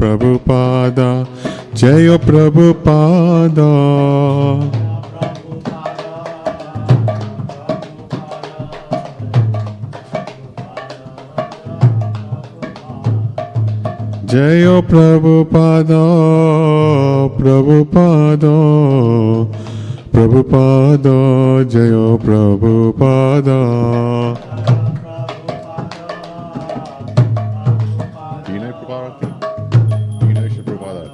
Prabhupada, Jaya Prabhupada. Jaya Prabhupada, Prabhupada, Prabhupada, Jaya Prabhupada. Do you know Prabhupada? Do you know Prabhupada?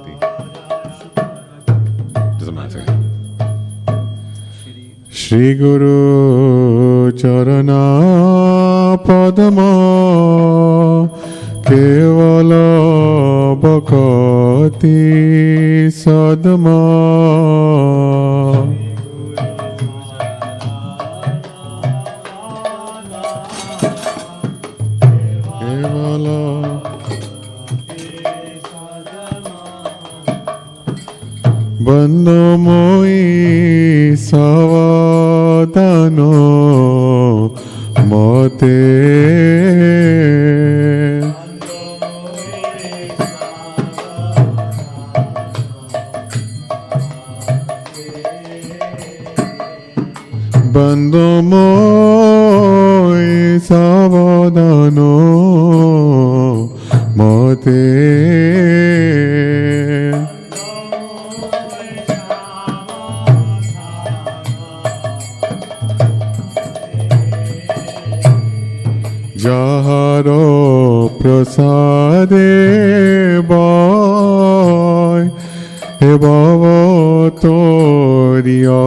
Doesn't matter. Shri Guru Charana Padama Kevala Bhakati Sadma Kevala Bandho Moi Savadano Mote Bandho moi savadano mote Jaharo prasade boy he bhava toriya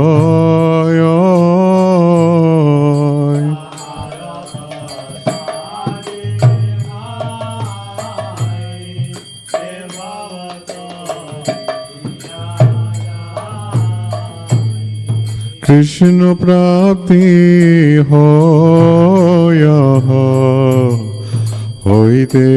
Krishna prapti hoya hoite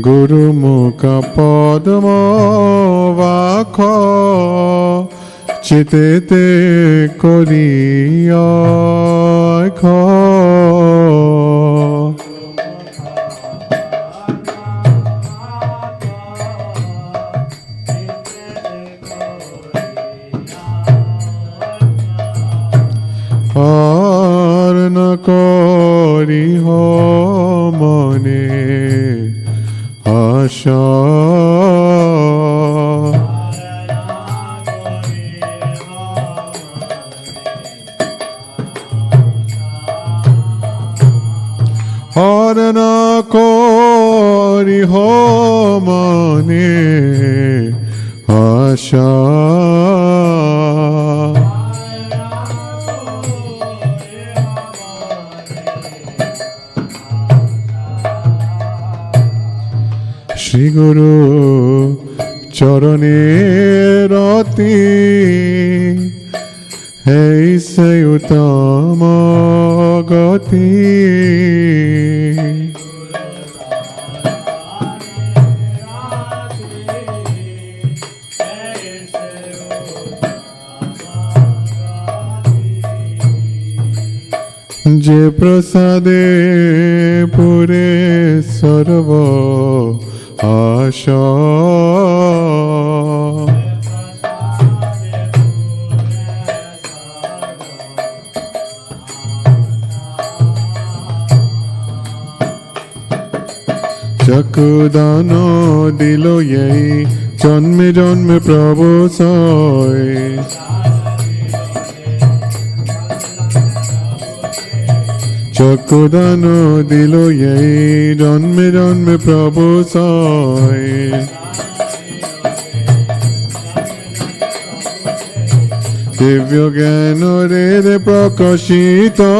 Guru mukha padma vakha chitete koriya kha আর না করি মনে আশা আর না করি মনে আশা Shri Guru Charane Rati Hey Sayutama Gati Je prasade pure sarva Asha Chakudano dilo yei Janme janme Prabhu soy Chakudano dilo yei Janme janme Prabhu soy Divya Gyano Rede Prakashito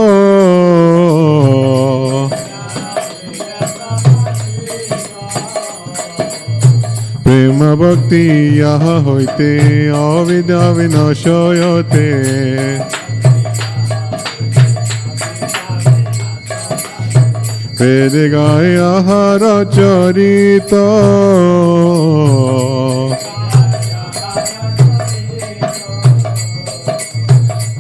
Prema Bhakti Yaha Hoite Avidya Vinashayate Vede Gaya Hara Charita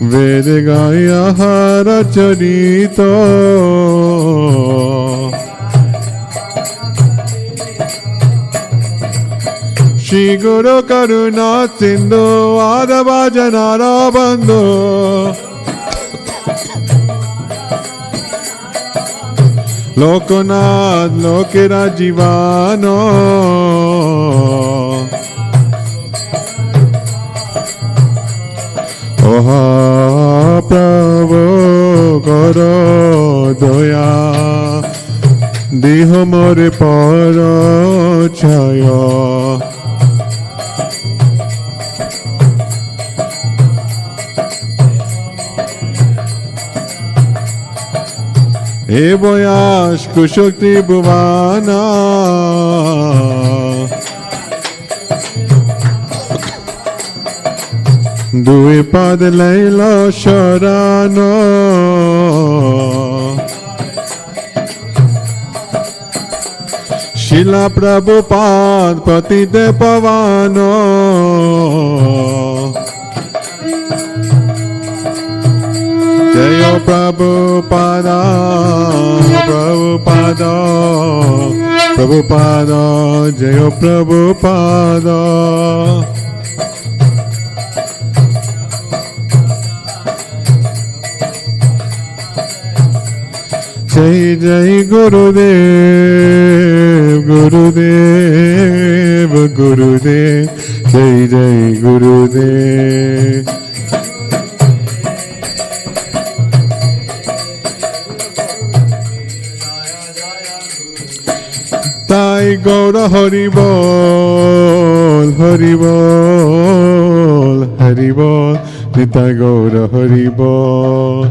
Vede Gaya Hara Charito Shri Guru Karuna Sindhu Adava Janara Bandhu Lokanath Lokera Jivano Oha Prabhu Karo Doya Diho More Para Chaya He Boyash Kushukti Bhuvana Dui Pad Laila Sharano Shila Prabhupada Patite Pavano Jayo Prabhupada Prabhupada Prabhupada Jayo Prabhupada Jai Jai Gurudev Gurudev Gurudev Jai Jai Gurudev Tai Gaura Hari Bol Hari Bol Hari Bol Nitai Gaura Hari Bol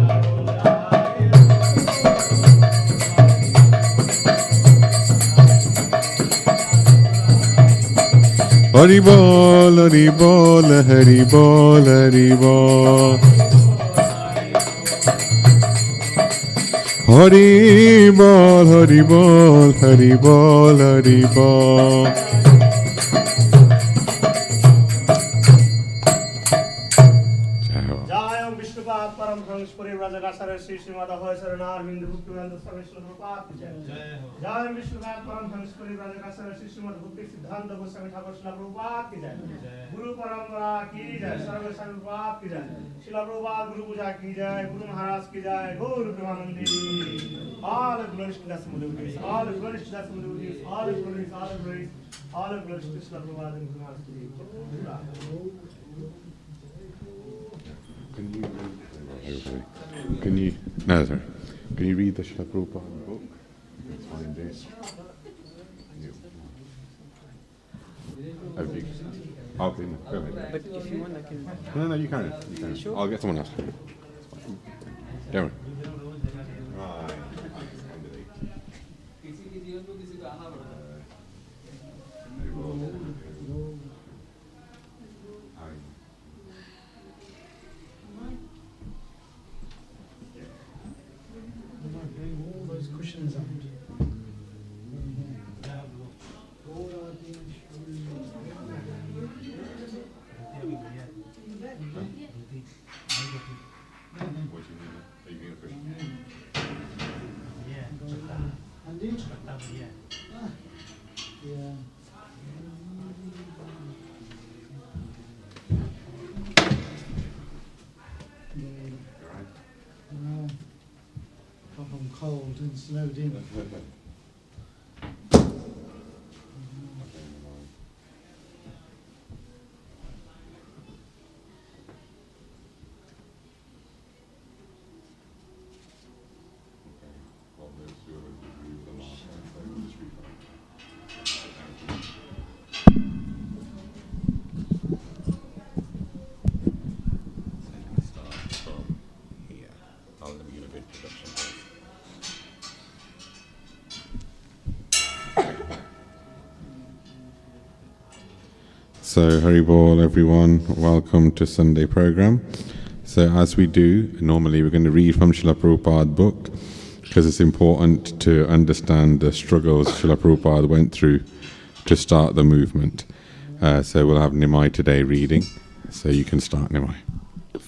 Hari Bol Hari Bol Hari Bol Hari Bol Hari Bol Hari Bol Hari Bol Hari Bol Jai Vishnupad Param Hangspuri Rajagasara Sri Srimada Hoy Saranar Hindu Bhakti Vanda Sarveshwar Prabhupada Jai Jai Vishnupad Param Hangspuri Rajagasara Sri Srimada Bhakti Siddhanta Goswami Thakur Srila Prabhupada Jai Guru Parampara Ki Jai Sarva Sami Prabhupada Ki Jai Srila Prabhupada Guru Puja Ki Jai Guru Maharaj Ki Jai Gaur Premanandi All glories to the Samudavadis All glories to the Samudavadis All glories to Srila Prabhupada and Guru Maharaj Ki Jai Can you no, sorry. Can you read the Srila Prabhupada book? It's fine, Dave. Okay, no, go ahead. But if you want, I can. No, you can. Sure. I'll get someone else. Darren. All those cushions up. I'm cold and snowed in. So, Hari Bol, everyone. Welcome to Sunday program. So, as we do, normally we're going to read from Srila Prabhupada book because it's important to understand the struggles Srila Prabhupada went through to start the movement. So, we'll have Nimai today reading. So, you can start, Nimai.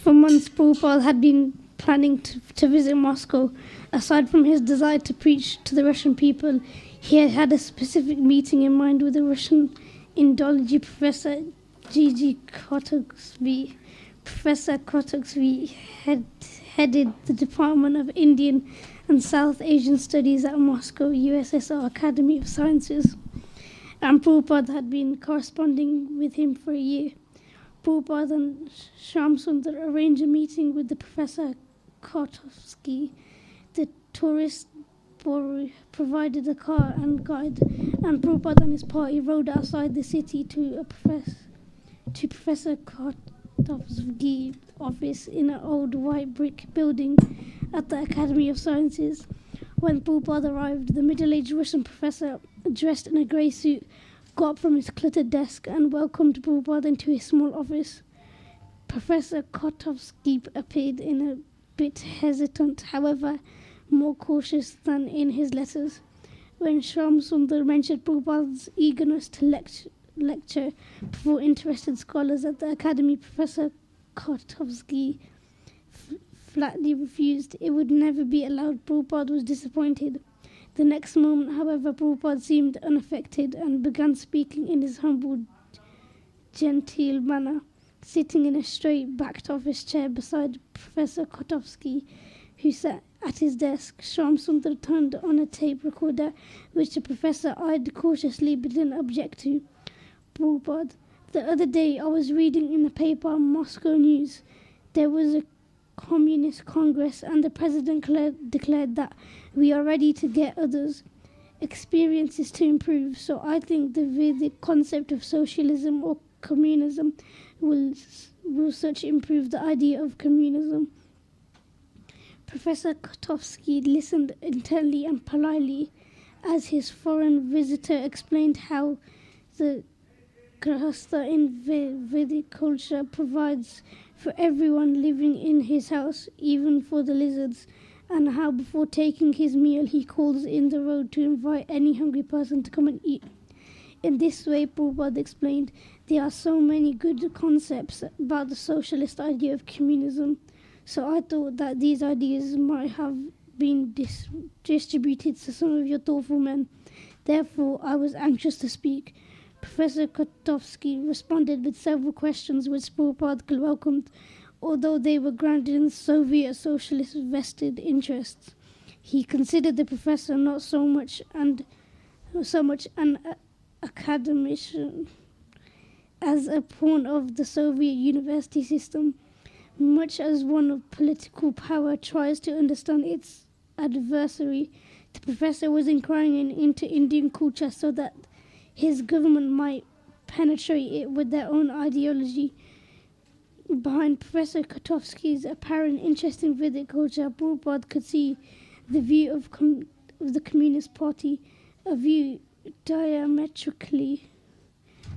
For months, Prabhupada had been planning to visit Moscow. Aside from his desire to preach to the Russian people, he had had a specific meeting in mind with the Russian Indology professor G.G. Kotoksvy. Professor Kotoksvy headed the Department of Indian and South Asian Studies at Moscow USSR Academy of Sciences, and Prabhupada had been corresponding with him for a year. Prabhupada and Shamsundar arranged a meeting with the Professor Kotovsky. The tourist provided a car and guide, and Prabhupada and his party rode outside the city to Professor Kotovsky's office in an old white brick building at the Academy of Sciences. When Prabhupada arrived, the middle-aged Russian professor, dressed in a grey suit, got up from his cluttered desk and welcomed Prabhupada into his small office. Professor Kotovsky appeared in a bit hesitant, however, more cautious than in his letters. When Shamsundar mentioned Prabhupada's eagerness to lecture before interested scholars at the academy, Professor Kotovsky flatly refused. It would never be allowed. Prabhupada was disappointed. The next moment, however, Prabhupada seemed unaffected and began speaking in his humble, genteel manner. Sitting in a straight-backed office chair beside Professor Kotovsky, who sat at his desk, Shamsundar turned on a tape recorder, which the professor eyed cautiously but didn't object to. Prabhupada, the other day I was reading in the paper Moscow News. There was a communist congress and the president declared that we are ready to get others' experiences to improve. So I think the Vedic concept of socialism or communism will such improve the idea of communism. Professor Kotovsky listened intently and politely as his foreign visitor explained how the grahastha in Vedic culture provides for everyone living in his house, even for the lizards, and how before taking his meal he calls in the road to invite any hungry person to come and eat. In this way, Prabhupada explained, there are so many good concepts about the socialist idea of communism, so I thought that these ideas might have been distributed to some of your thoughtful men. Therefore, I was anxious to speak. Professor Kotovsky responded with several questions which Prabhupada welcomed, although they were grounded in Soviet socialist vested interests. He considered the professor not so much an academician as a pawn of the Soviet university system, much as one of political power tries to understand its adversary. The professor was inquiring into Indian culture so that his government might penetrate it with their own ideology. Behind Professor Kotovsky's apparent interest in Vedic culture, Prabhupada could see the view of the Communist Party, a view diametrically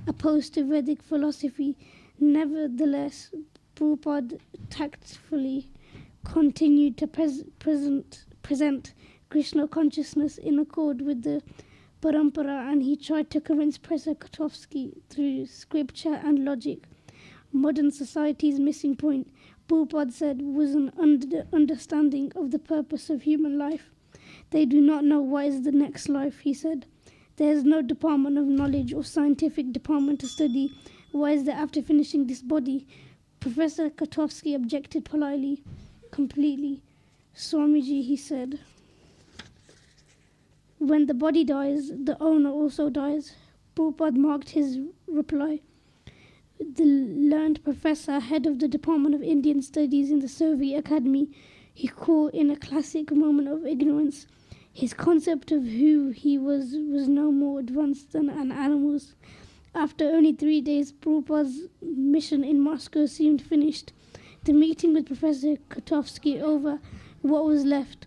opposed to Vedic philosophy. Nevertheless, Prabhupada tactfully continued to present Krishna consciousness in accord with the parampara, and he tried to convince Professor Kotovsky through scripture and logic. Modern society's missing point, Prabhupada said, was an understanding of the purpose of human life. They do not know what is the next life, he said. There is no department of knowledge or scientific department to study what is there after finishing this body. Professor Kotovsky objected politely, completely. Swamiji, he said, when the body dies, the owner also dies. Prabhupada marked his reply. The learned professor, head of the Department of Indian Studies in the Soviet Academy, he caught in a classic moment of ignorance. His concept of who he was no more advanced than an animal's. After only 3 days, Prabhupada's mission in Moscow seemed finished. The meeting with Professor Kotovsky over, what was left.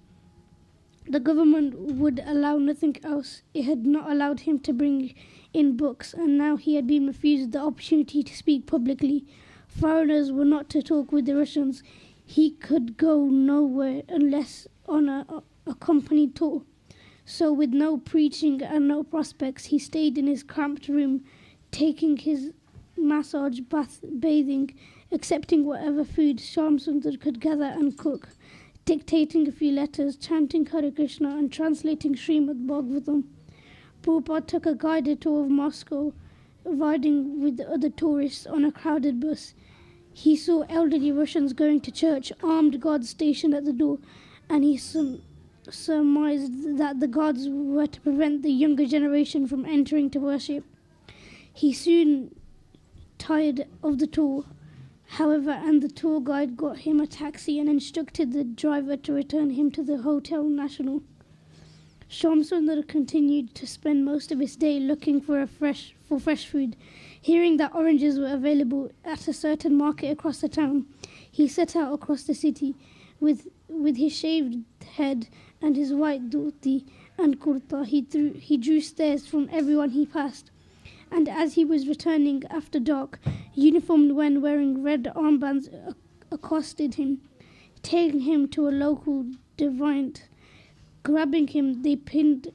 The government would allow nothing else. It had not allowed him to bring in books, and now he had been refused the opportunity to speak publicly. Foreigners were not to talk with the Russians. He could go nowhere unless on a accompanied tour. So with no preaching and no prospects, he stayed in his cramped room, taking his massage bath, bathing accepting whatever food Shamsundar could gather and cook, dictating a few letters, chanting Hare Krishna and translating Srimad Bhagavatam. Prabhupada took a guided tour of Moscow, riding with the other tourists on a crowded bus. He saw elderly Russians going to church, armed guards stationed at the door, and he surmised that the guards were to prevent the younger generation from entering to worship. He soon tired of the tour, however, and the tour guide got him a taxi and instructed the driver to return him to the Hotel National. Shamsundar continued to spend most of his day looking for fresh food. Hearing that oranges were available at a certain market across the town, he set out across the city. With his shaved head and his white dhoti and kurta, he drew stares from everyone he passed. And as he was returning after dark, uniformed men wearing red armbands accosted him, taking him to a local divine. Grabbing him, they pinned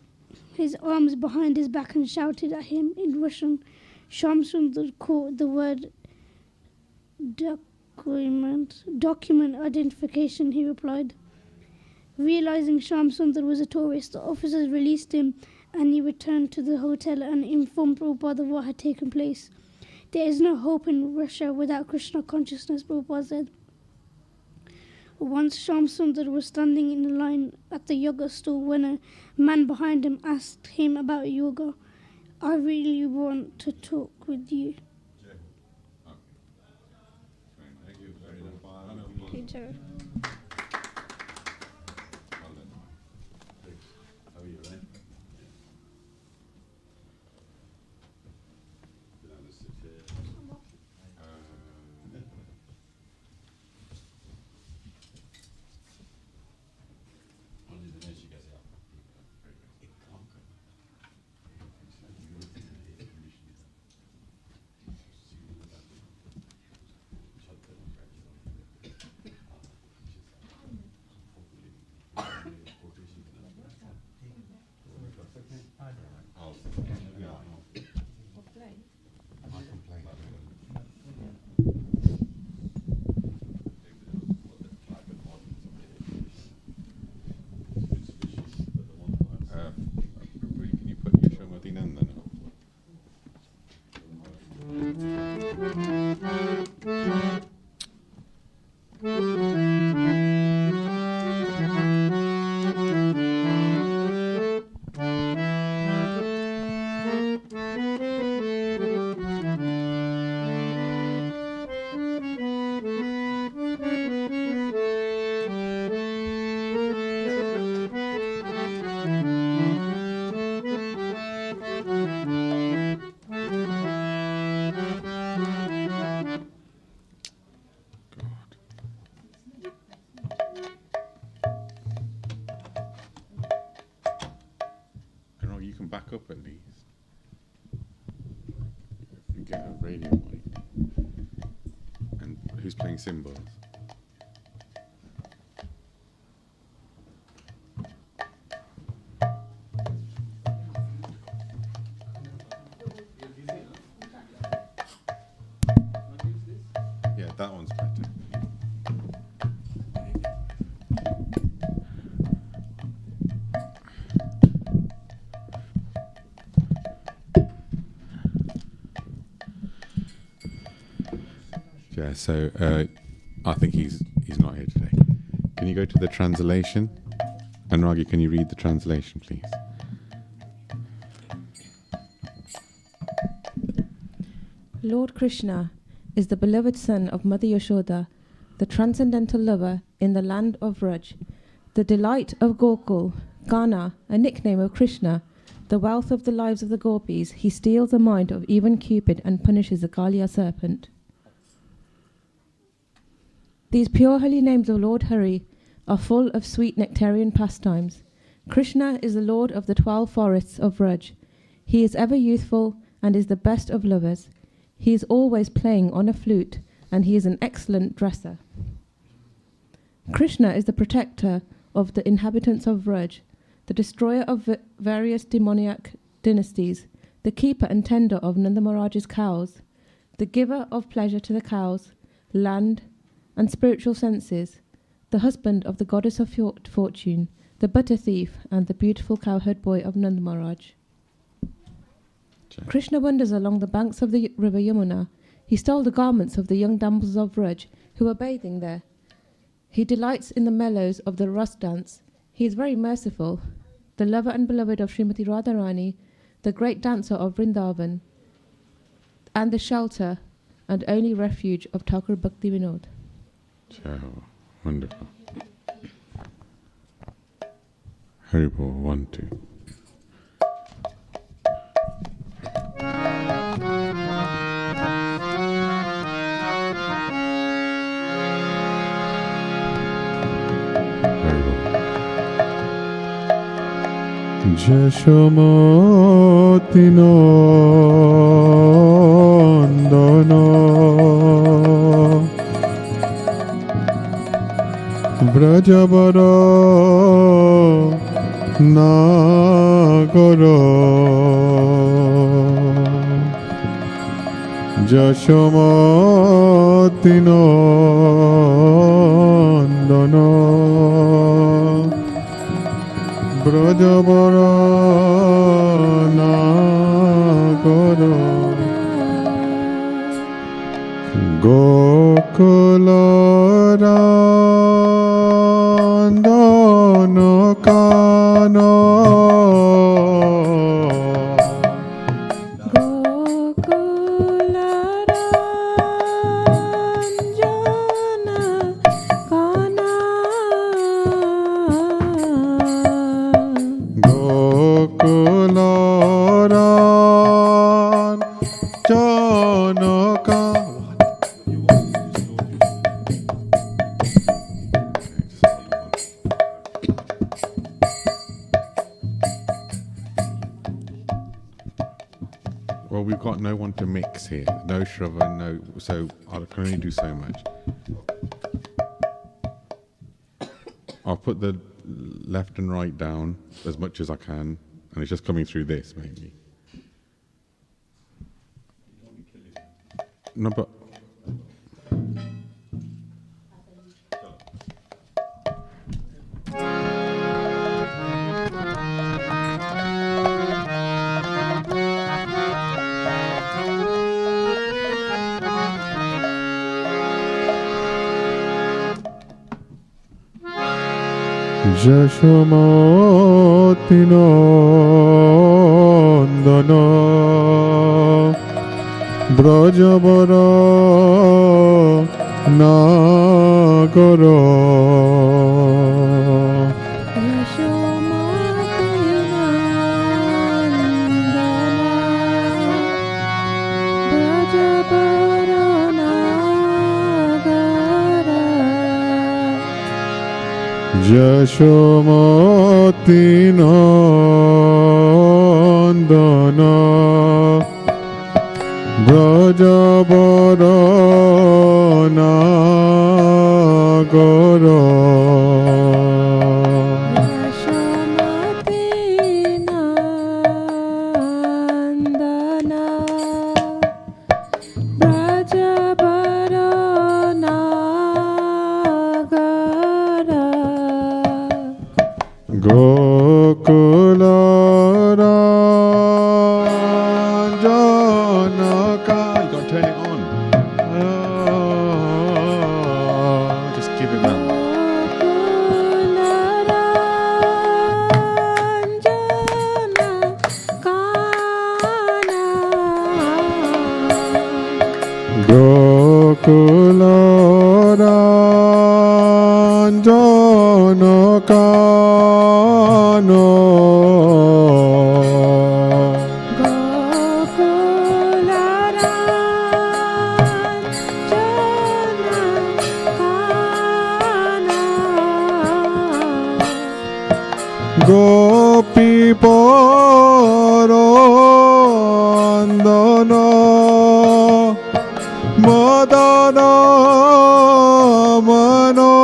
his arms behind his back and shouted at him in Russian. Shamsundar caught the word document identification, he replied. Realizing Shamsundar was a tourist, the officers released him and he returned to the hotel and informed Prabhupada of what had taken place. There is no hope in Russia without Krishna consciousness, Prabhupada said. Once Shamsundar was standing in a line at the yoga store when a man behind him asked him about yoga. I really want to talk with you. Hey, Joe. How are you, right? Can you put your Shamadin in then? You can back up at least. And get a radio mic. And who's playing cymbals? Yeah, that one's better. Yeah, so I think he's not here today. Can you go to the translation? Anuragi, can you read the translation, please? Lord Krishna is the beloved son of Mother Yashoda, the transcendental lover in the land of Vraj, the delight of Gokul, Gana, a nickname of Krishna, the wealth of the lives of the gopis. He steals the mind of even Cupid and punishes the Kaliya serpent. These pure holy names of Lord Hari are full of sweet nectarian pastimes. Krishna is the Lord of the 12 forests of Vraj. He is ever youthful and is the best of lovers. He is always playing on a flute and he is an excellent dresser. Krishna is the protector of the inhabitants of Vraj, the destroyer of various demoniac dynasties, the keeper and tender of Nanda Maharaj's cows, the giver of pleasure to the cows, land, and spiritual senses, the husband of the goddess of fortune, the butter thief, and the beautiful cowherd boy of Nand Maharaj. Krishna wanders along the banks of the river Yamuna. He stole the garments of the young damsels of Vraj who were bathing there. He delights in the mellows of the Ras dance. He is very merciful, the lover and beloved of Srimati Radharani, the great dancer of Vrindavan, and the shelter and only refuge of Thakur Bhakti Vinod. So wonderful. Haribol 1, 2. Jashamati Nandana Vrajabara Nagara Jashamati Nandana Brajabara Nagara Gokulara Randana Kana Well, we've got no one to mix here. No Shravan, no. So I can only do so much. I'll put the left and right down as much as I can, and it's just coming through this mainly. No, but. Jashamati Nandana Brajabara Nagara Jashamati Nandana Brajabara Nagara Gokulara Janaka. You got to turn it on. Just give it that. Gokulara Janaka. Gopi Parandana Madana Manohara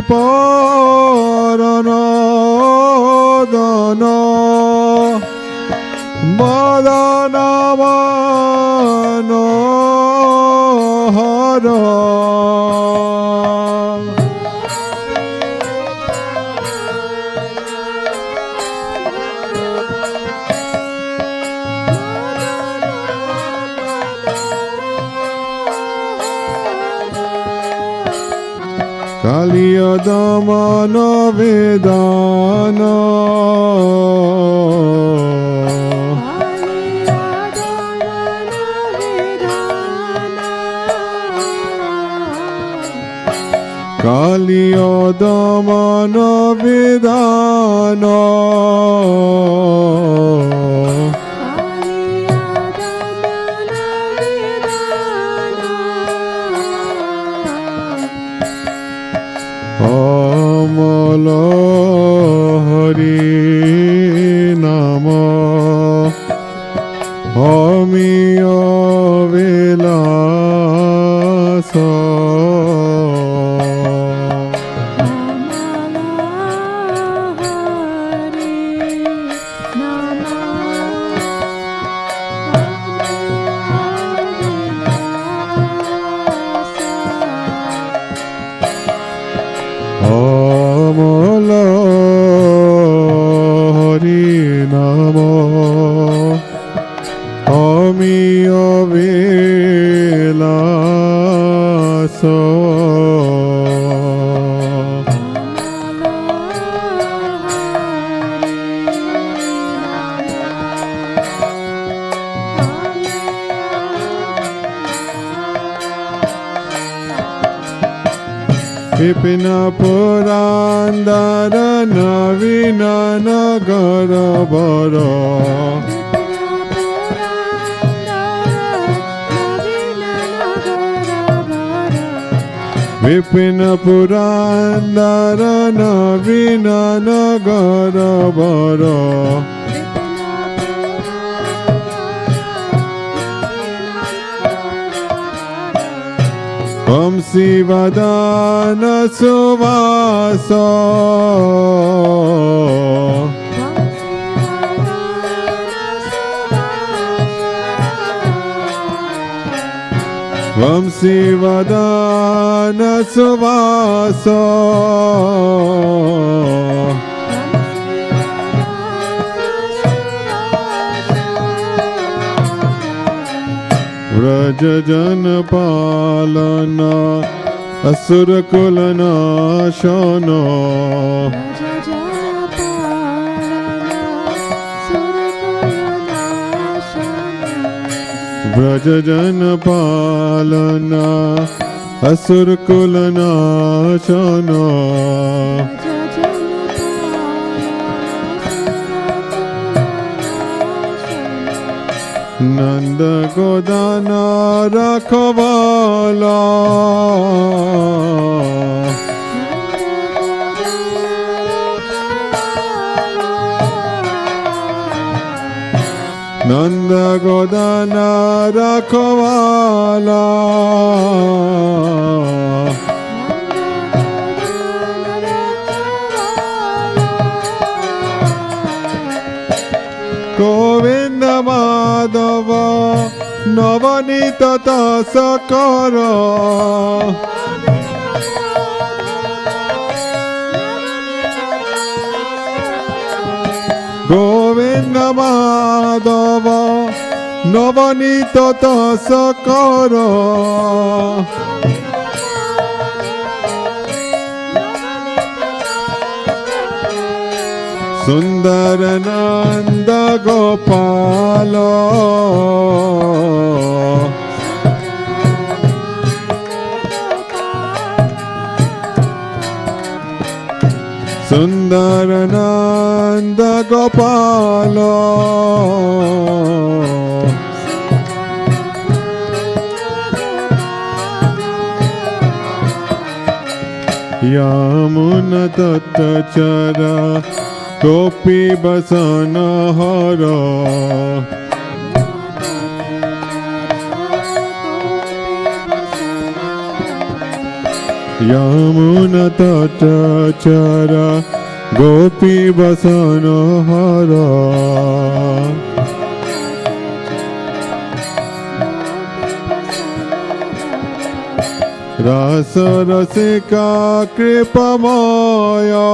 পরনদন বদনমন হর কালিয় দমন বেদন কালিয় দমন বেদন অমল হরি নাম অমিয় বিলাস অমল হরি নাম অমিয় বিলাস বিপিন পুরান্দর নবীন নগর বর বিপিন পুরান্দর নবীন নগর বর বংশীবদন সুবাস বংশীবদন সুবাস ব্রজ জন পালন असुर कुल नाशन ब्रज जन पालन असुर कुल नाशन नंद गोदान रखवाला नंद गोदान रखवाला गोविंद माधव नवनीत तस कर गोविंद माधव नवनीत तस कर सुंदर नंद गोपाल सुंदर नंद गोपाल यामुन दत्त चरा गोपी बसन हर Yamuna tata chara gopi basana hara Rasa rasika kripamaya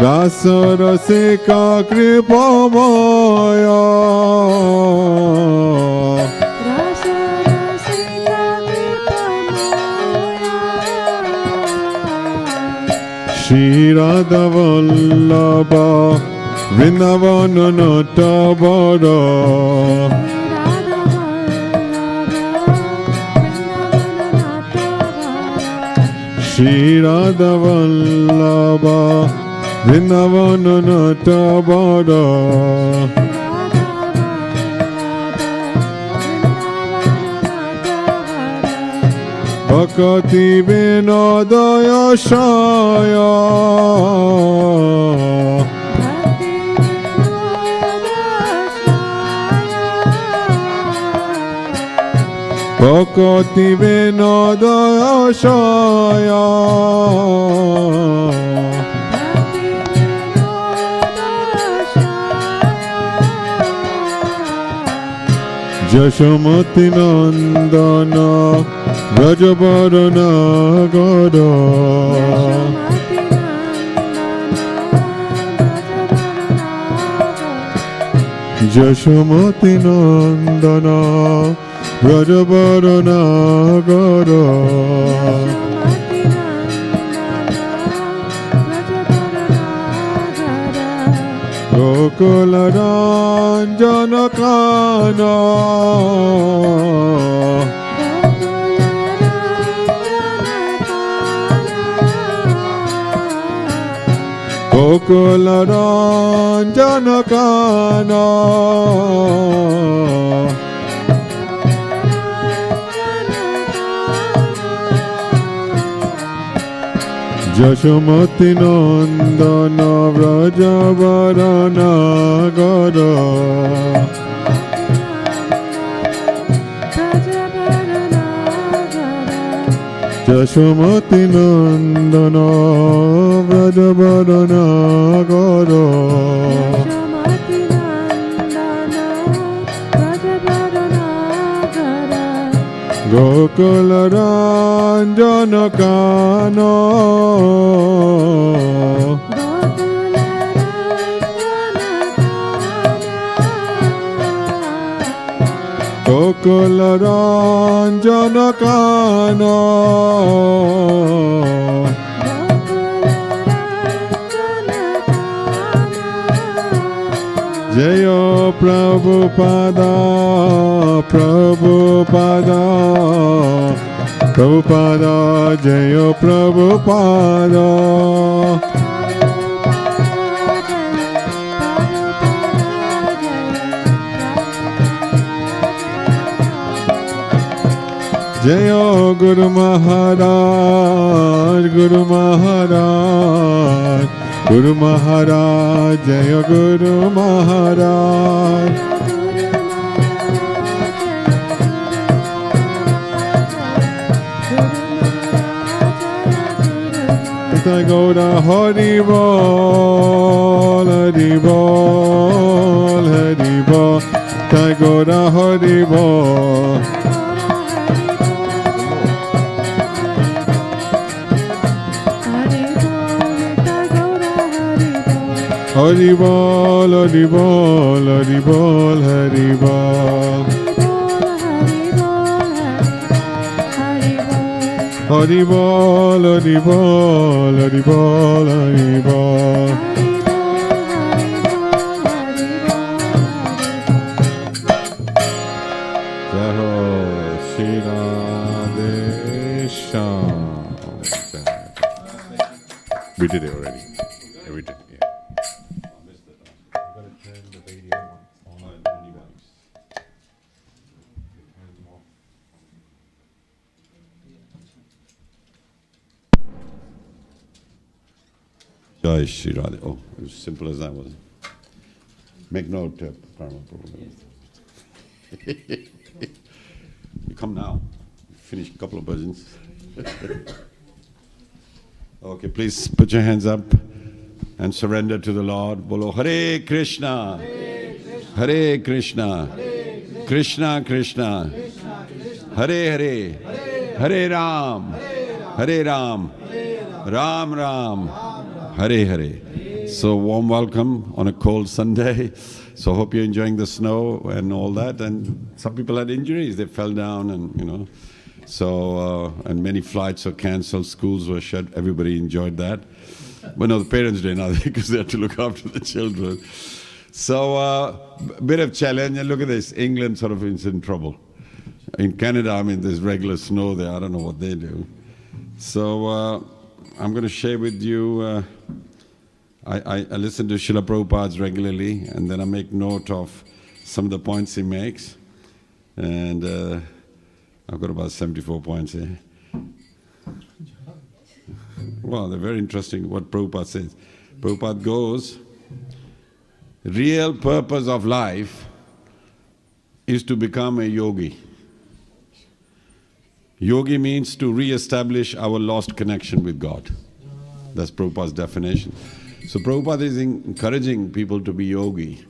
Rasa rasika kripamaya Shri Radha Vallabha Vrindavana Natabara Shri Radha Vallabha Vrindavana Natabara Bhakati Vinodaya Shaya Bhakati Vinodaya Shaya Jashamati Nandana Rajabarana Gada Jashamati Nandana Rajabarana Gada Gokula Ranjana Kana Gokula Ranjana Kana Jashamati Nandana Vrajavarana Gada Jashamati Nandana Vrajavarana Gada Gokula Ranjana Kana Gokula Ranjana Kana Jaya Prabhupada Prabhupada Prabhupada Jaya Prabhupada Jaya Guru Maharaj Guru Maharaj Guru Maharaj Jaya Guru Maharaj Nitai Gaura Hari Bol Hari Bol Hari Bol Nitai Gaura Hari Bol Hari Bol, Hari Bol, Hari Bol, Hari Bol. Hari Bol, Hari Bol, Hari Bol, Hari Bol. Jai Ho, Shri Radhe Shyam. We did it already. Yeah, we did. Yeah. Jai Shri Radhe. Oh, it was as simple as that, wasn't it? Make note, Parama Prabhu. You come now. Finish a couple of bhajans. Okay, please put your hands up and surrender to the Lord. Bolo Hare Krishna, Hare Krishna, Krishna Krishna, Hare Hare, Hare Ram, Hare Ram, Ram Ram, Hare Hare. So warm welcome on a cold Sunday. So hope you're enjoying the snow and all that. And some people had injuries; they fell down, and So and many flights were cancelled. Schools were shut. Everybody enjoyed that. But no, the parents didn't, because they had to look after the children. So a bit of challenge. And look at this: England sort of is in trouble. In Canada, I mean, there's regular snow there. I don't know what they do. So I'm going to share with you. I listen to Srila Prabhupada regularly, and then I make note of some of the points he makes. And I've got about 74 points here. Well, they're very interesting what Prabhupada says. Prabhupada goes, real purpose of life is to become a yogi. Yogi means to re-establish our lost connection with God. That's Prabhupada's definition. So Prabhupada is encouraging people to be yogi.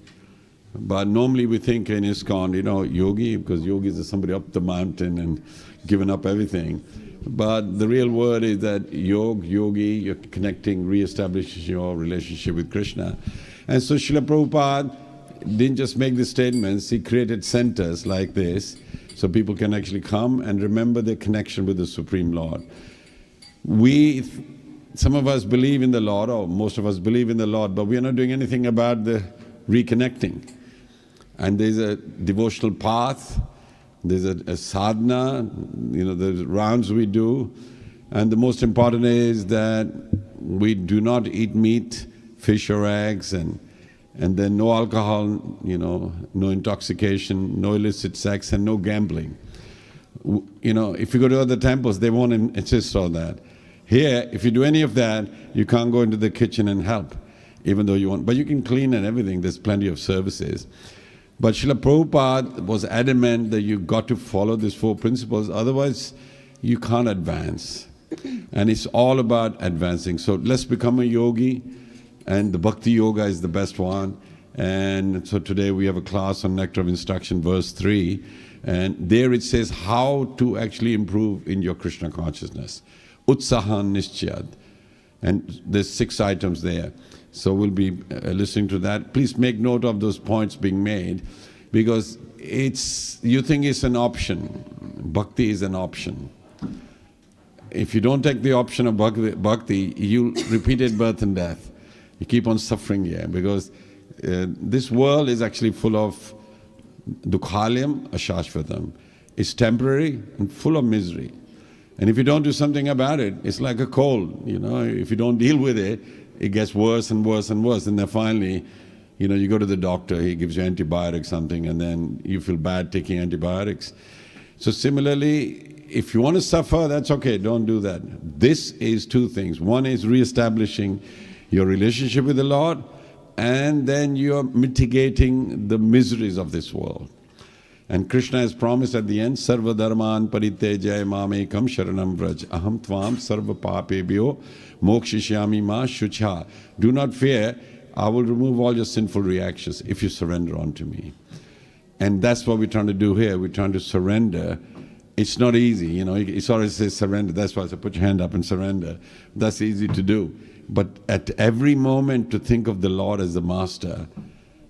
But normally we think in ISKCON, yogi, because yogis are somebody up the mountain and given up everything. But the real word is that yogi, you're connecting, re-establishing your relationship with Krishna. And so Srila Prabhupada didn't just make these statements, he created centers like this, so people can actually come and remember their connection with the Supreme Lord. Some of us believe in the Lord, or most of us believe in the Lord, but we are not doing anything about the reconnecting. And there's a devotional path, there's a sadhana, the rounds we do. And the most important is that we do not eat meat, fish or eggs, and then no alcohol, no intoxication, no illicit sex, and no gambling. If you go to other temples, they won't insist on that. Here, if you do any of that, you can't go into the kitchen and help, even though you want. But you can clean and everything, there's plenty of services. But Srila Prabhupada was adamant that you got to follow these 4 principles, otherwise you can't advance. And it's all about advancing. So let's become a yogi, and the Bhakti Yoga is the best one. And so today we have a class on Nectar of Instruction, verse 3. And there it says how to actually improve in your Krishna consciousness. Utsahan Nischyad. And there's 6 items there. So we'll be listening to that. Please make note of those points being made, because you think it's an option. Bhakti is an option. If you don't take the option of bhakti, you repeated birth and death. You keep on suffering here, because this world is actually full of dukhalyam ashashvatam. It's temporary and full of misery. And if you don't do something about it, it's like a cold, if you don't deal with it, it gets worse and worse and worse. And then finally, you go to the doctor, he gives you antibiotics something, and then you feel bad taking antibiotics. So similarly, if you want to suffer, that's okay, don't do that. This is 2 things. One is re-establishing your relationship with the Lord, and then you're mitigating the miseries of this world. And Krishna has promised at the end, Sarva Dharman Paritejaya Mamekam Sharanam Vraj Aham Tvam Sarva Papebhyo Mokshishyami Ma Shucha. Do not fear, I will remove all your sinful reactions if you surrender unto me. And that's what we're trying to do here. We're trying to surrender. It's not easy, it always says surrender. That's why I said put your hand up and surrender. That's easy to do. But at every moment to think of the Lord as the master,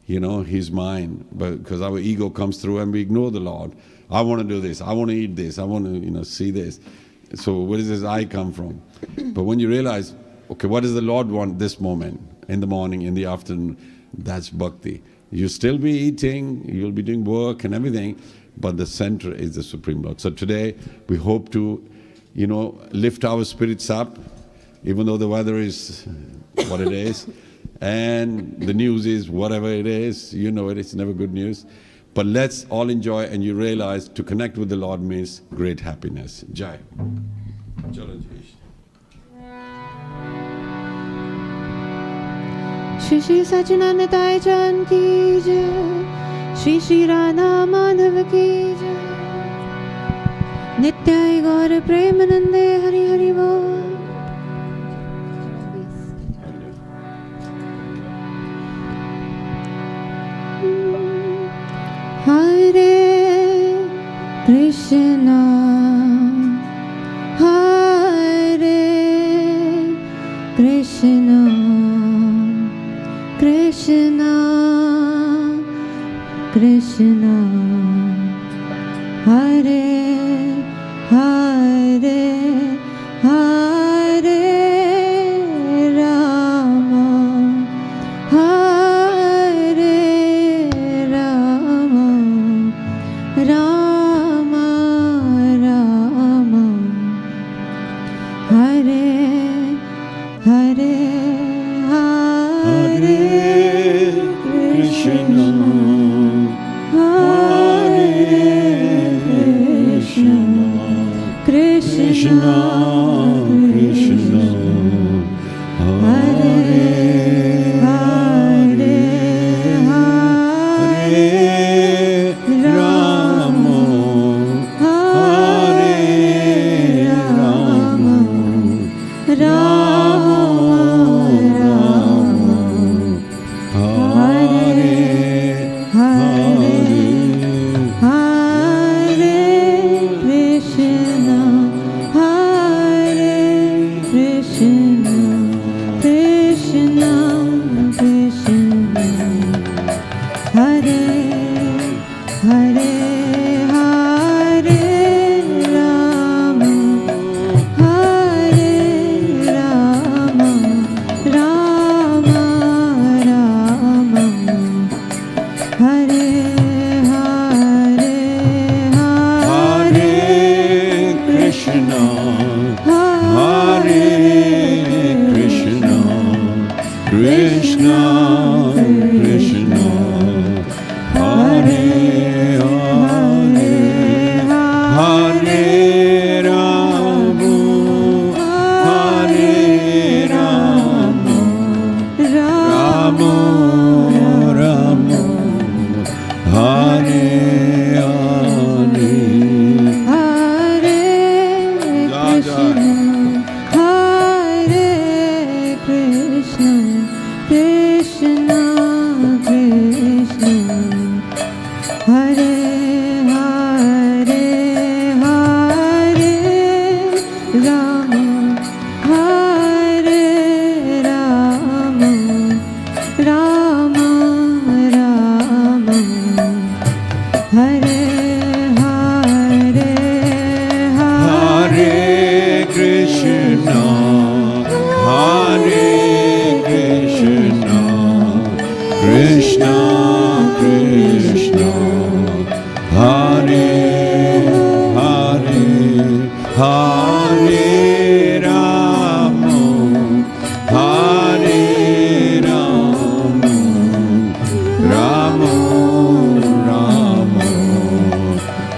He's mine, because our ego comes through and we ignore the Lord. I want to do this, I want to eat this, I want to, see this. So where does this I come from? But when you realize, okay, what does the Lord want this moment, in the morning, in the afternoon, that's bhakti. You'll still be eating, you'll be doing work and everything, but the center is the Supreme Lord. So today we hope to, lift our spirits up, even though the weather is what it is. And the news is whatever it is, it's never good news. But let's all enjoy, and you realize to connect with the Lord means great happiness. Jai. Shri Shri सच्चिदानंद ताई जान की जय, श्री श्री राधा माधव की जय, नित्याय गौर प्रेमानंदे हरि हरि बोल। हरे कृष्णा हरे कृष्णा कृष्णा कृष्णा हरे हरे हरे राम हरे Ram Ram Ram Hare Hare Hare Krishna, Krishna Krishna Krishna Hare Hare Hare Rama Hare Rama Rama Rama Hare Hare Hare Krishna Hare Krishna Krishna Krishna Hare Hare Hare Rama Hare Rama Rama Rama Hare Hare Hare Krishna, Hare Krishna, Krishna Krishna, Hare Hare, Hare Rama, Hare Rama, Rama Rama, Hare Hare. Hare Krishna Hare Krishna Krishna Krishna Hare Hare Hare Rama Hare Rama Rama Rama Hare Hare Hare Krishna, Hare Krishna, Krishna Krishna, Hare Hare, Hare Rama, Hare Rama, Rama Rama,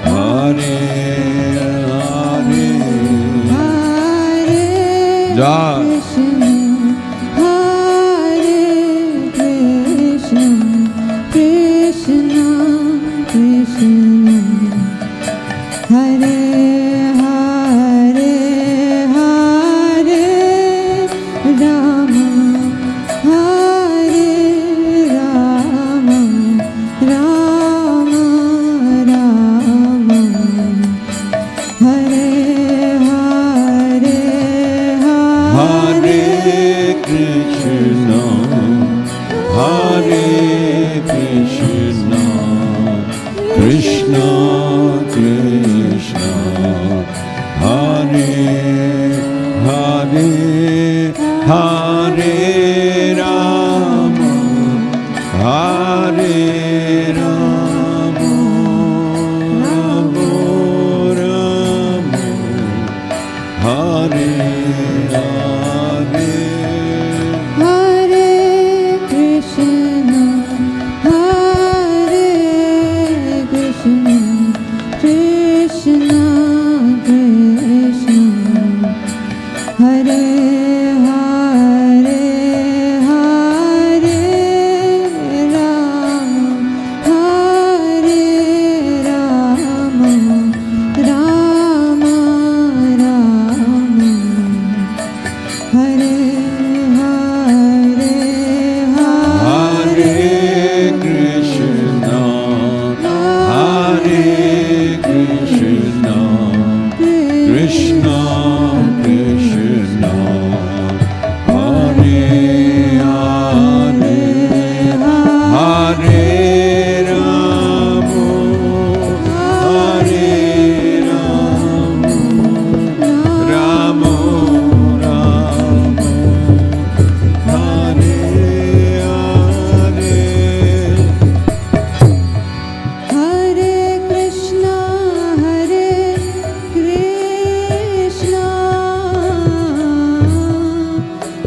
Hare Hare. Jai. Krishna Krishna, Hare Hare, Hare Rama, Hare Rama, Rama Rama, Hare Hare. Hare Krishna Hare Krishna Krishna Krishna Hare Hare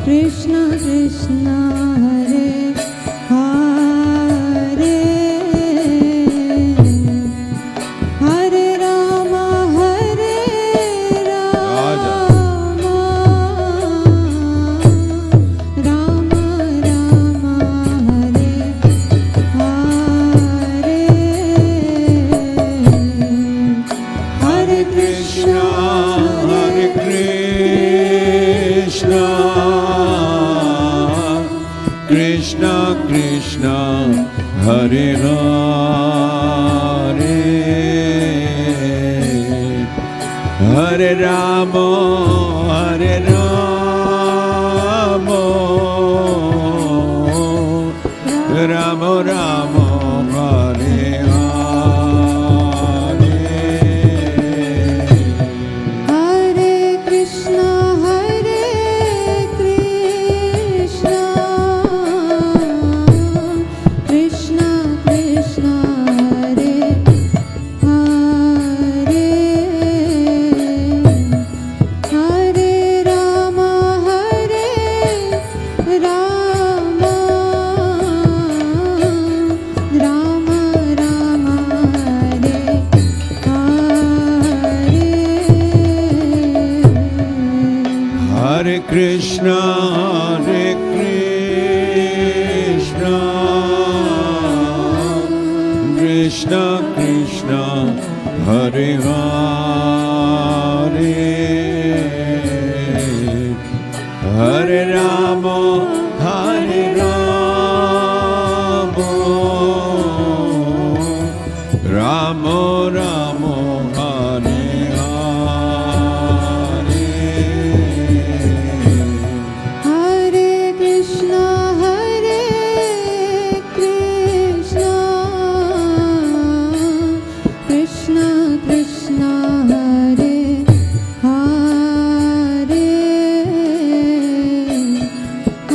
Krishna Krishna Hare Hare Hare Rama Hare Rama Rama Rama Hare Hare Hare Krishna Hare Krishna, Krishna Krishna, Hare Hare, Hare Rama, Hare Rama, Rama Rama, Hare Hare. Hare Krishna Hare Krishna Krishna Krishna Hare Hare Hare Rama Hare Rama Rama Rama Hare Hare Krishna, Hare Krishna, Krishna Krishna, Hare Hare, Hare Rama, Hare Rama, Rama Rama, Hare Hare Krishna Hare Krishna Krishna Krishna Hare Hare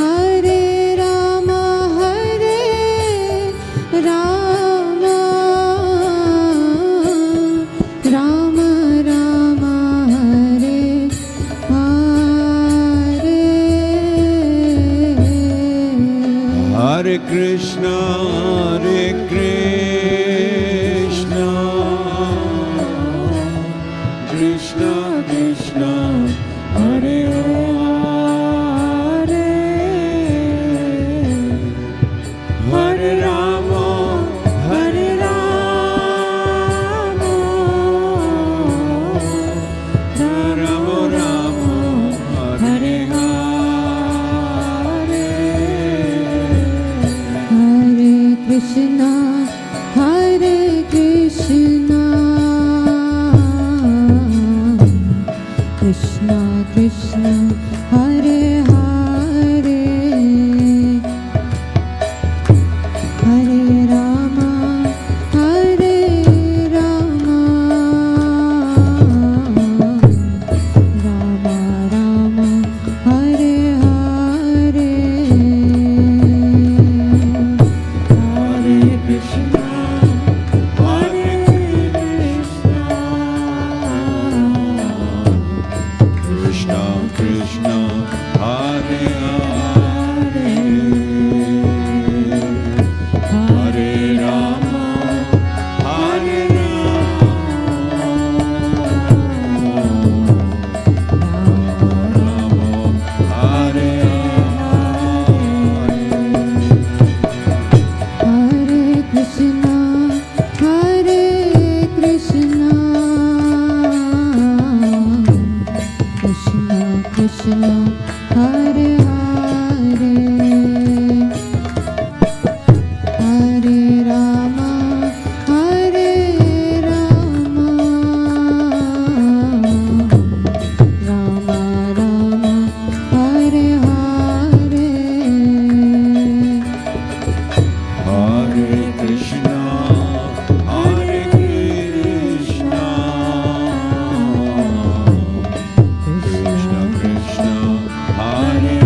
Hare Rama Hare Rama Rama Rama Hare Hare Krishna, Hare Krishna, Krishna Krishna, Hare Hare, Hare Rama, Hare Rama, Rama Rama, Hare Hare Krishna, Hare Krishna, Krishna Krishna, Hare Hare, Hare Rama, Hare Rama, Rama Rama, Hare Hare. Hare Krishna, Hare Krishna, Krishna Krishna, Hare Hare, Hare Rama, Hare Rama, Hare Hare Krishna, Hare Krishna, Krishna Krishna, Hare Hare, Hare Rama, Hare Rama, Rama Rama, Hare Hare. Hare Krishna, Hare Krishna, Krishna Krishna, Hare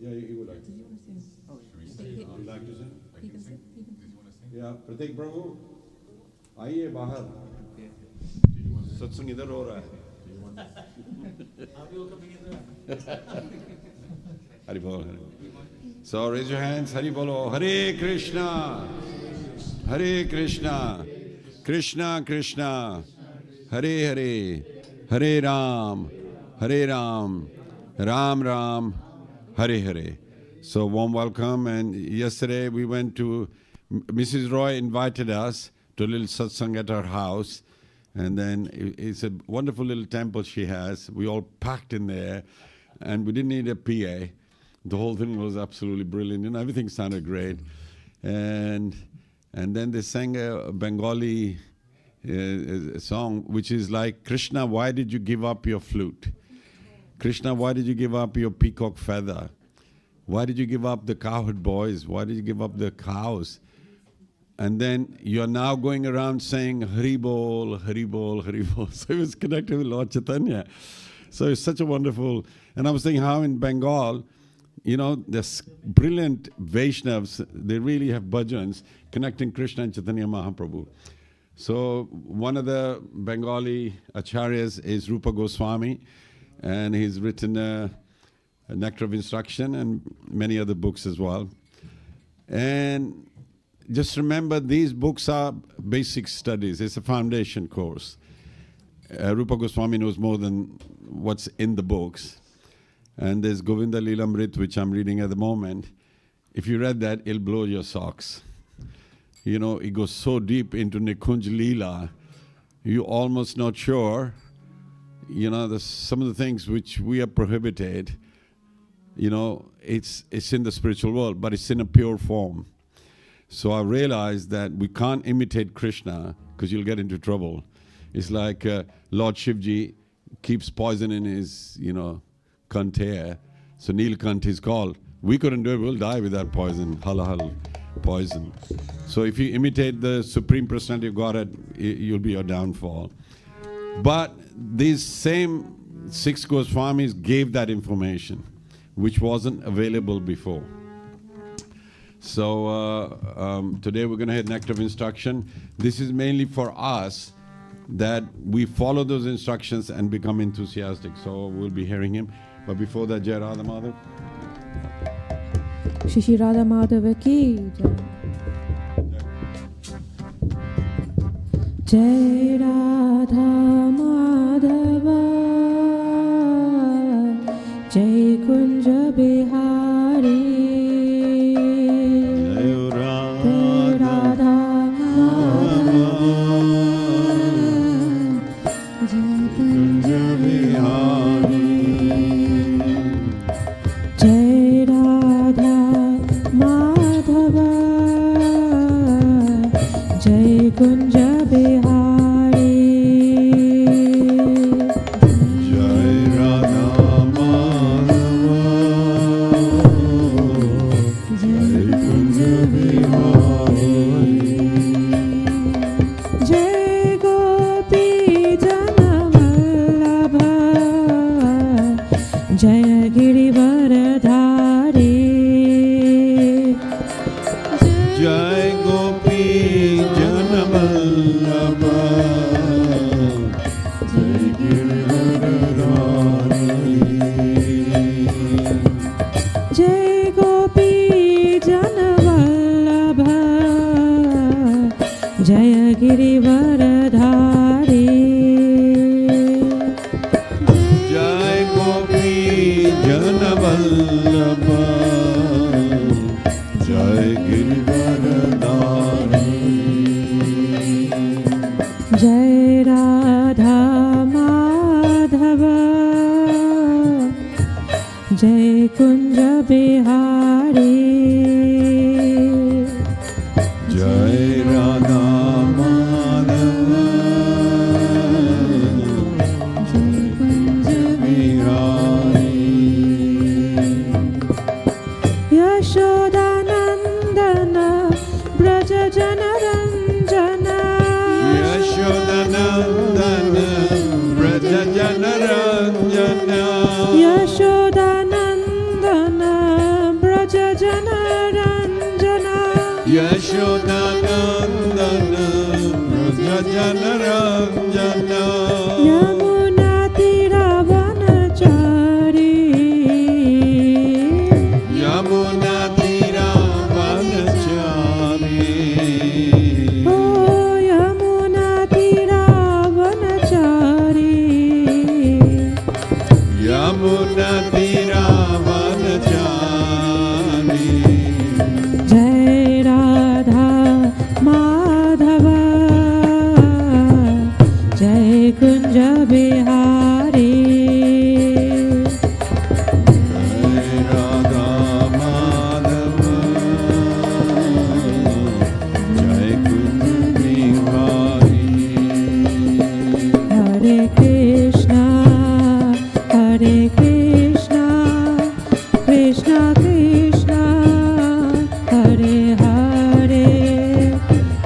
Yeah, he would like to. Would you like to sing? Yeah, Pratik Prabhu, आइए बाहर. सत्संग इधर हो रहा है. Hari Bol. So raise your hands. Hari Bolo. Hare Krishna. Hare Krishna. Krishna Krishna. Hare Hare. Hare Ram. Hare Ram. Ram Ram. Hare Hare. So warm welcome. And yesterday we went to, Mrs. Roy invited us to a little satsang at her house. And then it's a wonderful little temple she has. We all packed in there. And we didn't need a PA. The whole thing was absolutely brilliant. And everything sounded great. And then they sang a Bengali song, which is like, Krishna, why did you give up your flute? Krishna, why did you give up your peacock feather? Why did you give up the cowherd boys? Why did you give up the cows? And then you're now going around saying, Hari Bol, Hari Bol, Hari Bol. So it was connected with Lord Chaitanya. So it's such a wonderful, and I was thinking how in Bengal, you know, there's brilliant Vaishnavas, they really have bhajans connecting Krishna and Chaitanya Mahaprabhu. So one of the Bengali acharyas is Rupa Goswami, and he's written a Nectar of Instruction and many other books as well. And just remember, these books are basic studies. It's a foundation course. Rupa Goswami knows more than what's in the books. And there's Govinda Lilamrit, which I'm reading at the moment. If you read that, it'll blow your socks. You know, it goes so deep into Nikunj Leela, you're almost not sure. You know, there's some of the things which we are prohibited, you know, it's in the spiritual world, but it's in a pure form. So I realized that we can't imitate Krishna because you'll get into trouble. It's like Lord Shivji keeps poison in his, you know, Kant. So Nilkant is called. We couldn't do it, we'll die with that poison, halal poison. So if you imitate the Supreme Personality of Godhead, you'll be your downfall. But these same 6 Goswamis gave that information, which wasn't available before. So today we're going to have Nectar of Instruction. This is mainly for us, that we follow those instructions and become enthusiastic. So we'll be hearing him. But before that, Jai Radha Madhav. Shri Radha Madhava ki Jai. Jai Radha Madhava Jai Kunja Bihari Jai Radha Madhava Jai Kunja Bihari Jai Radha Madhava Jai Kunja Bihari Jai Radha Madhava Jai Kunja Bihari Jai Gopi Jana Vallabha Jaya Girivaradhari Jai Gopi Janavallabha Jai Giridharadhari Jai Gopi Janavallabha Jaya Girivaradhari Jai Gopi Janavallabha Jai Girivardhari Jai Radha Madhava Jai Kunja Bihari Jai Radha Madhava Jai Kunja Bihari Yashodanandana Braja Janaranjana Yashodanandana Braja Janaranjana Yashodanandana Braja Janaranjana Yashodanandana Braja Janaranjana Yamuna Tiravanachari Yamuna Tiravanachari Oh Yamuna Tiravanachari Yamuna Tiravanachari Jai Radha Madhava Jai Kunja Bihari Jai Radha Madhava Jai Kunja Bihari Hare Krishna Hare Krishna Krishna Krishna Hare Hare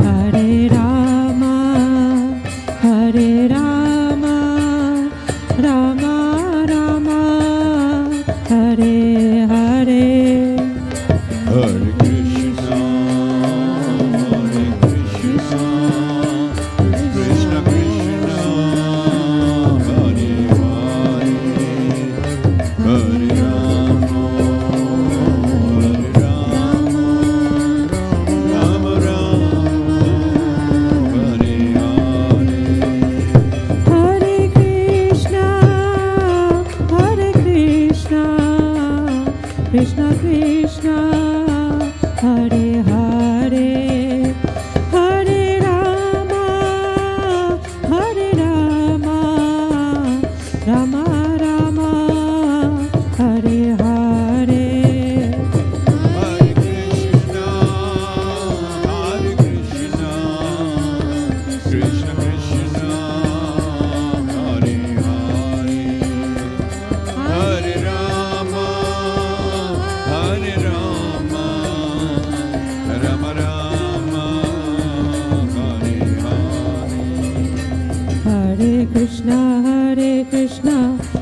Hare Rama Hare Rama Rama Rama Hare Hare Hare Krishna Krishna Krishna Hare Hare Hare Rama Rama Rama Hare Hare Hare Krishna Krishna Krishna Hare Hare Hare Rama Rama Rama Hare Hare Hare Krishna Krishna Krishna Hare Hare Hare Rama Rama Rama Hare Hare Hare Krishna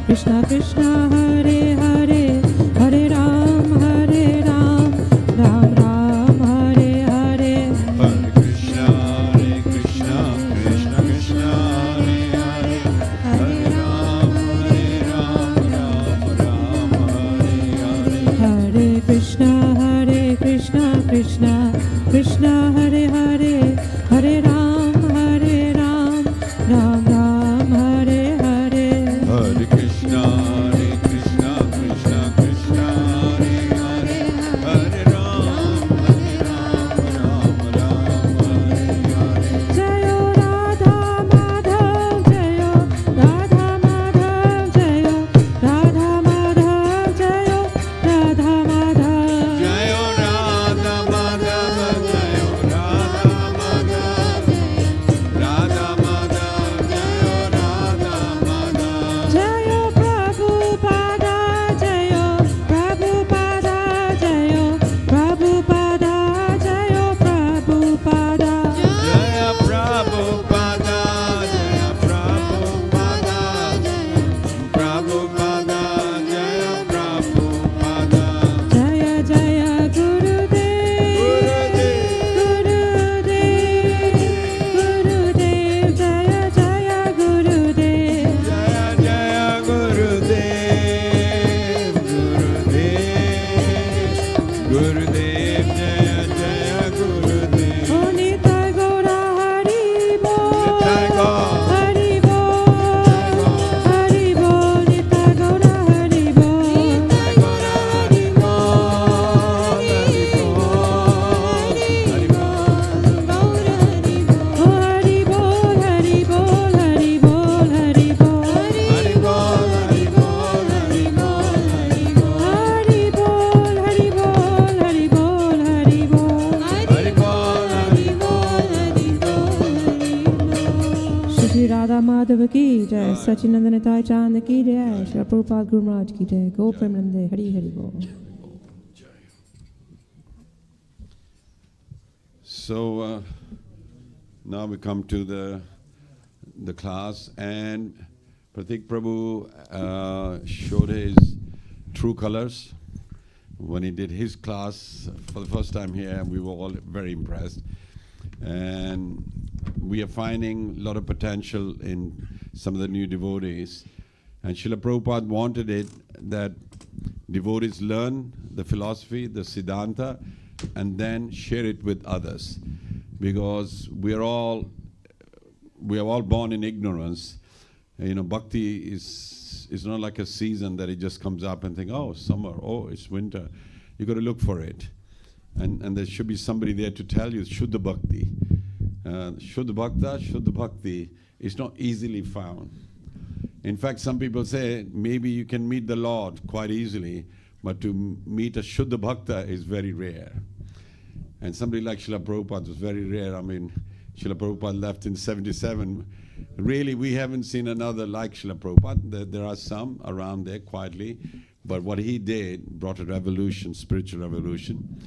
Krishna Krishna Hare Hare Hare Ram Ram Ram Hare Hare Hare Krishna Krishna Krishna Hare Hare Hare Ram Ram Hare Hare Hare Krishna Krishna Krishna Hare Hare Hare Ram Ram Ram Hare Hare Hare Krishna Krishna Krishna Hare Hare Hare Ram Ram Hare Hare Jayo Radha Madhav Jayo Radha Madhav Jayo Radha Madhav Jayo Radha Madhav Madhava ki jai, Sachinandana Tai Chand ki jai, Srila Prabhupada Guru Maharaj ki jai, Go Premanande, Hari Hari Bol. So now we come to the class, and Pratik Prabhu showed his true colors when he did his class for the first time here. We were all very impressed, and we are finding a lot of potential in some of the new devotees. And Srila Prabhupada wanted it that devotees learn the philosophy, the Siddhanta, and then share it with others, because we are all born in ignorance. You know, bhakti is not like a season that it just comes up and think, oh, summer, oh, it's winter. You got to look for it, and there should be somebody there to tell you Shuddha Bhakti. Shuddha Bhakti is not easily found. In fact, some people say maybe you can meet the Lord quite easily, but to meet a Shuddha Bhakta is very rare. And somebody like Srila Prabhupada was very rare. I mean, Srila Prabhupada left in 77. Really, we haven't seen another like Srila Prabhupada. There are some around there quietly, but what he did brought a revolution, spiritual revolution.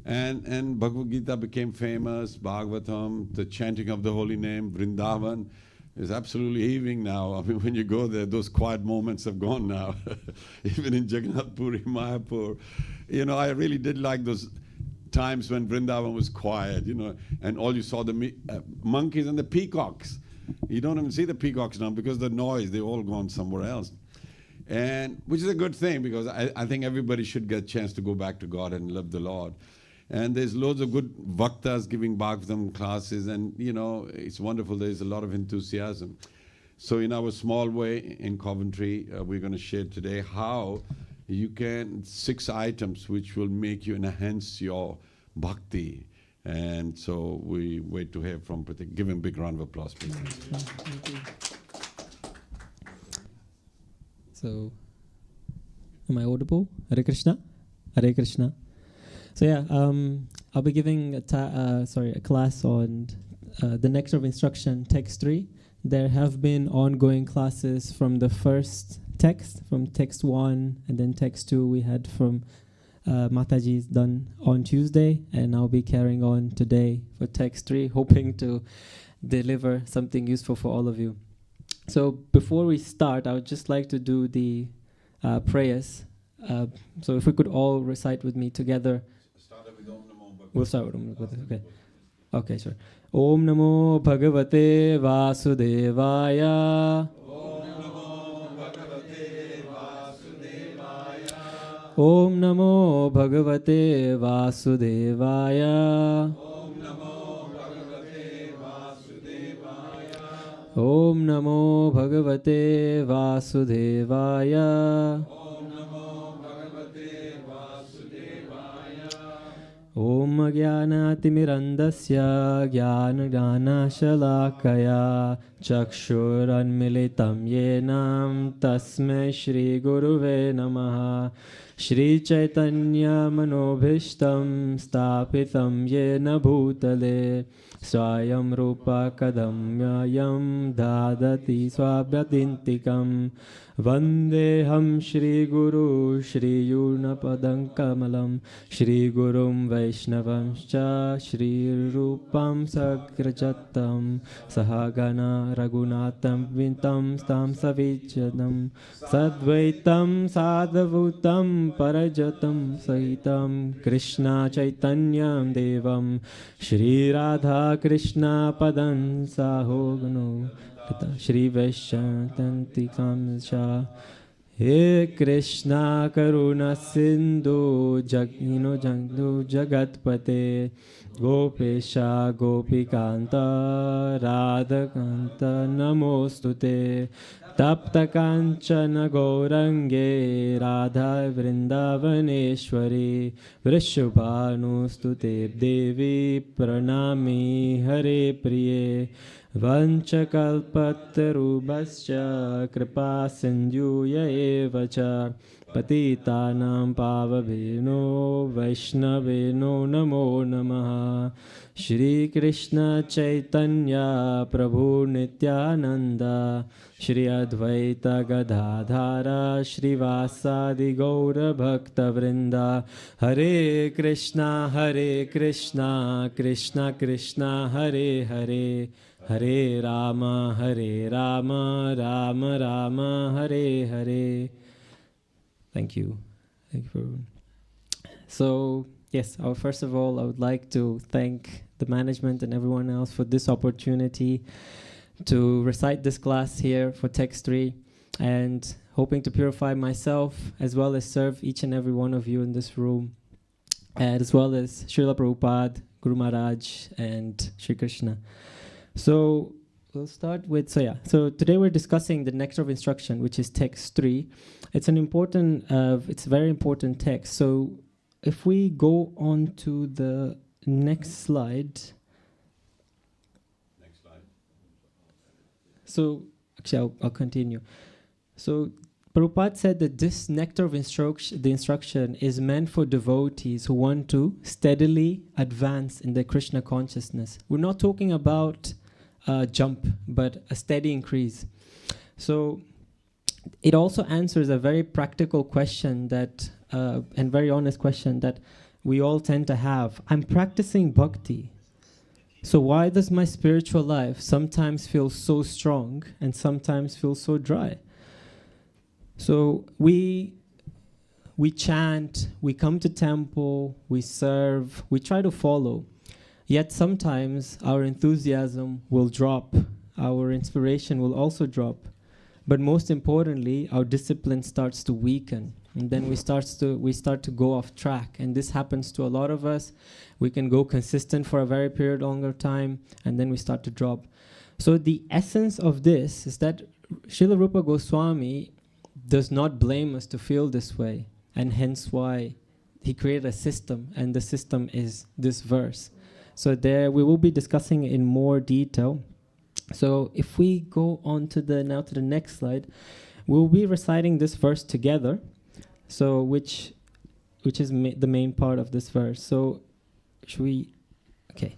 And Bhagavad Gita became famous, Bhagavatam, the chanting of the holy name, Vrindavan is absolutely heaving now. I mean, when you go there, those quiet moments have gone now. Even in Jagannath Puri, Mayapur. You know, I really did like those times when Vrindavan was quiet, you know, and all you saw the monkeys and the peacocks. You don't even see the peacocks now because the noise, they've all gone somewhere else. And which is a good thing, because I think everybody should get a chance to go back to God and love the Lord. And there's loads of good bhaktas giving Bhagavatam classes, and you know, it's wonderful. There's a lot of enthusiasm. So in our small way in Coventry, we're going to share today how you can, 6 items which will make you enhance your bhakti. And so we wait to hear from Pratik. Give him a big round of applause, please. Thank you. So, am I audible? Hare Krishna? Hare Krishna. So yeah, I'll be giving a class on the nectar of instruction, text 3. There have been ongoing classes from the first text, from text 1, and then text 2 we had from Mataji's done on Tuesday, and I'll be carrying on today for text 3, hoping to deliver something useful for all of you. So before we start, I would just like to do the prayers. So if we could all recite with me together. We'll start with Om Namo Bhagavate. Okay. Okay, sure. Om Namo Bhagavate Vasudevaya. Om Namo Bhagavate Vasudevaya. Om Namo Bhagavate Vasudevaya. Om Jnanatimirandasya Jnanashalakaya Chakshuranmilitam Yenam Tasmai Shri Guruve Namaha. Shri Chaitanya Manobhishtam Stapitam Yena Bhutale Swayam Rupa Kadamyayam Dadati Swabhyatintikam Vandeham Shri Guru Shri Yunapadam Kamalam Shri Gurum Vaishnavamscha Shri Rupam Sagrajatam Sahagana Raghunatam Vintam Stam Savichadam Sadvaitam Sadhavutam Parajatam Sahitam Krishna Chaitanyam Devam Shri Radha Krishna Padan Sahogano Shri Vaishyantantikam Shah. He Krishna Karuna Sindhu Jagnu Jagatpate Gopesha Gopikanta Radhakanta Namostute Tapta Kanchana Gaurange Radha Vrindavaneshwari Vrishubhanustute Devi Pranami Hare Priye Vanchakalpatarubhascha Kripa Sindhuya Evacha Patitanam Pavabhino Vaishnaveno Namo Namaha. Shri Krishna Chaitanya Prabhu Nityananda Shri Advaita Gadadhara Shri Vasadi Gaura Bhakta Vrinda. Hare Krishna Krishna Krishna Hare Hare, Hare Rama Rama Rama Hare Hare. Thank you. Thank you for. So yes, first of all, I would like to thank the management and everyone else for this opportunity to recite this class here for Text 3, and hoping to purify myself as well as serve each and every one of you in this room, and as well as Srila Prabhupada, Guru Maharaj, and Sri Krishna. So we'll start with, so today we're discussing the Nectar of Instruction, which is Text 3. It's it's a very important text. So if we go on to the next slide. So actually, I'll continue. So Prabhupada said that this nectar of the instruction is meant for devotees who want to steadily advance in their Krishna consciousness. We're not talking about a jump, but a steady increase. So it also answers a very practical question that, and very honest question that we all tend to have. I'm practicing bhakti. So why does my spiritual life sometimes feel so strong and sometimes feel so dry? So we chant, we come to temple, we serve, we try to follow. Yet sometimes our enthusiasm will drop, our inspiration will also drop. But most importantly, our discipline starts to weaken. And then we start to go off track. And this happens to a lot of us. We can go consistent for a very longer time, and then we start to drop. So the essence of this is that Srila Rupa Goswami does not blame us to feel this way, and hence why he created a system, and the system is this verse. So there we will be discussing in more detail. So if we go on to the next slide, we'll be reciting this verse together. So which is the main part of this verse. So should we? Okay,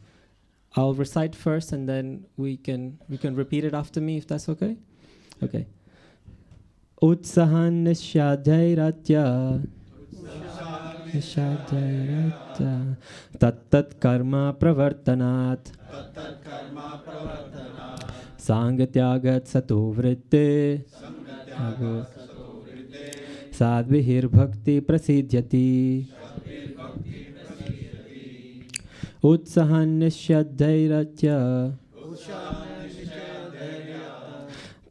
I'll recite first, and then we can repeat it after me if that's okay. Okay. Utsahan nishadhairatya tat karma pravartanat sangatyagat sato vritte sadvihir bhakti prasidhyati utsahan nishadhairatya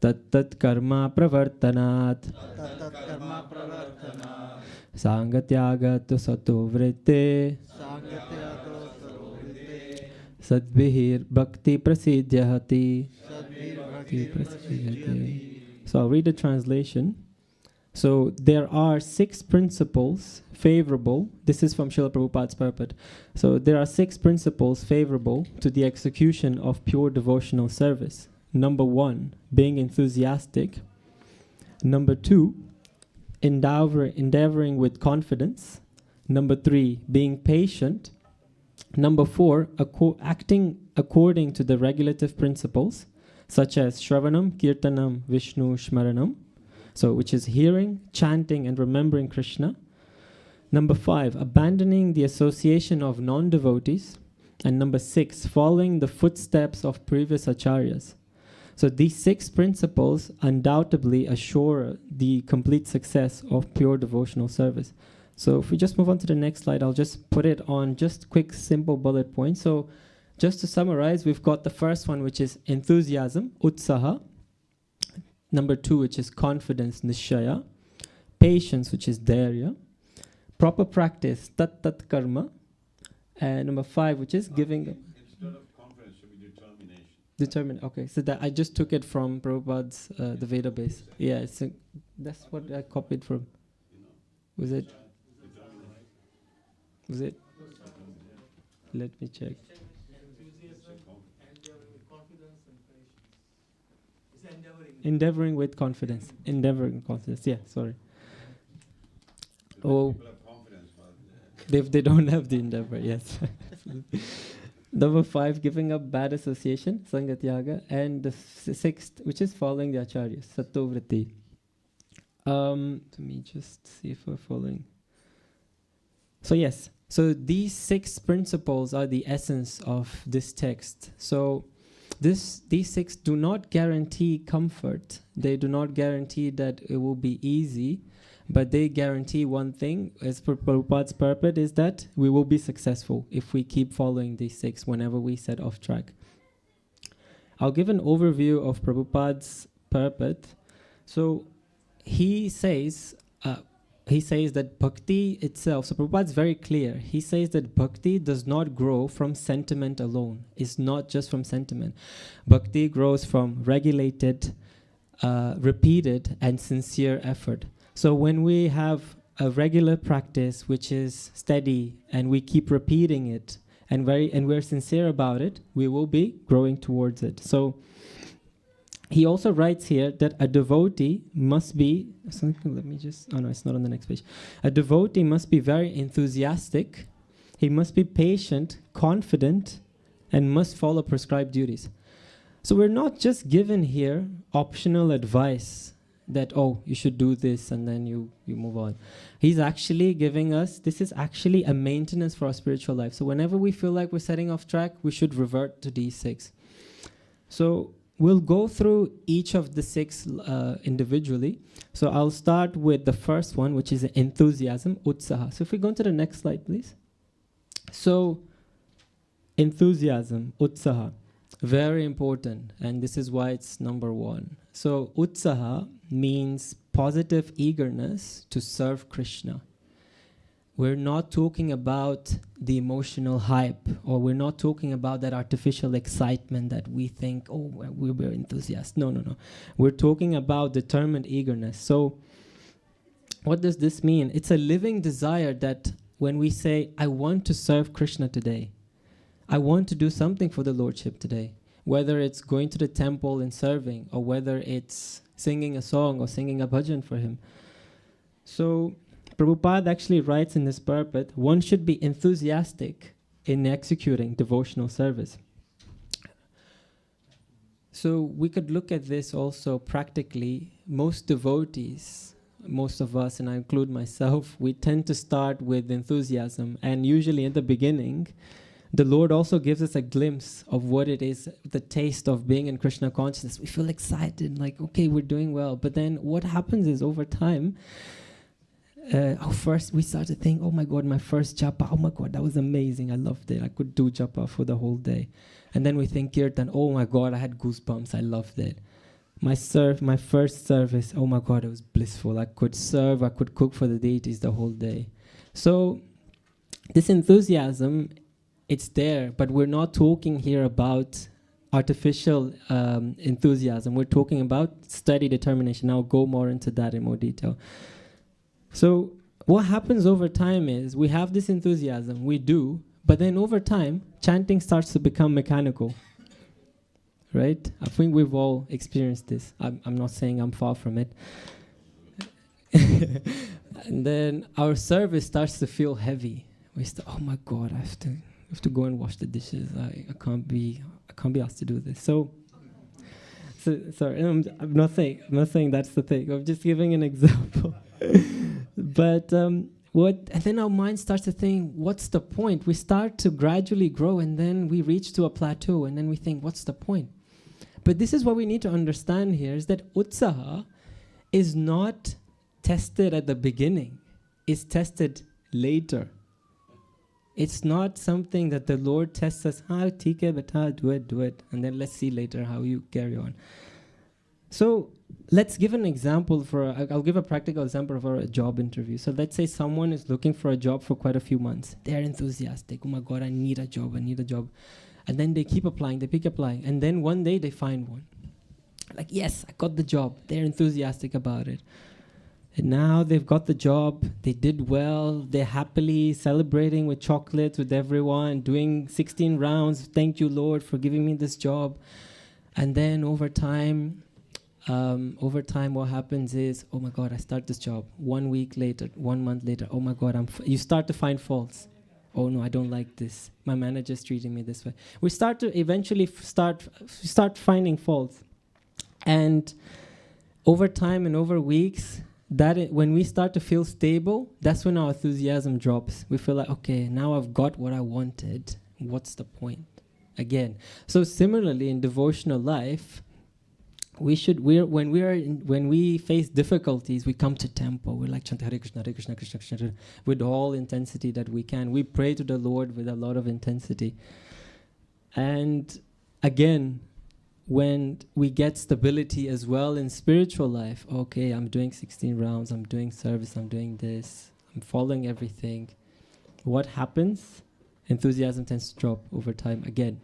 tat karma pravartanat sangatyagat sato vritte sadvihir bhakti prasidhyati. So I'll read the translation. So there are 6 principles favorable. This is from Srila Prabhupada's purport. So there are 6 principles favorable to the execution of pure devotional service. Number 1, being enthusiastic. Number 2, endeavoring with confidence. Number 3, being patient. Number 4, acting according to the regulative principles, such as Shravanam, Kirtanam, Vishnu, Shmaranam. So which is hearing, chanting, and remembering Krishna. Number 5, abandoning the association of non-devotees. And number 6, following the footsteps of previous acharyas. So these 6 principles undoubtedly assure the complete success of pure devotional service. So if we just move on to the next slide, I'll just put it on just quick, simple bullet points. So just to summarize, we've got the first one, which is enthusiasm, utsaha. Number 2, which is confidence, nishaya. Patience, which is dharya. Proper practice, tat karma. And number 5, which is giving. Instead of confidence, should be determination. Okay, so that I just took it from Prabhupada's the Veda base. Yeah, that's what I copied from. Was it? Let me check. Endeavoring with confidence. Yeah, sorry. Oh, they don't have the endeavor, yes. Number 5, giving up bad association, Sangatyaga. And the 6th, which is following the Acharyas, Sattovriti. Let me just see if we're following. So yes, so these 6 principles are the essence of this text. So these 6 do not guarantee comfort. They do not guarantee that it will be easy, but they guarantee one thing, as per Prabhupada's purport, is that we will be successful if we keep following these 6 whenever we set off track. I'll give an overview of Prabhupada's purport. So he says that bhakti itself, so Prabhupada's very clear. He says that bhakti does not grow from sentiment alone. It's not just from sentiment. Bhakti grows from regulated, repeated, and sincere effort. So when we have a regular practice which is steady and we keep repeating it and we're sincere about it, we will be growing towards it. So he also writes here that a devotee must be, let me just, oh no, it's not on the next page. A devotee must be very enthusiastic, he must be patient, confident, and must follow prescribed duties. So we're not just given here optional advice that, oh, you should do this and then you move on. He's actually giving us, this is actually a maintenance for our spiritual life. So whenever we feel like we're setting off track, we should revert to these 6. So we'll go through each of the 6 individually. So I'll start with the first one, which is enthusiasm, utsaha. So if we go to the next slide, please. So enthusiasm, utsaha, very important, and this is why it's number 1. So utsaha means positive eagerness to serve Krishna. We're not talking about the emotional hype, or we're not talking about that artificial excitement that we think, oh, we're enthusiastic. No. We're talking about determined eagerness. So what does this mean? It's a living desire that when we say, I want to serve Krishna today, I want to do something for the Lordship today, whether it's going to the temple and serving, or whether it's singing a song or singing a bhajan for him. So Prabhupada actually writes in his purport, one should be enthusiastic in executing devotional service. So we could look at this also practically. Most devotees, most of us, and I include myself, we tend to start with enthusiasm, and usually in the beginning, the Lord also gives us a glimpse of what it is, the taste of being in Krishna consciousness. We feel excited, like, okay, we're doing well. But then what happens is over time, first we start to think, oh my God, my first japa, oh my God, that was amazing. I loved it. I could do japa for the whole day. And then we think kirtan, oh my God, I had goosebumps. I loved it. My first service, oh my God, it was blissful. I could serve, I could cook for the deities the whole day. So this enthusiasm, it's there, but we're not talking here about artificial enthusiasm. We're talking about steady determination. I'll go more into that in more detail. So what happens over time is we have this enthusiasm, we do, but then over time, chanting starts to become mechanical, right? I think we've all experienced this. I'm not saying I'm far from it. And then our service starts to feel heavy. We start, oh my God, I have to go and wash the dishes. I can't be asked to do this. So sorry, I'm not saying that's the thing. I'm just giving an example. But and then our mind starts to think, what's the point? We start to gradually grow, and then we reach to a plateau, and then we think, what's the point? But this is what we need to understand here, is that utsaha is not tested at the beginning. It's tested later. It's not something that the Lord tests us, theek hai beta, do it, and then let's see later how you carry on. So let's give an example I'll give a practical example for a job interview. So let's say someone is looking for a job for quite a few months. They're enthusiastic. Oh my God, I need a job. And then they keep applying, they keep applying. And then one day they find one. Like, yes, I got the job. They're enthusiastic about it. And now they've got the job, they did well, they're happily celebrating with chocolates with everyone, doing 16 rounds, thank you Lord for giving me this job. And then over time, over time, what happens is, oh my God, I start this job. 1 week later, 1 month later, oh my God, you start to find faults. Oh no, I don't like this. My manager's treating me this way. We start to eventually start finding faults. And over time and over weeks, when we start to feel stable, that's when our enthusiasm drops. We feel like, okay, now I've got what I wanted. What's the point? Again. So similarly, in devotional life, when we face difficulties, we come to temple. We're like chant Hare Krishna, Hare Krishna, Krishna Krishna, with all intensity that we can. We pray to the Lord with a lot of intensity. And again, when we get stability as well in spiritual life, okay, I'm doing 16 rounds, I'm doing service, I'm doing this, I'm following everything. What happens? Enthusiasm tends to drop over time again.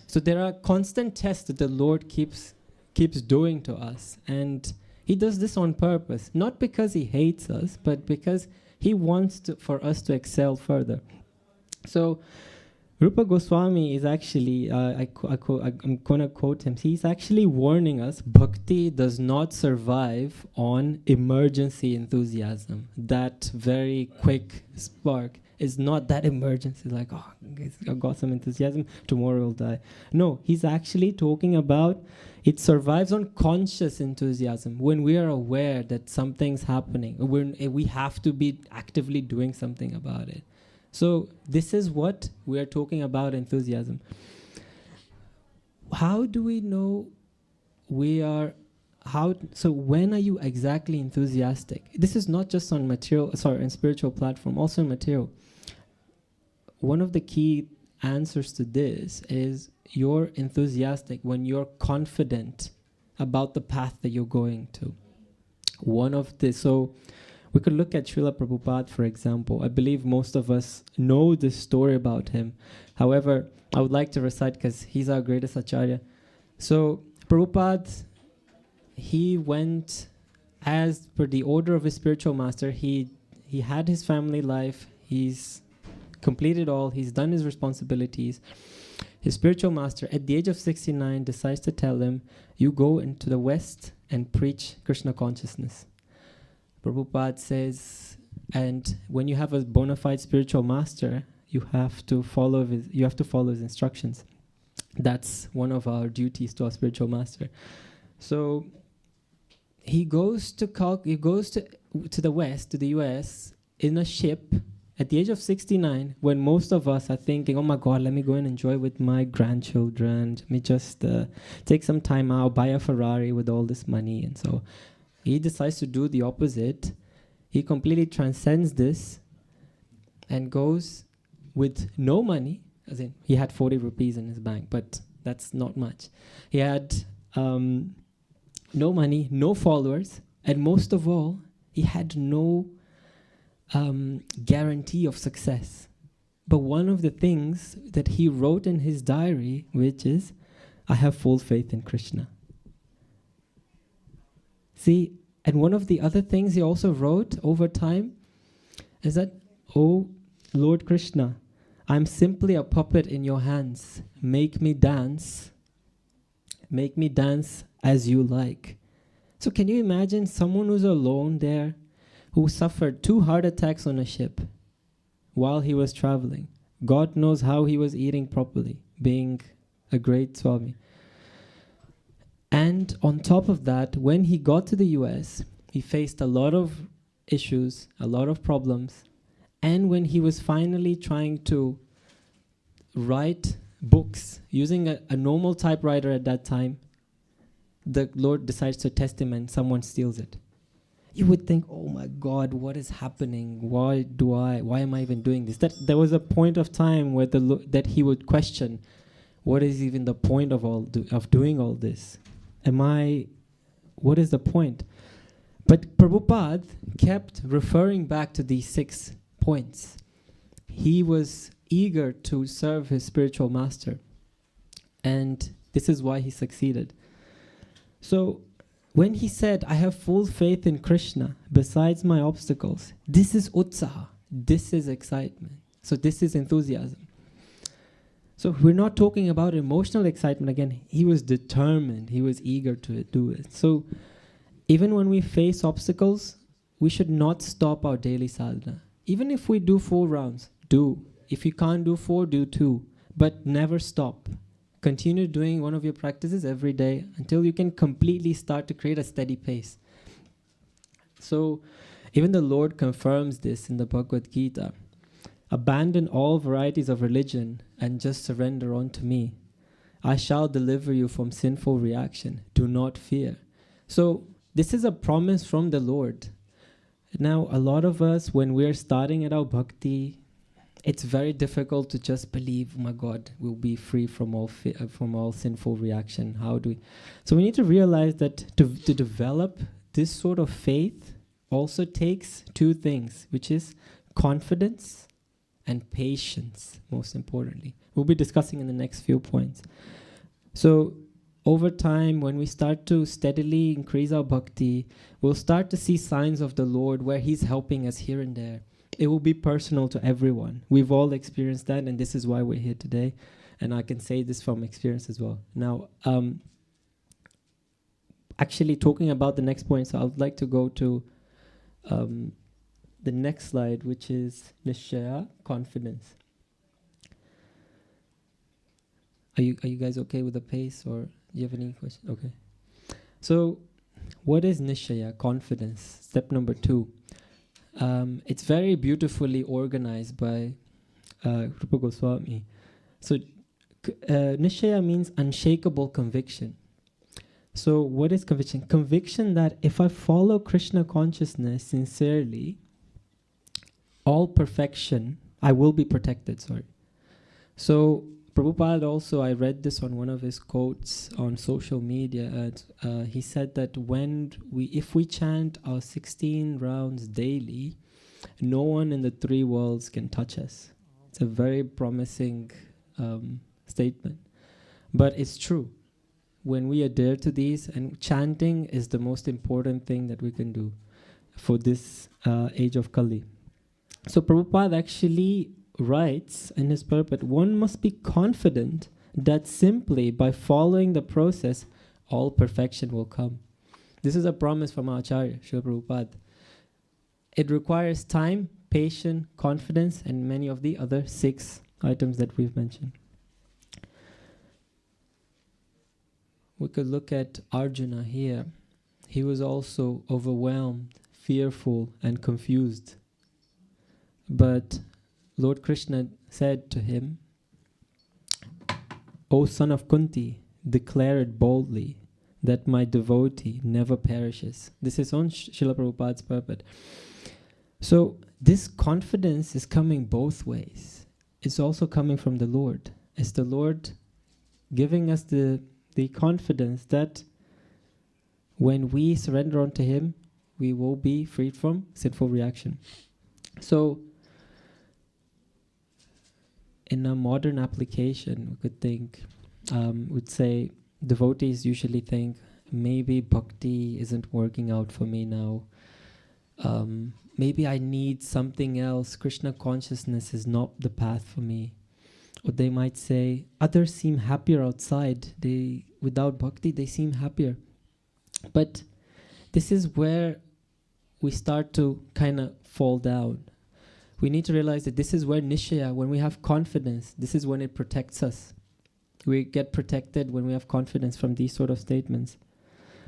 So there are constant tests that the Lord keeps doing to us, and he does this on purpose, not because he hates us, but because he wants for us to excel further. So Rupa Goswami is actually, I'm going to quote him, he's actually warning us, bhakti does not survive on emergency enthusiasm. That very quick spark is not that emergency, like, oh, I got some enthusiasm, tomorrow I'll die. No, he's actually talking about it survives on conscious enthusiasm, when we are aware that something's happening, when we have to be actively doing something about it. So this is what we are talking about, enthusiasm. How do we know so when are you exactly enthusiastic? This is not just on in spiritual platform, also in material. One of the key answers to this is you're enthusiastic when you're confident about the path that you're going to. So we could look at Srila Prabhupada, for example. I believe most of us know this story about him. However, I would like to recite because he's our greatest acharya. So Prabhupada, he went as per the order of his spiritual master. He had his family life. He's completed all. He's done his responsibilities. His spiritual master, at the age of 69, decides to tell him, you go into the West and preach Krishna consciousness. Prabhupada says, and when you have a bona fide spiritual master, you have to follow his instructions. That's one of our duties to our spiritual master. So he goes to the West, to the US, in a ship at the age of 69, when most of us are thinking, oh my God, let me go and enjoy with my grandchildren. Let me just take some time out, buy a Ferrari with all this money. And so he decides to do the opposite. He completely transcends this and goes with no money, as in he had 40 rupees in his bank, but that's not much. He had no money, no followers, and most of all, he had no guarantee of success. But one of the things that he wrote in his diary, which is, I have full faith in Krishna. See, and one of the other things he also wrote over time is that, oh Lord Krishna, I'm simply a puppet in your hands. Make me dance as you like. So can you imagine someone who's alone there, who suffered 2 heart attacks on a ship while he was traveling? God knows how he was eating properly, being a great Swami. And on top of that, when he got to the US, he faced a lot of issues, a lot of problems. And when he was finally trying to write books using a normal typewriter at that time, the Lord decides to test him and someone steals it. You would think, oh my God, what is happening? Why am I even doing this? There was a point of time where that he would question, what is even the point of doing all this? What is the point? But Prabhupada kept referring back to these 6 points. He was eager to serve his spiritual master. And this is why he succeeded. So when he said, I have full faith in Krishna besides my obstacles, this is utsaha, this is excitement. So this is enthusiasm. So we're not talking about emotional excitement again. He was determined. He was eager to do it. So even when we face obstacles, we should not stop our daily sadhana. Even if we do 4 rounds, do. If you can't do 4, do 2. But never stop. Continue doing one of your practices every day until you can completely start to create a steady pace. So even the Lord confirms this in the Bhagavad Gita. Abandon all varieties of religion and just surrender unto me. I shall deliver you from sinful reaction. Do not fear. So this is a promise from the Lord. Now, a lot of us, when we're starting at our bhakti, it's very difficult to just believe, oh my God, we'll be free from all sinful reaction. How do we? So we need to realize that to develop this sort of faith also takes 2 things, which is confidence and patience, most importantly. We'll be discussing in the next few points. So over time, when we start to steadily increase our bhakti, we'll start to see signs of the Lord where He's helping us here and there. It will be personal to everyone. We've all experienced that, and this is why we're here today. And I can say this from experience as well. Now, actually talking about the next point, so I would like to go to the next slide, which is Nishaya, confidence. Are you guys okay with the pace, or do you have any questions? Okay. So what is Nishaya, confidence? Step number 2. It's very beautifully organized by Rupa Goswami. So Nishaya means unshakable conviction. So what is conviction? Conviction that if I follow Krishna consciousness sincerely, all perfection, I will be protected, So Prabhupada also, I read this on one of his quotes on social media, and he said that if we chant our 16 rounds daily, no one in the 3 worlds can touch us. It's a very promising statement. But it's true. When we adhere to these, and chanting is the most important thing that we can do for this age of Kali. So Prabhupada actually writes in his purport, one must be confident that simply by following the process, all perfection will come. This is a promise from our Acharya, Srila Prabhupada. It requires time, patience, confidence, and many of the other 6 items that we've mentioned. We could look at Arjuna here. He was also overwhelmed, fearful, and confused. But Lord Krishna said to him, O son of Kunti, declare it boldly that my devotee never perishes. This is on Srila Prabhupada's purport. So this confidence is coming both ways. It's also coming from the Lord. It's the Lord giving us the confidence that when we surrender unto Him, we will be freed from sinful reaction. So in a modern application, we could think, would say, devotees usually think, maybe bhakti isn't working out for me now. Maybe I need something else. Krishna consciousness is not the path for me. Or they might say, others seem happier outside. Without bhakti, they seem happier. But this is where we start to kind of fall down. We need to realize that this is where Nishaya, when we have confidence, this is when it protects us. We get protected when we have confidence from these sort of statements.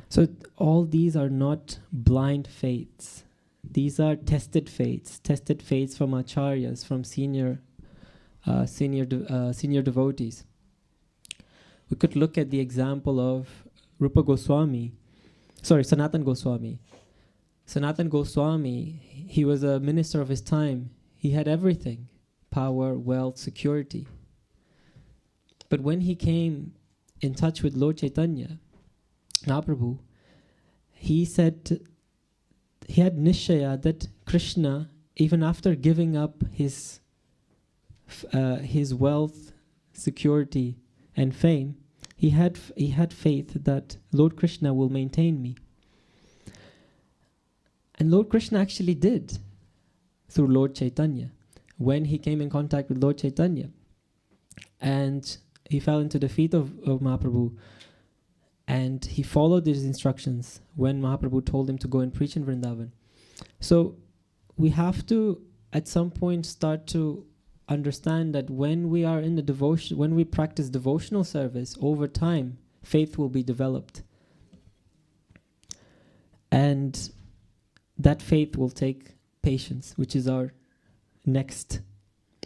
So all these are not blind faiths. These are tested faiths from acharyas, from senior devotees. We could look at the example of Sanatan Goswami. Sanatan Goswami, he was a minister of his time. He had everything, power, wealth, security. But when he came in touch with Lord Chaitanya, Mahaprabhu, he said, he had nishaya that Krishna, even after giving up his wealth, security, and fame, he had faith that Lord Krishna will maintain me. And Lord Krishna actually did through Lord Chaitanya when he came in contact with Lord Chaitanya. and he fell into the feet of Mahaprabhu, and he followed his instructions when Mahaprabhu told him to go and preach in Vrindavan. So we have to, at some point, start to understand that when we are in the devotion, when we practice devotional service, over time, faith will be developed. And that faith will take patience, which is our next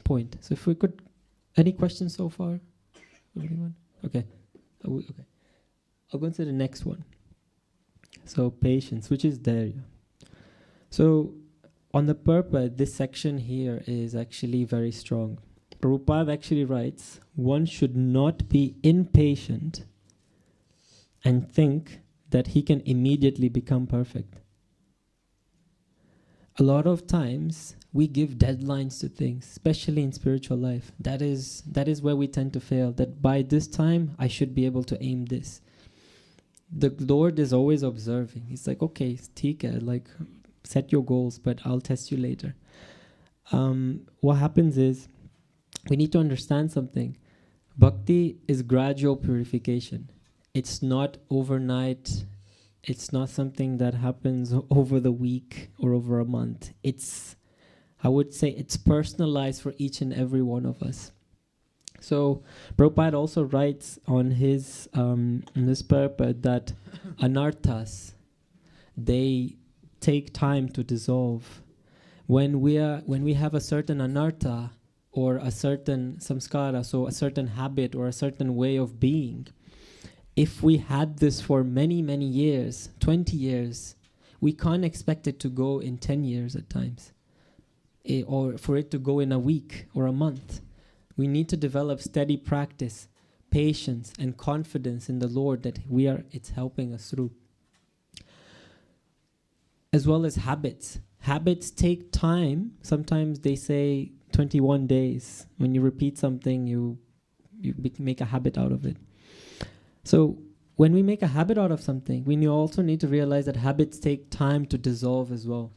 point. So if we could, any questions so far? Anyone? Okay. Okay. I'll go into the next one. So patience, which is there. So on the purpose, this section here is actually very strong. Prabhupada actually writes, one should not be impatient and think that he can immediately become perfect. A lot of times we give deadlines to things, especially in spiritual life. That is where we tend to fail, that by this time I should be able to aim this. The Lord is always observing. He's like, okay, Tika, like, set your goals, but I'll test you later. What happens is, we need to understand something. Bhakti is gradual purification. It's not overnight. It's not something that happens over the week or over a month. It's, I would say, it's personalized for each and every one of us. So Prabhupada also writes on his in this purport that anarthas, they take time to dissolve. When we have a certain anartha or a certain samskara, so a certain habit or a certain way of being, if we had this for many, many years, 20 years, we can't expect it to go in 10 years at times, or for it to go in a week or a month. We need to develop steady practice, patience, and confidence in the Lord that it's helping us through. As well as habits. Habits take time. Sometimes they say 21 days. When you repeat something, you make a habit out of it. So when we make a habit out of something, we also need to realize that habits take time to dissolve as well.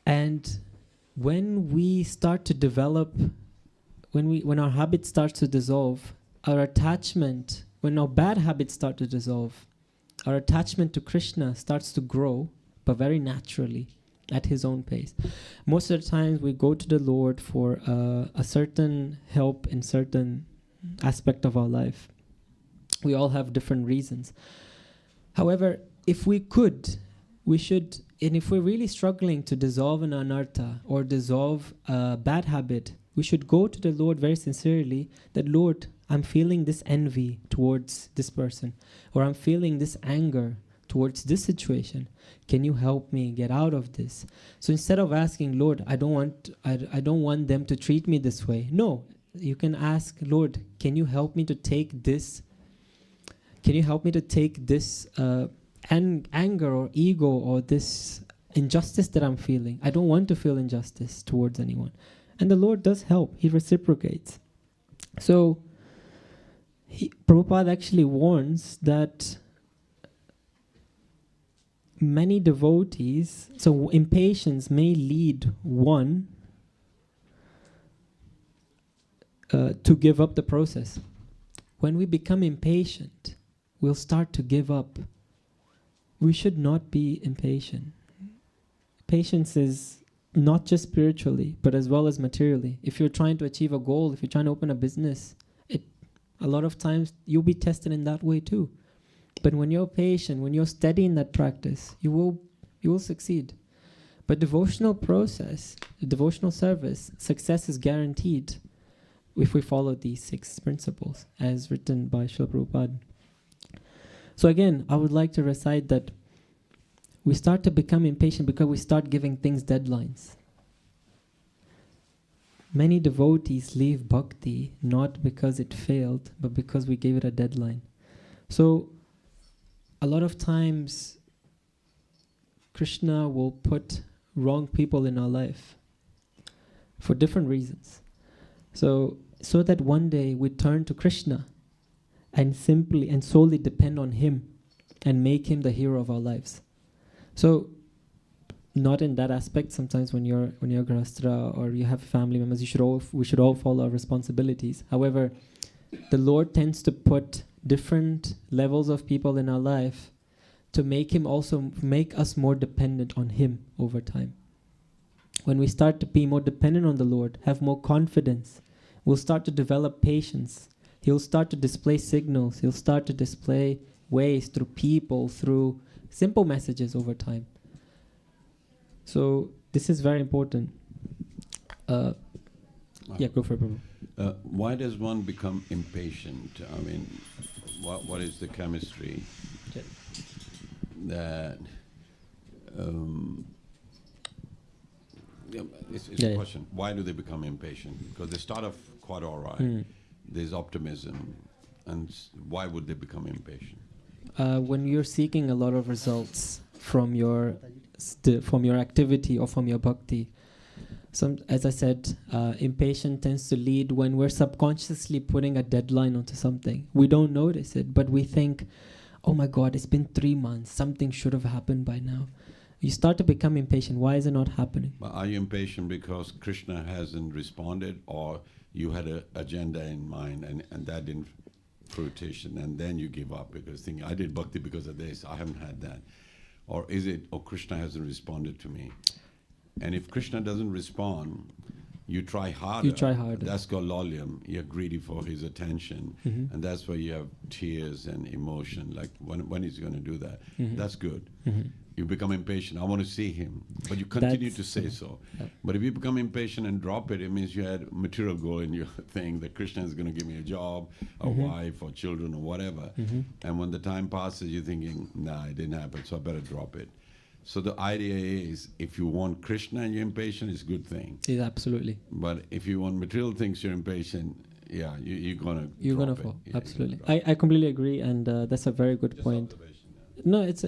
And when we start to develop, when our habit starts to dissolve, our attachment, when our bad habits start to dissolve, our attachment to Krishna starts to grow, but very naturally, at his own pace. Most of the times we go to the Lord for a certain help in certain aspect of our life. We all have different reasons. However, if we could, we should, and if we're really struggling to dissolve an anartha or dissolve a bad habit, we should go to the Lord very sincerely that, Lord, I'm feeling this envy towards this person, or I'm feeling this anger towards this situation. Can you help me get out of this? So instead of asking, Lord, I don't want them to treat me this way. No, you can ask, Lord, can you help me to take this? Can you help me to take this anger or ego or this injustice that I'm feeling? I don't want to feel injustice towards anyone. And the Lord does help. He reciprocates. So Prabhupada actually warns that many devotees, so impatience may lead one to give up the process. When we become impatient, we'll start to give up. We should not be impatient. Patience is not just spiritually, but as well as materially. If you're trying to achieve a goal, if you're trying to open a business, a lot of times you'll be tested in that way too. But when you're patient, when you're steady in that practice, you will succeed. But devotional process, devotional service, success is guaranteed if we follow these 6 principles as written by Srila Prabhupada. So again, I would like to recite that we start to become impatient because we start giving things deadlines. Many devotees leave bhakti not because it failed, but because we gave it a deadline. So a lot of times Krishna will put wrong people in our life for different reasons. So that one day we turn to Krishna and simply and solely depend on him and make him the hero of our lives. So not in that aspect. Sometimes when you're grahastra or you have family members, we should all follow our responsibilities. However, the Lord tends to put different levels of people in our life to make us more dependent on Him over time. When we start to be more dependent on the Lord, have more confidence, we'll start to develop patience. He'll start to display signals. He'll start to display ways through people, through simple messages over time. So this is very important. Yeah, go for it, Prabhu. Why does one become impatient? I mean, what is the chemistry that... it's a question. Why do they become impatient? Because they start off quite all right. There's optimism. And why would they become impatient? When you're seeking a lot of results from your activity or from your bhakti, as I said, impatient tends to lead when we're subconsciously putting a deadline onto something. We don't notice it, but we think, oh my God, it's been 3 months. Something should have happened by now. You start to become impatient. Why is it not happening? But are you impatient because Krishna hasn't responded, or you had an agenda in mind and that didn't fruition, and then you give up because thinking, I did bhakti because of this, I haven't had that? Or is it, oh, Krishna hasn't responded to me? And if Krishna doesn't respond, you try harder. You try harder. That's called lolyam. You're greedy for his attention. And that's why you have tears and emotion, like when he's going to do that. That's good. You become impatient. I want to see him. But you continue to say so. But if you become impatient and drop it, it means you had material goal in your thing, that Krishna is going to give me a job, a wife, or children, or whatever. And when the time passes, you're thinking, nah, it didn't happen, so I better drop it. So the idea is, if you want Krishna and you're impatient, it's a good thing. Yeah, absolutely. But if you want material things, you're impatient, yeah, you're going to fall. Yeah, absolutely. I completely agree, and that's a very good point. No, it's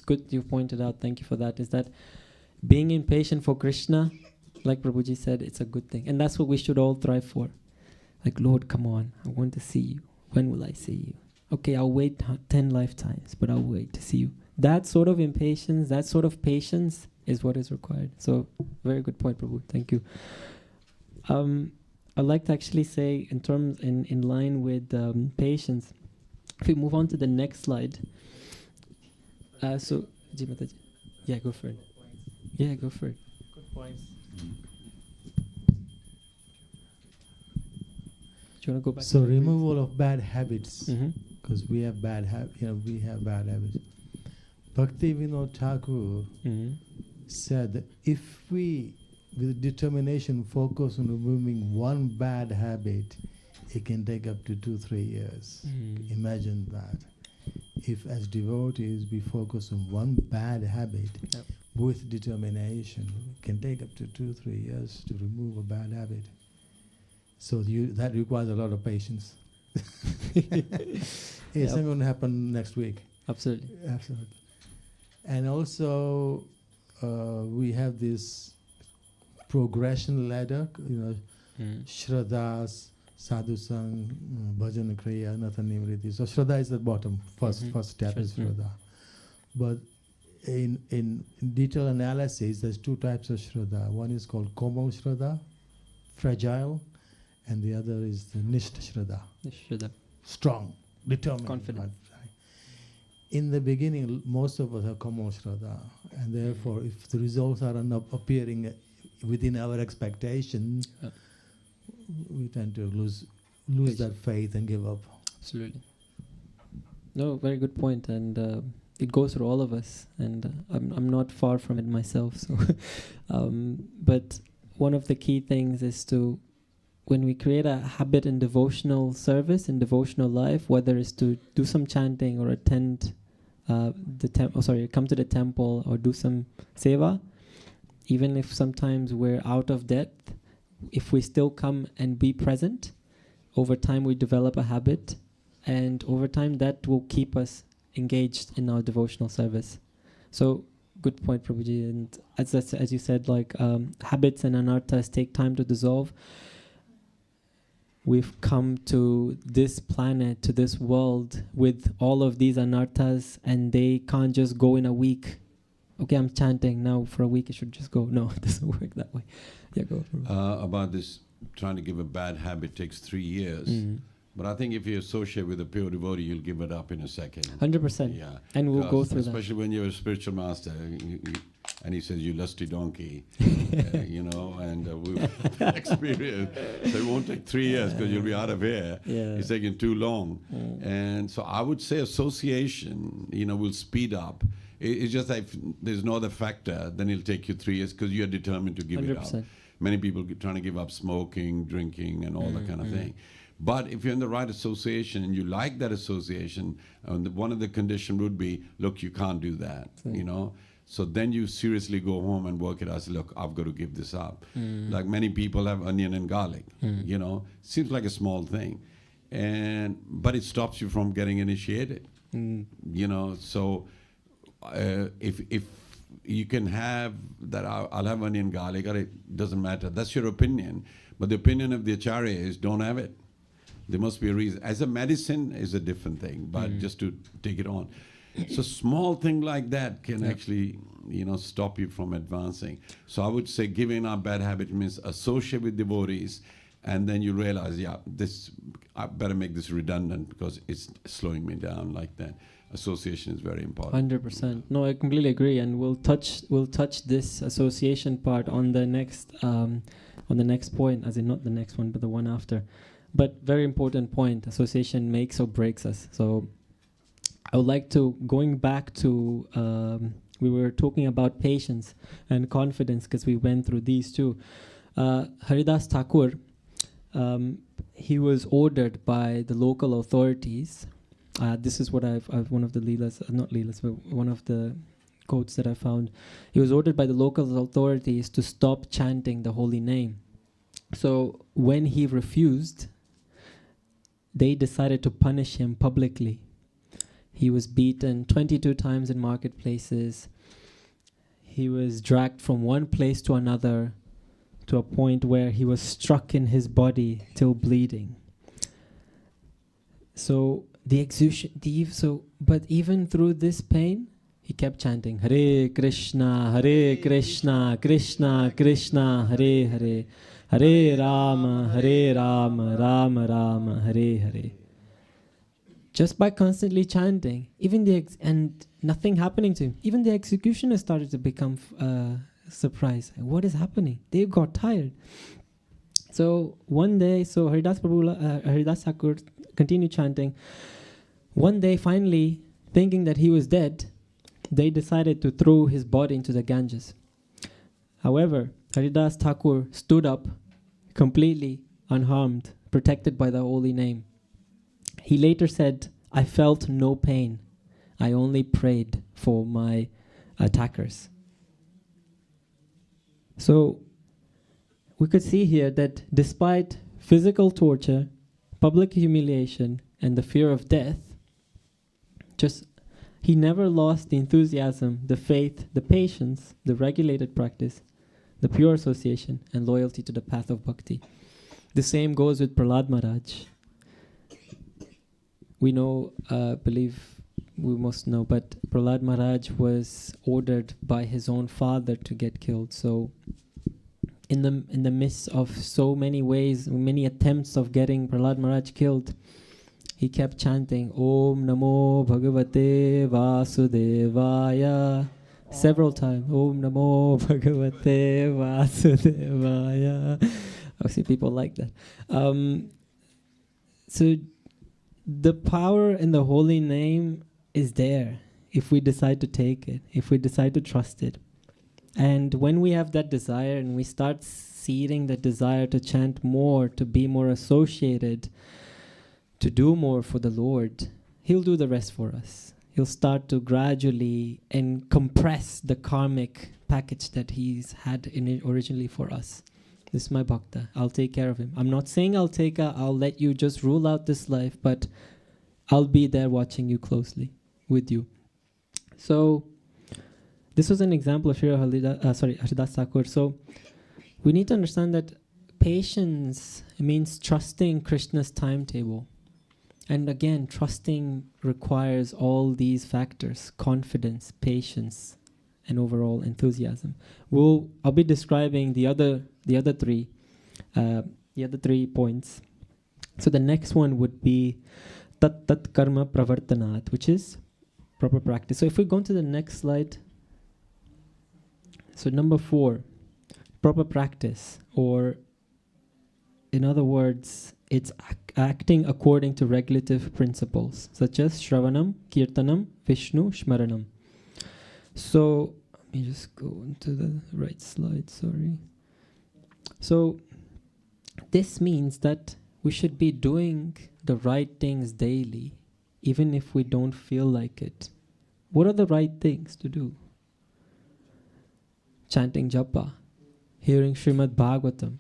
good you pointed out. Thank you for that. Is that being impatient for Krishna, like Prabhuji said, it's a good thing, and that's what we should all thrive for. Like, Lord, come on, I want to see you. When will I see you? Okay, I'll wait 10 lifetimes, but I'll wait to see you. That sort of impatience, that sort of patience is what is required. So, very good point, Prabhu. Thank you. I'd like to actually say, in line with patience, if we move on to the next slide. So, Ji Mataji. Yeah, go for it. Yeah, go for it. Good points. Do you want to go back? So removal of bad habits, because we have bad habits. Bhakti Vinod Thakur said that if we, with determination, focus on removing one bad habit, it can take up to 2-3 years. Imagine that. If as devotees we focus on one bad habit with determination, it can take up to 2-3 years to remove a bad habit. So that requires a lot of patience. It's not going to happen next week. Absolutely. And also, we have this progression ladder, Shraddhas, Sadhu Sang, Bhajan Kriya, Nathan Nimriti. So Shraddha is the bottom, first step is Shraddha. But in detailed analysis, there's 2 types of Shraddha. One is called Komal Shraddha, fragile, and the other is the Nishtha Shraddha. Strong, determined. Confident. In the beginning, most of us have Komal Shraddha, and therefore, if the results are not appearing within our expectation, we tend to lose that faith and give up. Absolutely. No, very good point, and it goes through all of us, and I'm not far from it myself. So, but one of the key things is to, when we create a habit in devotional service, in devotional life, whether it's to do some chanting or attend come to the temple or do some seva, even if sometimes we're out of depth, if we still come and be present, over time we develop a habit, and over time that will keep us engaged in our devotional service. So, good point, Prabhuji. And as you said, like habits and anarthas take time to dissolve. We've come to this planet, to this world, with all of these anarthas, and they can't just go in a week. okay, I'm chanting now for a week, it should just go. No, it doesn't work that way. Yeah, go. About this, trying to give a bad habit takes 3 years. But I think if you associate with a pure devotee, you'll give it up in a second. 100%. Yeah. And we'll go through especially when you're a spiritual master, and he says, you lusty donkey, you know, and we've experienced. So it won't take 3 years because you'll be out of here. Yeah. It's taking too long. And so I would say association, you know, will speed up. It's just like if there's no other factor, then it'll take you 3 years because you're determined to give it up. 100%. Many people trying to give up smoking, drinking, and all that kind of thing. But if you're in the right association and you like that association, one of the conditions would be, look, you can't do that, you know. So then you seriously go home and work it out. Say, look, I've got to give this up. Like many people have onion and garlic, you know. Seems like a small thing, but it stops you from getting initiated, you know. So if you can have that, I'll have onion garlic, or it doesn't matter. That's your opinion. But the opinion of the acharya is, don't have it. There must be a reason. As a medicine is a different thing, but just to take it on. So small thing like that can actually, you know, stop you from advancing. So I would say giving up bad habit means associate with devotees, and then you realize, yeah, I better make this redundant because it's slowing me down like that. Association is very important. 100%. No, I completely agree, and we'll touch this association part on the next point, as in not the next one, but the one after. But very important point: association makes or breaks us. So I would like to, going back to we were talking about patience and confidence because we went through these two. Haridas Thakur, he was ordered by the local authorities. This is what I've one of the leelas, not leelas, but one of the quotes that I found. He was ordered by the local authorities to stop chanting the holy name. So when he refused, they decided to punish him publicly. He was beaten 22 times in marketplaces. He was dragged from one place to another to a point where he was struck in his body till bleeding. So the execution, but even through this pain, he kept chanting, Hare Krishna, Krishna Krishna, Hare Hare, Hare Rama, Rama Rama, Hare Hare. Just by constantly chanting, even and nothing happening to him, even the executioner started to become surprised. What is happening? They got tired. So one day, Haridas Thakur continued chanting. One day, finally, thinking that he was dead, they decided to throw his body into the Ganges. However, Haridas Thakur stood up completely unharmed, protected by the holy name. He later said, I felt no pain. I only prayed for my attackers. So we could see here that despite physical torture, public humiliation, and the fear of death, he never lost the enthusiasm, the faith, the patience, the regulated practice, the pure association, and loyalty to the path of bhakti. The same goes with Prahlad Maharaj. We know, we must know, but Prahlad Maharaj was ordered by his own father to get killed. So in the midst of so many ways, many attempts of getting Prahlad Maharaj killed, he kept chanting, Om Namo Bhagavate Vasudevaya, several times. Om Namo Bhagavate Vasudevaya. I see people like that. So the power in the holy name is there if we decide to take it, if we decide to trust it. And when we have that desire and we start seeding the desire to chant more, to be more associated, to do more for the Lord, He'll do the rest for us. He'll start to gradually and compress the karmic package that He's had originally for us. This is my bhakta. I'll take care of him. I'm not saying I'll let you just rule out this life, but I'll be there watching you closely with you. So this was an example of Haridas Thakur. So we need to understand that patience means trusting Krishna's timetable. And again, trusting requires all these factors: confidence, patience, and overall enthusiasm. I'll be describing the other three points. So the next one would be tat karma pravartanat, which is proper practice. So if we go to the next slide, so number 4, proper practice, or in other words, it's acting according to regulative principles such as Shravanam, Kirtanam, Vishnu, Shmaranam. So let me just go into the right slide, sorry. So this means that we should be doing the right things daily, even if we don't feel like it. What are the right things to do? Chanting japa, hearing Srimad Bhagavatam,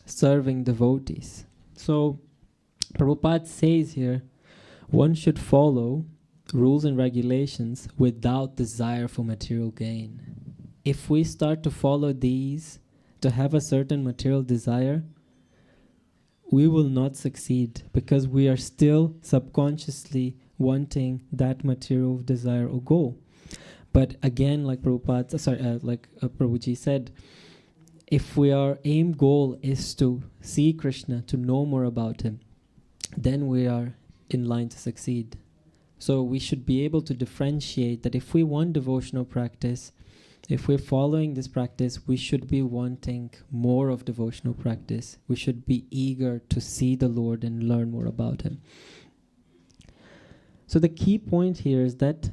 serving devotees. So Prabhupada says here, one should follow rules and regulations without desire for material gain. If we start to follow these to have a certain material desire, we will not succeed because we are still subconsciously wanting that material desire or goal. But again, like Prabhuji said, if our aim goal is to see Krishna, to know more about him, then we are in line to succeed. So we should be able to differentiate that if we want devotional practice, if we're following this practice, we should be wanting more of devotional practice. We should be eager to see the Lord and learn more about him. So the key point here is that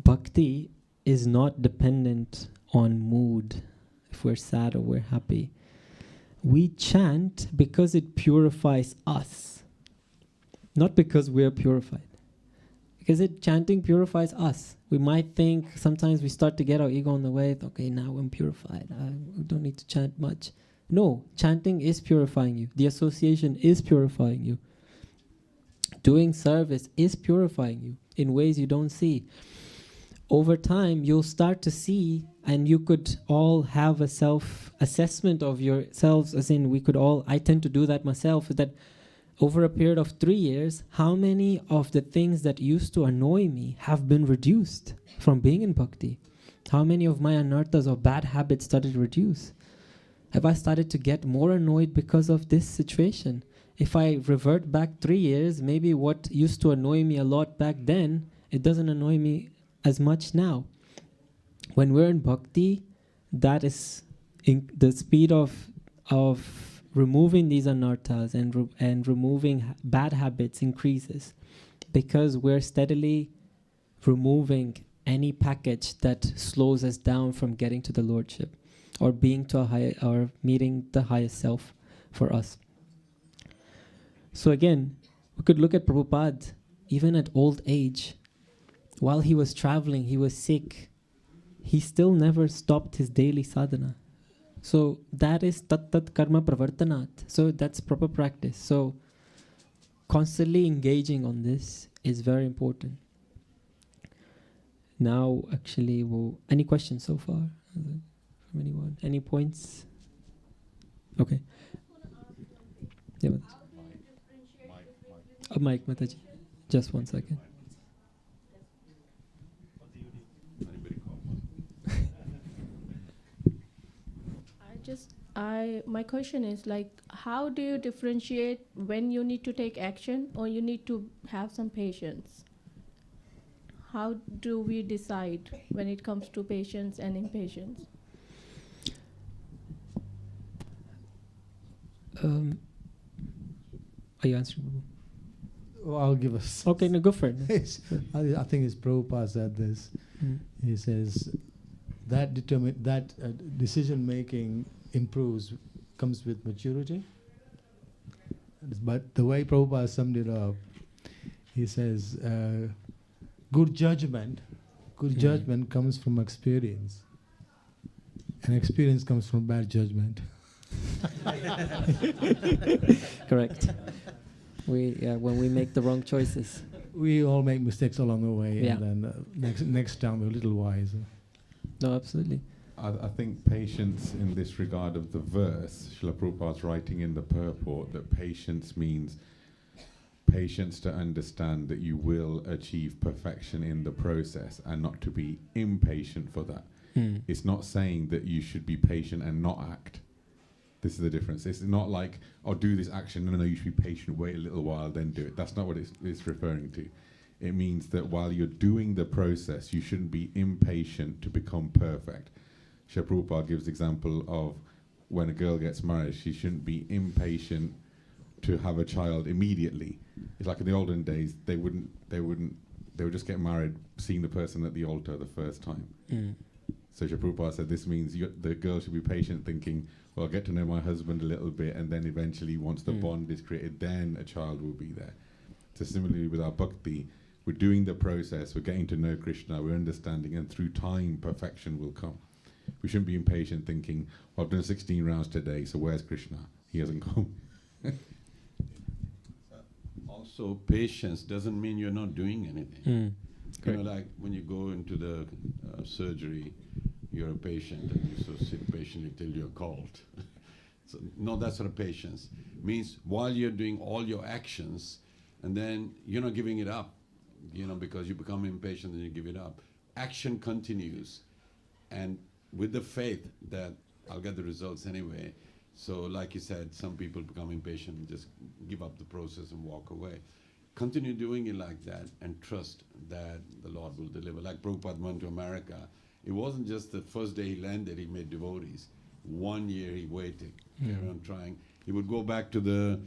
bhakti is not dependent on mood, if we're sad or we're happy. We chant because it purifies us, not because we're purified. Because chanting purifies us. We might think, sometimes we start to get our ego in the way, okay, now I'm purified, I don't need to chant much. No, chanting is purifying you. The association is purifying you. Doing service is purifying you in ways you don't see. Over time, you'll start to see, and you could all have a self-assessment of yourselves, as in I tend to do that myself, that over a period of 3 years, how many of the things that used to annoy me have been reduced from being in bhakti? How many of my anarthas or bad habits started to reduce? Have I started to get more annoyed because of this situation? If I revert back 3 years, maybe what used to annoy me a lot back then, it doesn't annoy me as much now. When we're in bhakti, that is the speed of removing these anarthas and removing bad habits increases, because we're steadily removing any package that slows us down from getting to the Lordship or being or meeting the highest self for us. So again, we could look at Prabhupada, even at old age, while he was traveling, he was sick, he still never stopped his daily sadhana. So that is tat karma pravartanat. So that's proper practice. So constantly engaging on this is very important. Now, actually, any questions so far from anyone? Any points? Okay. Yeah, Mike Mataji. Just 1 second. My question is, like, how do you differentiate when you need to take action or you need to have some patience? How do we decide when it comes to patience and impatience? Are you answering? Well, I'll give us. Okay, no, go for it. I think it's Prabhupada said this. He says that decision making comes with maturity. But the way Prabhupada summed it up, he says, good judgment comes from experience, and experience comes from bad judgment. Correct. When we make the wrong choices, we all make mistakes along the way, Yeah. and then next time we're a little wiser. No, absolutely. I think patience in this regard of the verse, Srila Prabhupada's writing in the purport that patience means patience to understand that you will achieve perfection in the process and not to be impatient for that. It's not saying that you should be patient and not act. This is the difference. It's not like, oh, do this action. No, you should be patient, wait a little while, then do it. That's not what it's referring to. It means that while you're doing the process, you shouldn't be impatient to become perfect. Shri Prabhupada gives the example of when a girl gets married, she shouldn't be impatient to have a child immediately. It's like in the olden days, they would just get married seeing the person at the altar the first time. So Shri Prabhupada said this means the girl should be patient, thinking, well, I'll get to know my husband a little bit, and then eventually once the bond is created, then a child will be there. So similarly with our bhakti, we're doing the process, we're getting to know Krishna, we're understanding, and through time, perfection will come. We shouldn't be impatient thinking, well, I've done 16 rounds today, so where's Krishna? He hasn't come. Also, patience doesn't mean you're not doing anything. You know, like when you go into the surgery, you're a patient and you sort of sit patiently till you're called. So, no, that sort of patience means while you're doing all your actions, and then you're not giving it up, you know, because you become impatient and you give it up. Action continues, and with the faith that I'll get the results anyway. So like you said, some people become impatient and just give up the process and walk away. Continue doing it like that and trust that the Lord will deliver. Like Prabhupada went to America. It wasn't just the first day he landed, he made devotees. 1 year he waited, carried on trying. He would go back to the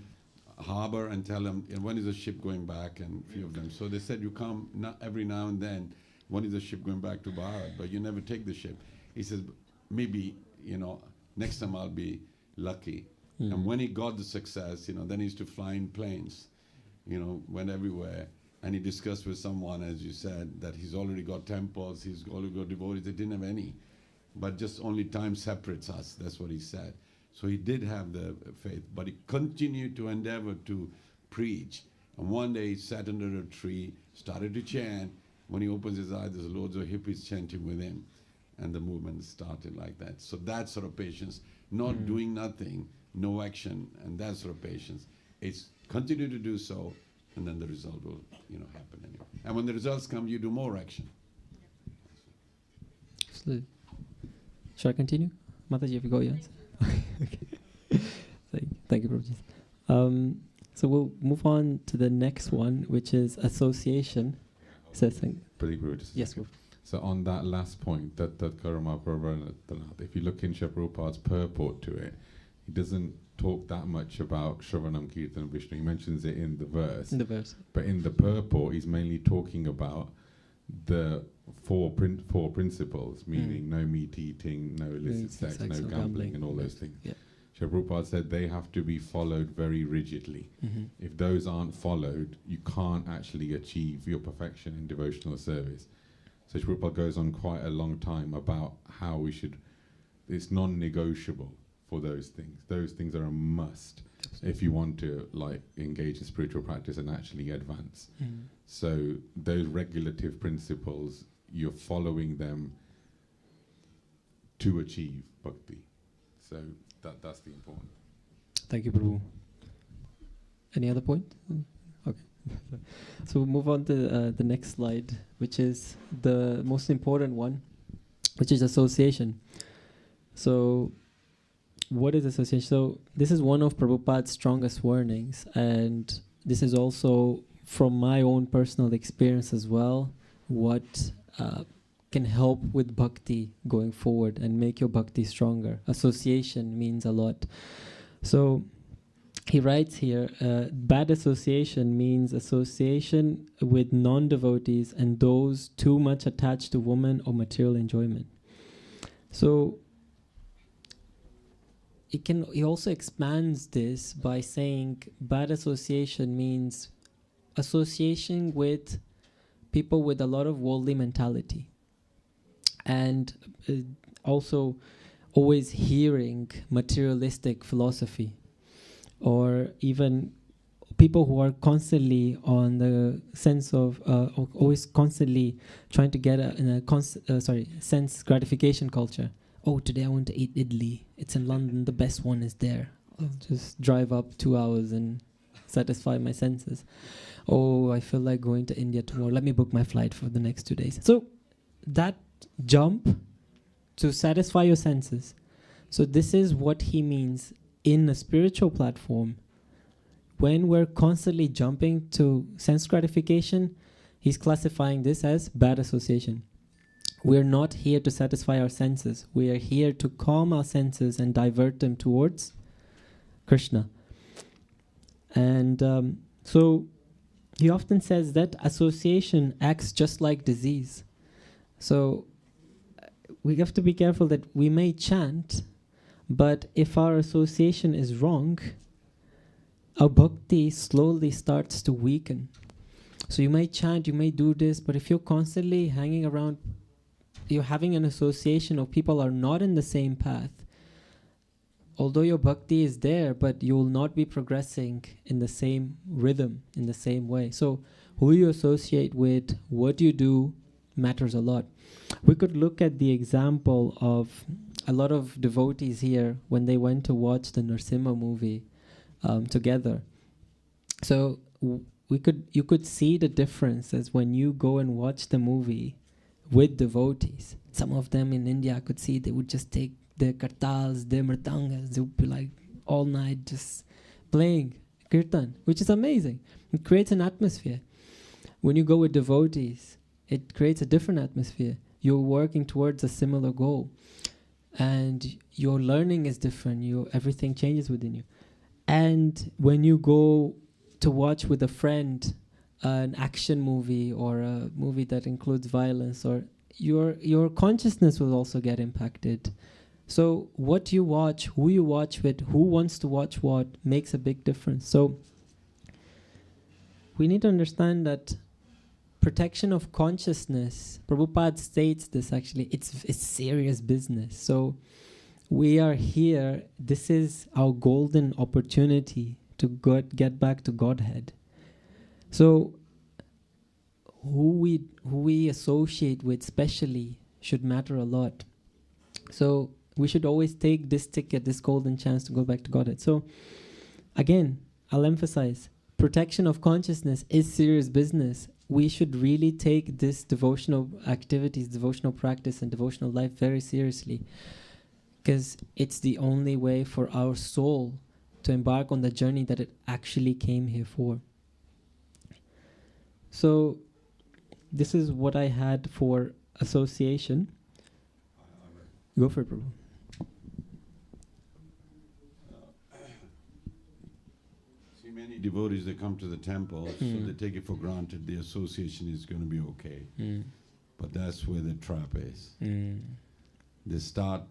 harbor and tell them, when is the ship going back, and a few of them. So they said, you come every now and then, when is the ship going back to Bharat, but you never take the ship. He says, maybe, you know, next time I'll be lucky. And when he got the success, you know, then he used to fly in planes, you know, went everywhere. And he discussed with someone, as you said, that he's already got temples, he's already got devotees. They didn't have any, but just only time separates us. That's what he said. So he did have the faith, but he continued to endeavor to preach. And one day he sat under a tree, started to chant. When he opens his eyes, there's loads of hippies chanting with him. And the movement started like that. So that sort of patience, not doing nothing, no action, and that sort of patience. It's continue to do so, and then the result will, you know, happen anyway. And when the results come, you do more action. Absolutely. Shall I continue? Mataji, have you got your answer? Okay. Thank you, Prabhuji. So we'll move on to the next one, which is association. Yes, go. So on that last point, that Karama Prabhupada, if you look in Shri Prabhupada's purport to it, he doesn't talk that much about Shravanam, Kirtan, Vishnu. He mentions it in the verse. But in the purport, he's mainly talking about the four principles, meaning no meat eating, no illicit sex, no gambling, and all those things. Yeah. Shri Prabhupada said they have to be followed very rigidly. If those aren't followed, you can't actually achieve your perfection in devotional service. So Shri Prabhupada goes on quite a long time about how we should, it's non-negotiable for those things. Those things are a must if you want to like engage in spiritual practice and actually advance. So those regulative principles, you're following them to achieve bhakti. So that's the important. Thank you, Prabhu. Any other point? Okay. So we'll move on to the next slide, which is the most important one, which is association. So what is association? So this is one of Prabhupada's strongest warnings, and this is also from my own personal experience as well, what can help with bhakti going forward and make your bhakti stronger. Association means a lot. So he writes here, bad association means association with non-devotees and those too much attached to women or material enjoyment. So he also expands this by saying bad association means association with people with a lot of worldly mentality, and also always hearing materialistic philosophy, or even people who are constantly on the sense of always constantly trying to get sense gratification culture. Oh, today I want to eat idli. It's in London. The best one is there. I'll just drive up 2 hours and satisfy my senses. Oh, I feel like going to India tomorrow. Let me book my flight for the next 2 days. So that jump to satisfy your senses. So this is what he means in a spiritual platform. When we're constantly jumping to sense gratification, he's classifying this as bad association. We're not here to satisfy our senses. We are here to calm our senses and divert them towards Krishna. And so he often says that association acts just like disease. So we have to be careful that we may chant, but if our association is wrong, our bhakti slowly starts to weaken. So you may chant, you may do this, but if you're constantly hanging around, you're having an association of people are not in the same path, although your bhakti is there, but you will not be progressing in the same rhythm, in the same way. So who you associate with, what you do, matters a lot. We could look at the example of a lot of devotees here when they went to watch the Narasimha movie together. So you could see the difference as when you go and watch the movie with devotees. Some of them in India, I could see they would just take their kartals, their mridangas, they would be like all night just playing kirtan, which is amazing. It creates an atmosphere. When you go with devotees, it creates a different atmosphere. You're working towards a similar goal, and your learning is different. Everything changes within you. And when you go to watch with a friend an action movie or a movie that includes violence, or your consciousness will also get impacted. So what you watch, who you watch with, who wants to watch what, makes a big difference. So we need to understand that protection of consciousness, Prabhupada states this actually, it's serious business. So we are here, this is our golden opportunity to get back to Godhead. So who we associate with specially should matter a lot. So we should always take this ticket, this golden chance to go back to Godhead. So again, I'll emphasize, protection of consciousness is serious business. We should really take this devotional activities, devotional practice and devotional life very seriously, because it's the only way for our soul to embark on the journey that it actually came here for. So this is what I had for association. Go for it, Prabhu. See, many devotees, they come to the temple, so they take it for granted the association is going to be okay. But that's where the trap is. They start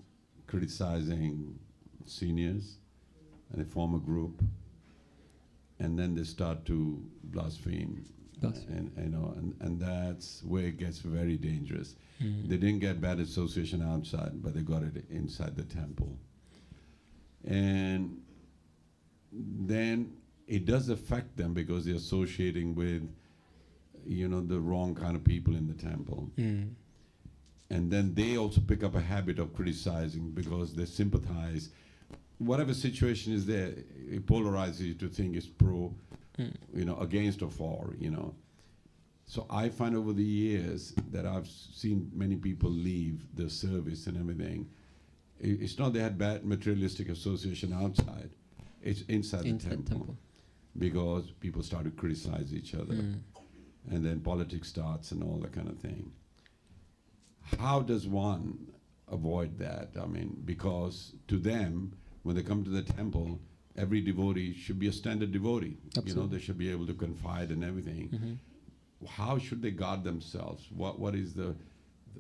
criticizing seniors, and they form a group, and then they start to blaspheme. And that's where it gets very dangerous. They didn't get bad association outside, but they got it inside the temple. And then it does affect them because they're associating with, the wrong kind of people in the temple. And then they also pick up a habit of criticizing because they sympathize. Whatever situation is there, it polarizes you to think it's pro, against or for, So I find over the years that I've seen many people leave the service and everything. It's not they had bad materialistic association outside. It's inside the temple. Because people start to criticize each other. And then politics starts and all that kind of thing. How does one avoid that? I mean, because to them, when they come to the temple, every devotee should be a standard devotee. Absolutely. They should be able to confide and everything. How should they guard themselves? What is the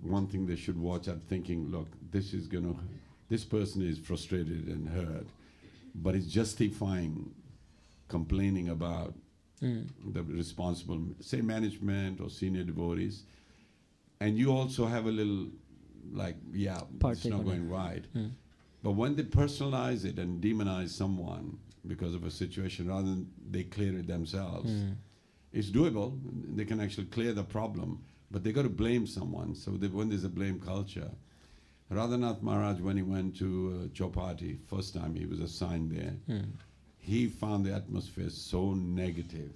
one thing they should watch at, thinking, look, this person is frustrated and hurt, but it's justifying complaining about the responsible, say, management or senior devotees, and you also have a little, it's not going right. But when they personalize it and demonize someone because of a situation, rather than they clear it themselves, it's doable. They can actually clear the problem, but they got to blame someone. So when there's a blame culture, Radhanath Maharaj, when he went to Chowpatty, first time he was assigned there, he found the atmosphere so negative.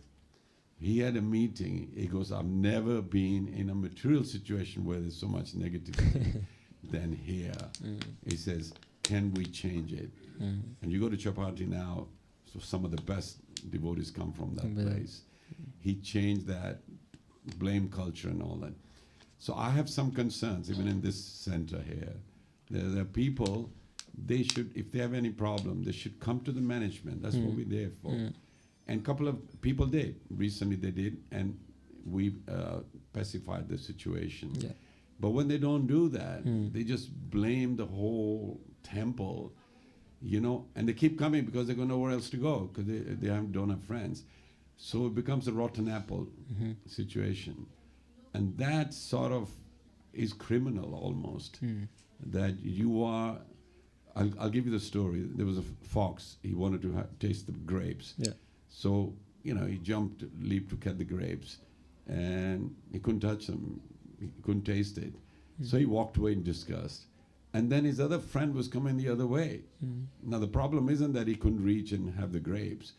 He had a meeting. He goes, I've never been in a material situation where there's so much negativity than here. He says, can we change it? And you go to Chapati now, so some of the best devotees come from that place. He changed that blame culture and all that. So I have some concerns, even in this center here. There are people, they should, if they have any problem, they should come to the management. That's what we're there for. And a couple of people did. Recently they did, and we pacified the situation. Yeah. But when they don't do that, they just blame the whole temple, you know, and they keep coming because they don't know where else to go, because they don't have friends. So it becomes a rotten apple situation. And that sort of is criminal almost. That you are, I'll give you the story. There was a fox, he wanted to taste the grapes. Yeah. So, you know, he leaped to get the grapes, and he couldn't touch them, he couldn't taste it. So he walked away in disgust. And then his other friend was coming the other way. Now the problem isn't that he couldn't reach and have the grapes.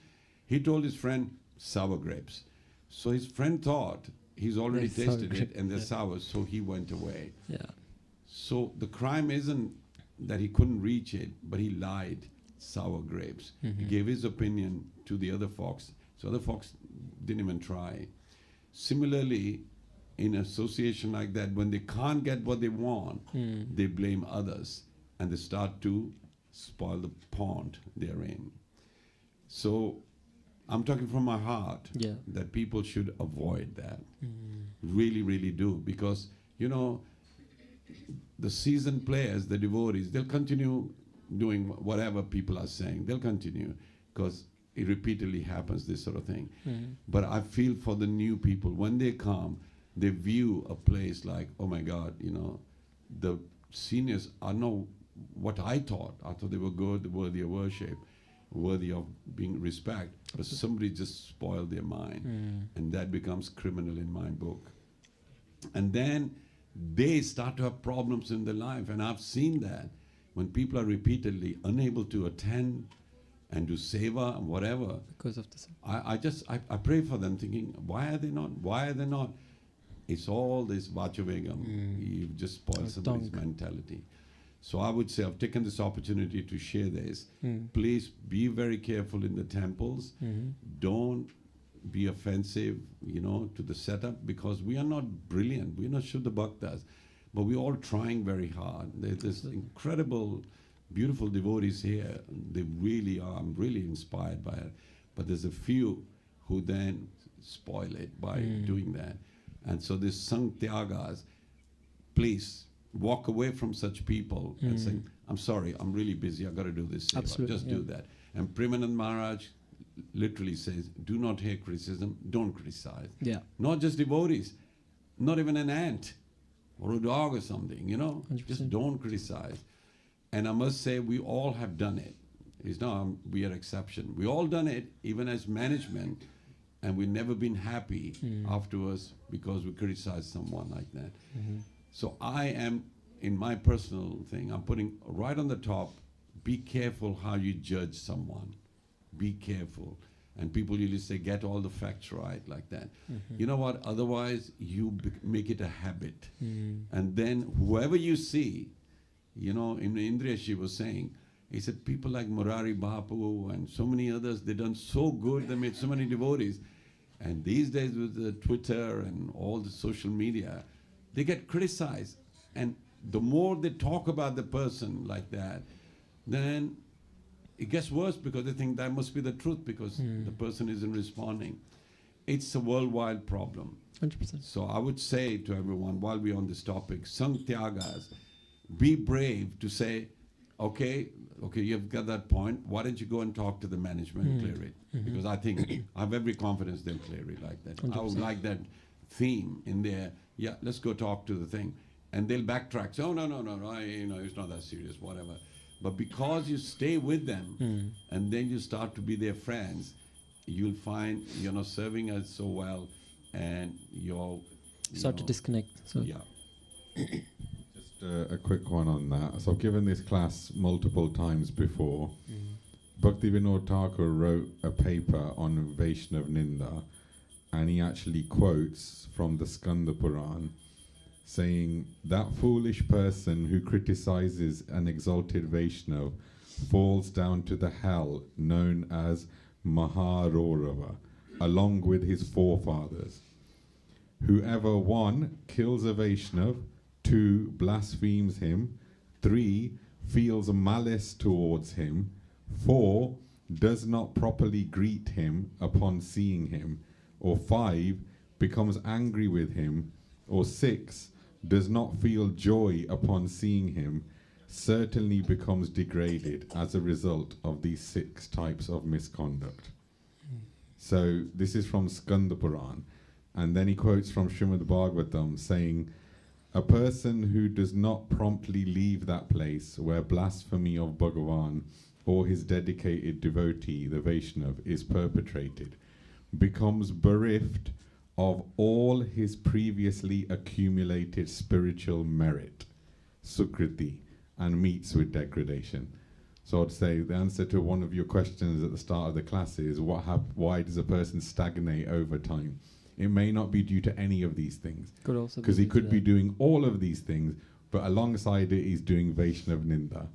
He told his friend, sour grapes. So his friend thought he's already They're tasted sour it and they're sour, so he went away. Yeah. So the crime isn't that he couldn't reach it, but he lied, sour grapes. He gave his opinion to the other fox, so the fox didn't even try. Similarly, in association like that, when they can't get what they want, they blame others, and they start to spoil the pond they're in. So I'm talking from my heart that people should avoid that. Really, really do. Because, you know, the seasoned players, the devotees, they'll continue doing whatever people are saying. They'll continue because it repeatedly happens, this sort of thing. But I feel for the new people, when they come, they view a place like, oh my God, you know, the seniors are not what I thought. I thought they were good, worthy of worship, worthy of being respect. But somebody just spoiled their mind. And that becomes criminal in my book. And then they start to have problems in their life. And I've seen that when people are repeatedly unable to attend and do seva and whatever. Because of this. I pray for them thinking, why are they not? Why are they not? It's all this vachavegam. You've just spoiled somebody's mentality. So I would say I've taken this opportunity to share this. Please be very careful in the temples. Don't be offensive, you know, to the setup, because we are not brilliant. We're not Shuddha Bhaktas, but we're all trying very hard. There's this incredible, beautiful devotees here. They really are. I'm really inspired by it. But there's a few who then spoil it by doing that. And so this Sang Tyagas, please walk away from such people and say, I'm sorry, I'm really busy, I've got to do this. Just do that. And Premanand Maharaj literally says, do not hear criticism, don't criticize. Yeah. Not just devotees, not even an ant or a dog or something, you know. 100%. Just don't criticize. And I must say, we all have done it. It's not we are exception. We all done it, even as management, and we've never been happy afterwards because we criticized someone like that. So I am, in my personal thing, I'm putting right on the top, be careful how you judge someone. Be careful. And people usually say, get all the facts right, like that. You know what? Otherwise, you make it a habit. And then whoever you see, you know, Indriya, she was saying, he said, people like Murari Bapu and so many others, they done so good, they made so many devotees. And these days with the Twitter and all the social media, they get criticized. And the more they talk about the person like that, then it gets worse, because they think that must be the truth, because the person isn't responding. It's a worldwide problem. 100%. So I would say to everyone, while we're on this topic, Sang Tyagas, be brave to say, okay, you've got that point. Why don't you go and talk to the management and clear it? Because I think I have every confidence they'll clear it like that. 100%. I would like that theme in there. Yeah, let's go talk to the thing. And they'll backtrack. Say, oh, no, it's not that serious, whatever. But because you stay with them and then you start to be their friends, you'll find you're not serving us so well, and you Start to disconnect. So yeah. Just a quick one on that. So I've given this class multiple times before, Bhaktivinoda Thakur wrote a paper on Vaishnav Ninda, and he actually quotes from the Skanda Puran, saying that foolish person who criticizes an exalted Vaishnav falls down to the hell known as Maharorava, along with his forefathers. Whoever 1 kills a Vaishnav, 2 blasphemes him, 3 feels malice towards him, 4 does not properly greet him upon seeing him, or 5 becomes angry with him, or 6 does not feel joy upon seeing him, certainly becomes degraded as a result of these 6 types of misconduct. So this is from Skanda Puran. And then he quotes from Srimad Bhagavatam saying, a person who does not promptly leave that place where blasphemy of Bhagavan or his dedicated devotee, the Vaishnav, is perpetrated, becomes bereft of all his previously accumulated spiritual merit, sukriti, and meets with degradation. So I'd say the answer to one of your questions at the start of the class is, why does a person stagnate over time? It may not be due to any of these things, because he could be doing all of these things, but alongside it he's doing Vaishnav Ninda.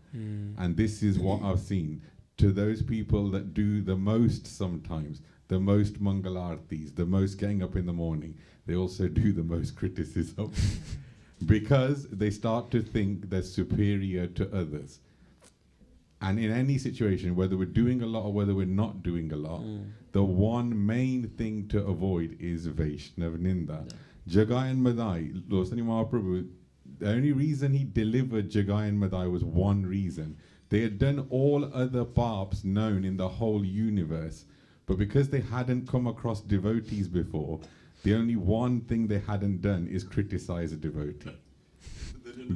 And this is what I've seen. To those people that do the most sometimes, the most Mangalartis, the most getting up in the morning, they also do the most criticism because they start to think they're superior to others. And in any situation, whether we're doing a lot or whether we're not doing a lot, the one main thing to avoid is Vaishnav Ninda. Jagayan Madai, Losani Mahaprabhu, the only reason he delivered Jagayan Madai was one reason. They had done all other paps known in the whole universe, but because they hadn't come across devotees before, the only one thing they hadn't done is criticize a devotee.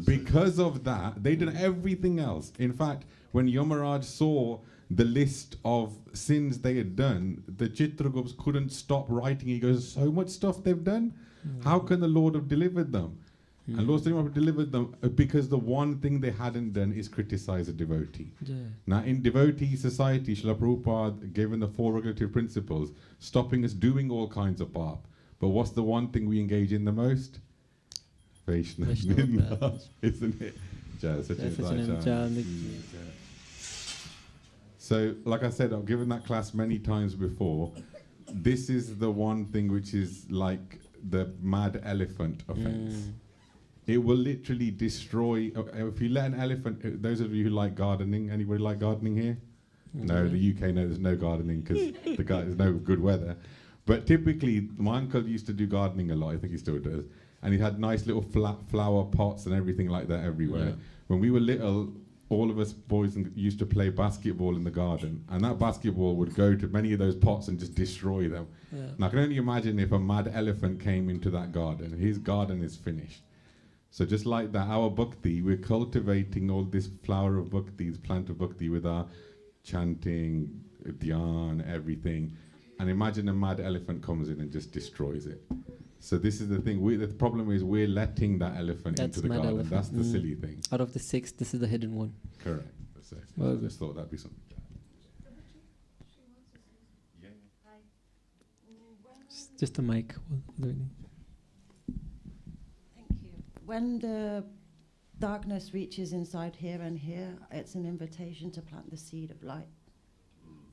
Because of that, they did everything else. In fact, when Yamaraj saw the list of sins they had done, the Chitragups couldn't stop writing. He goes, so much stuff they've done. How can the Lord have delivered them? And Lord Srimad delivered them because the one thing they hadn't done is criticize a devotee. Now, in devotee society, Srila Prabhupada, given the 4 regulative principles, stopping us doing all kinds of pap. But what's the one thing we engage in the most? Vaishnav Ninda, isn't it? So, like I said, I've given that class many times before. This is the one thing which is like the mad elephant offense. It will literally destroy. If you let an elephant, those of you who like gardening, anybody like gardening here? No, the UK, no, there's no gardening because there's no good weather. But typically, my uncle used to do gardening a lot. I think he still does. And he had nice little flat flower pots and everything like that everywhere. When we were little, all of us boys used to play basketball in the garden, and that basketball would go to many of those pots and just destroy them. And I can only imagine if a mad elephant came into that garden, his garden is finished. So just like that, our bhakti, we're cultivating all this flower of bhakti, this plant of bhakti with our chanting, dhyan, everything. And imagine a mad elephant comes in and just destroys it. So this is the thing. The problem is we're letting that elephant into the garden. Elephant. That's the silly thing. Out of the 6, this is the hidden one. Correct. So I just thought that'd be something. Just a mic. Thank you. When the darkness reaches inside here and here, it's an invitation to plant the seed of light.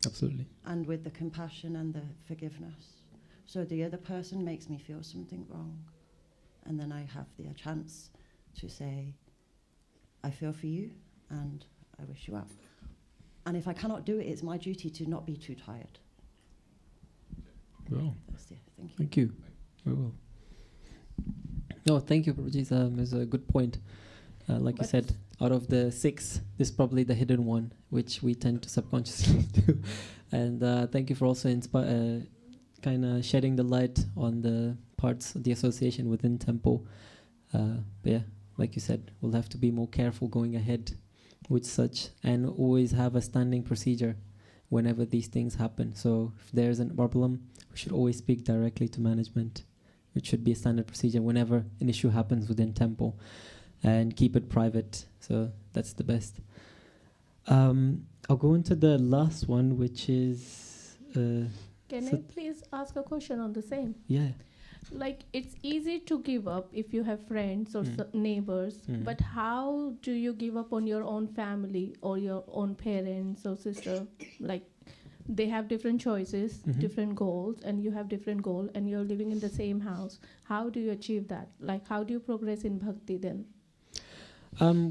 Absolutely. And with the compassion and the forgiveness. So the other person makes me feel something wrong. And then I have the chance to say, I feel for you and I wish you well. And if I cannot do it, it's my duty to not be too tired. Well, thank you. Thank you. Very well. No, thank you, Prabhuji. It's a good point. Like you said, out of the 6, this is probably the hidden one, which we tend to subconsciously do. And thank you for also kind of shedding the light on the parts of the association within temple. But yeah, like you said, we'll have to be more careful going ahead with such, and always have a standing procedure whenever these things happen. So if there's a problem, we should always speak directly to management. It should be a standard procedure whenever an issue happens within temple, and keep it private. So that's the best. I'll go into the last one, which is Can So- I please ask a question on the same? yeah. Like, it's easy to give up if you have friends or neighbors, but how do you give up on your own family or your own parents or sister? Like, they have different choices, different goals, and you have different goal, and you're living in the same house. How do you achieve that? Like, how do you progress in bhakti then?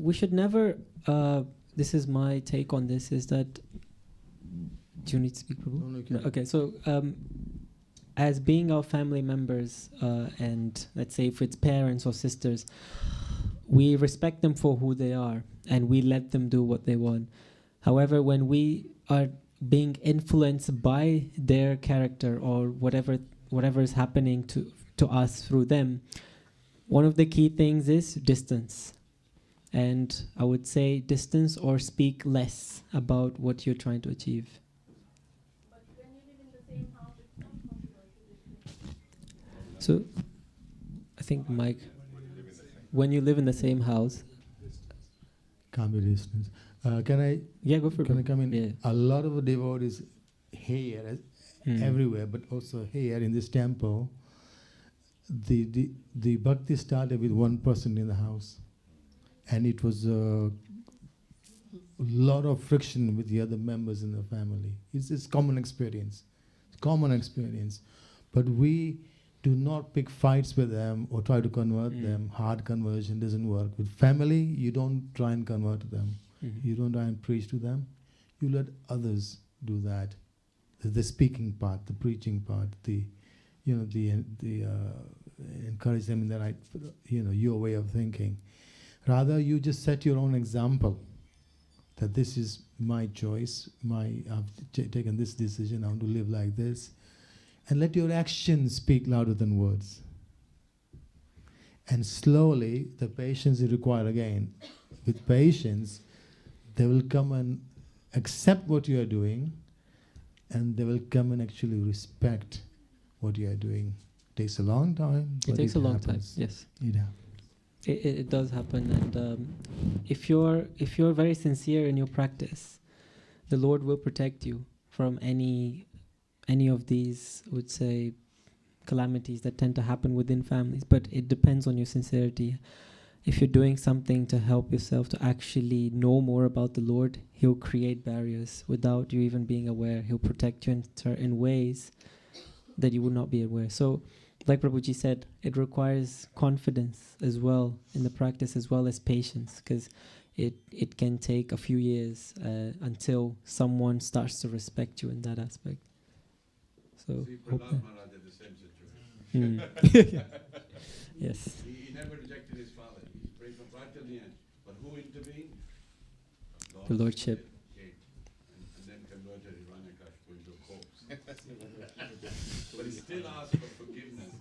We should never. This is my take on this. Is that do you need to speak, Prabhu? No, you can. Okay, so as being our family members, and let's say if it's parents or sisters, we respect them for who they are, and we let them do what they want. However, when we are being influenced by their character or whatever is happening to us through them, one of the key things is distance. And I would say distance or speak less about what you're trying to achieve. But when you live in the same house, it's not possible to So, I think, Mike, when you live in the same house, Can't be distance. Can I? yeah, go for it. Can I come in? Yeah. A lot of the devotees here, everywhere, but also here in this temple, the bhakti started with one person in the house, and it was a lot of friction with the other members in the family. It's common experience. It's common experience, but we do not pick fights with them or try to convert them. Hard conversion doesn't work. With family, you don't try and convert them. You don't try and preach to them. You let others do that. The speaking part, the preaching part, the encourage them in the right, your way of thinking. Rather, you just set your own example. That this is my choice. I've taken this decision. I want to live like this, and let your actions speak louder than words. And slowly, the patience is required again. With patience, they will come and accept what you are doing, and they will come and actually respect what you are doing. It takes a long time. It but takes a long happens. time. Yes, It happens. it does happen, and if you're very sincere in your practice, the Lord will protect you from any of these, I would say, calamities that tend to happen within families. But it depends on your sincerity. If you're doing something to help yourself to actually know more about the Lord, He'll create barriers without you even being aware. He'll protect you in certain ways that you would not be aware. So, like Prabhuji said, it requires confidence as well in the practice, as well as patience, because it can take a few years until someone starts to respect you in that aspect. So, See, hope Prahlad Maharaj had the same situation. yes. He never rejected his father. He prayed for right till the end. But who intervened? The Lordship. And then converted Hiranyakashipu into a corpse. But he still asked for forgiveness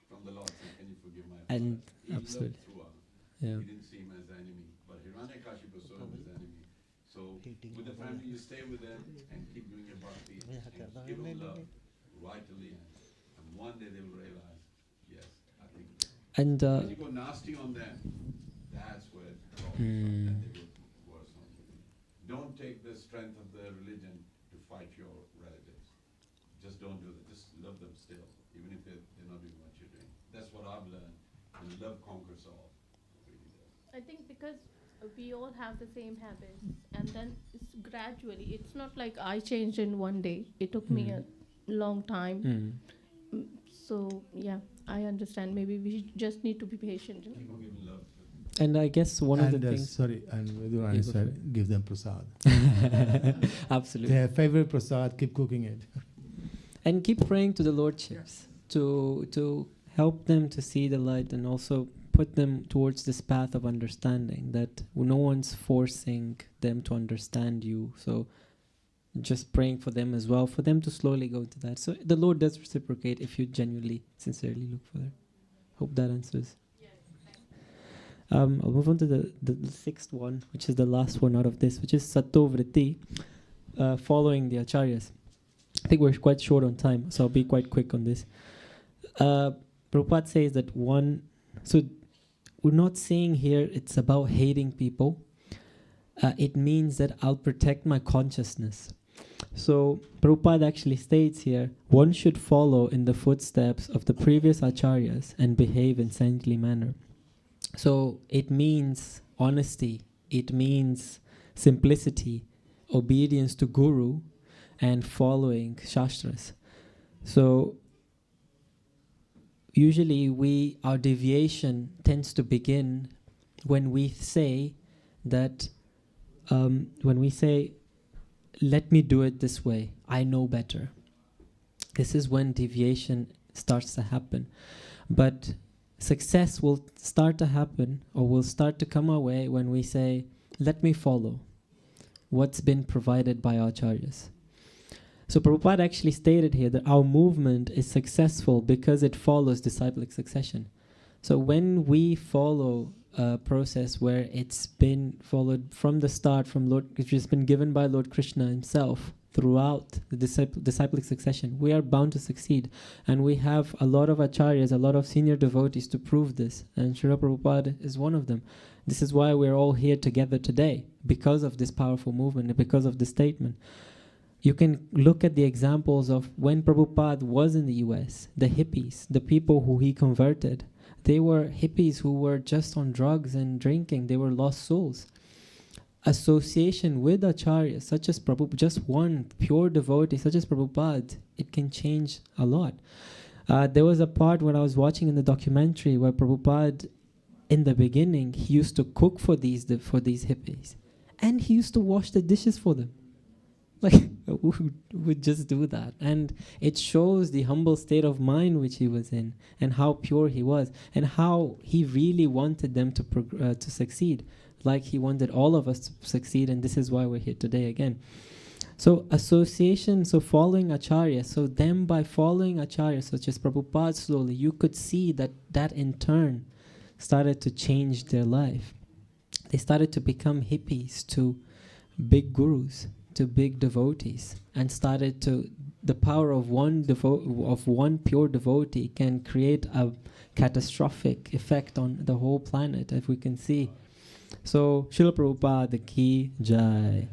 from the Lord. Saying, can you forgive my father? And He absolutely. loved throughout. Yeah. He didn't see him as the enemy. But Hiranyakashipu saw him as the enemy. So with the family, you stay with them and keep doing your bhakti and give them love right till the end. And one day they will realize, yes, I think. And When you go nasty on them, that's where problems are, and they will worse on you. Don't take the strength of the religion to fight your relatives. Just don't do that. Just love them still, even if they're not doing what you're doing. That's what I've learned. And love conquers all. It really does. I think because we all have the same habits, and then it's gradually. It's not like I changed in one day. It took me a long time. So yeah, I understand. Maybe we just need to be patient. Keep on giving love. And I guess one of the things. Sorry, and Vidurani Yeah, go for said, give them prasad. Absolutely. Their favorite prasad, keep cooking it. And keep praying to the Lordships to help them to see the light, and also put them towards this path of understanding, that no one's forcing them to understand you. So just praying for them as well, for them to slowly go to that. So the Lord does reciprocate if you genuinely, sincerely look for that. Hope that answers. I'll move on to the sixth one, which is the last one out of this, which is Satto Vritti, following the Acharyas. I think we're quite short on time, so I'll be quite quick on this. Prabhupada says that so we're not saying here it's about hating people. it means that I'll protect my consciousness. So Prabhupada actually states here, one should follow in the footsteps of the previous acharyas and behave in saintly manner. So it means honesty, it means simplicity, obedience to Guru, and following Shastras. So usually our deviation tends to begin when we say that, let me do it this way, I know better. This is when deviation starts to happen. But success will start to happen, or will start to come our way when we say, let me follow what's been provided by acharyas. So Prabhupada actually stated here that our movement is successful because it follows disciplic succession. So when we follow a process where it's been followed from the start, which has been given by Lord Krishna himself throughout the disciplic succession, we are bound to succeed. And we have a lot of acharyas, a lot of senior devotees to prove this. And Srila Prabhupada is one of them. This is why we're all here together today, because of this powerful movement and because of this statement. You can look at the examples of when Prabhupada was in the US, the hippies, the people who he converted. They were hippies who were just on drugs and drinking. They were lost souls. Association with acharyas, such as Prabhupada, just one pure devotee, such as Prabhupada, it can change a lot. There was a part when I was watching in the documentary where Prabhupada, in the beginning, he used to cook for these hippies. And he used to wash the dishes for them. Like, who would just do that? And it shows the humble state of mind which he was in, and how pure he was, and how he really wanted them to succeed, like he wanted all of us to succeed, and this is why we're here today again. So association, so following acharya, so them by following acharya, such as Prabhupada slowly, you could see that in turn started to change their life. They started to become hippies to big gurus, to big devotees, and started to, the power of one pure devotee can create a catastrophic effect on the whole planet, if we can see. So Srila Prabhupada ki jai.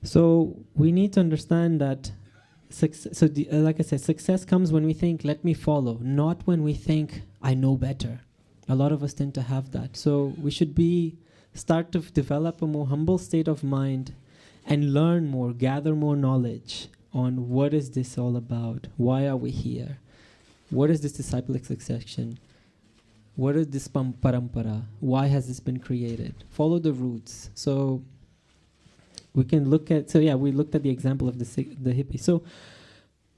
So we need to understand that like I said, success comes when we think, let me follow, not when we think, I know better. A lot of us tend to have that. So we should start to develop a more humble state of mind and learn more, gather more knowledge on what is this all about, why are we here, what is this disciplic succession, what is this parampara, why has this been created, follow the roots. So we can look at, we looked at the example of the hippie. So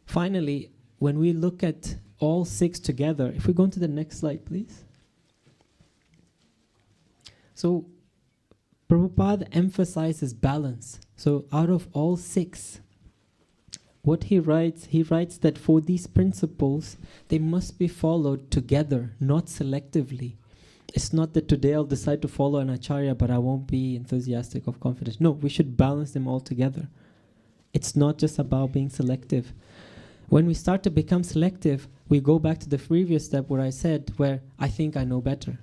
finally, when we look at all six together, if we go on to the next slide, please. So Prabhupada emphasizes balance. So out of all six, what he writes that for these principles, they must be followed together, not selectively. It's not that today I'll decide to follow an acharya, but I won't be enthusiastic or confident. No, we should balance them all together. It's not just about being selective. When we start to become selective, we go back to the previous step where I said, where I think I know better.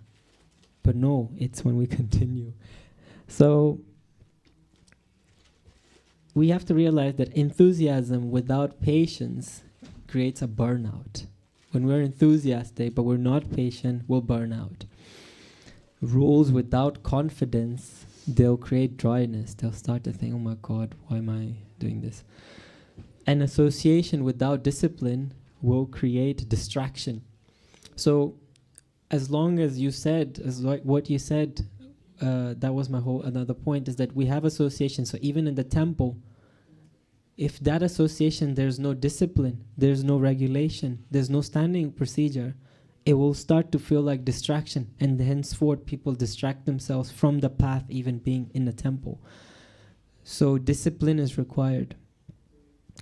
But no, it's when we continue. So we have to realize that enthusiasm without patience creates a burnout. When we're enthusiastic but we're not patient, we'll burn out. Rules without confidence, they'll create dryness. They'll start to think, oh my God, why am I doing this? An association without discipline will create distraction. So as long as you said, what you said, that was another point, is that we have association. So even in the temple, if that association, there's no discipline, there's no regulation, there's no standing procedure, it will start to feel like distraction, and henceforth people distract themselves from the path even being in the temple. So discipline is required.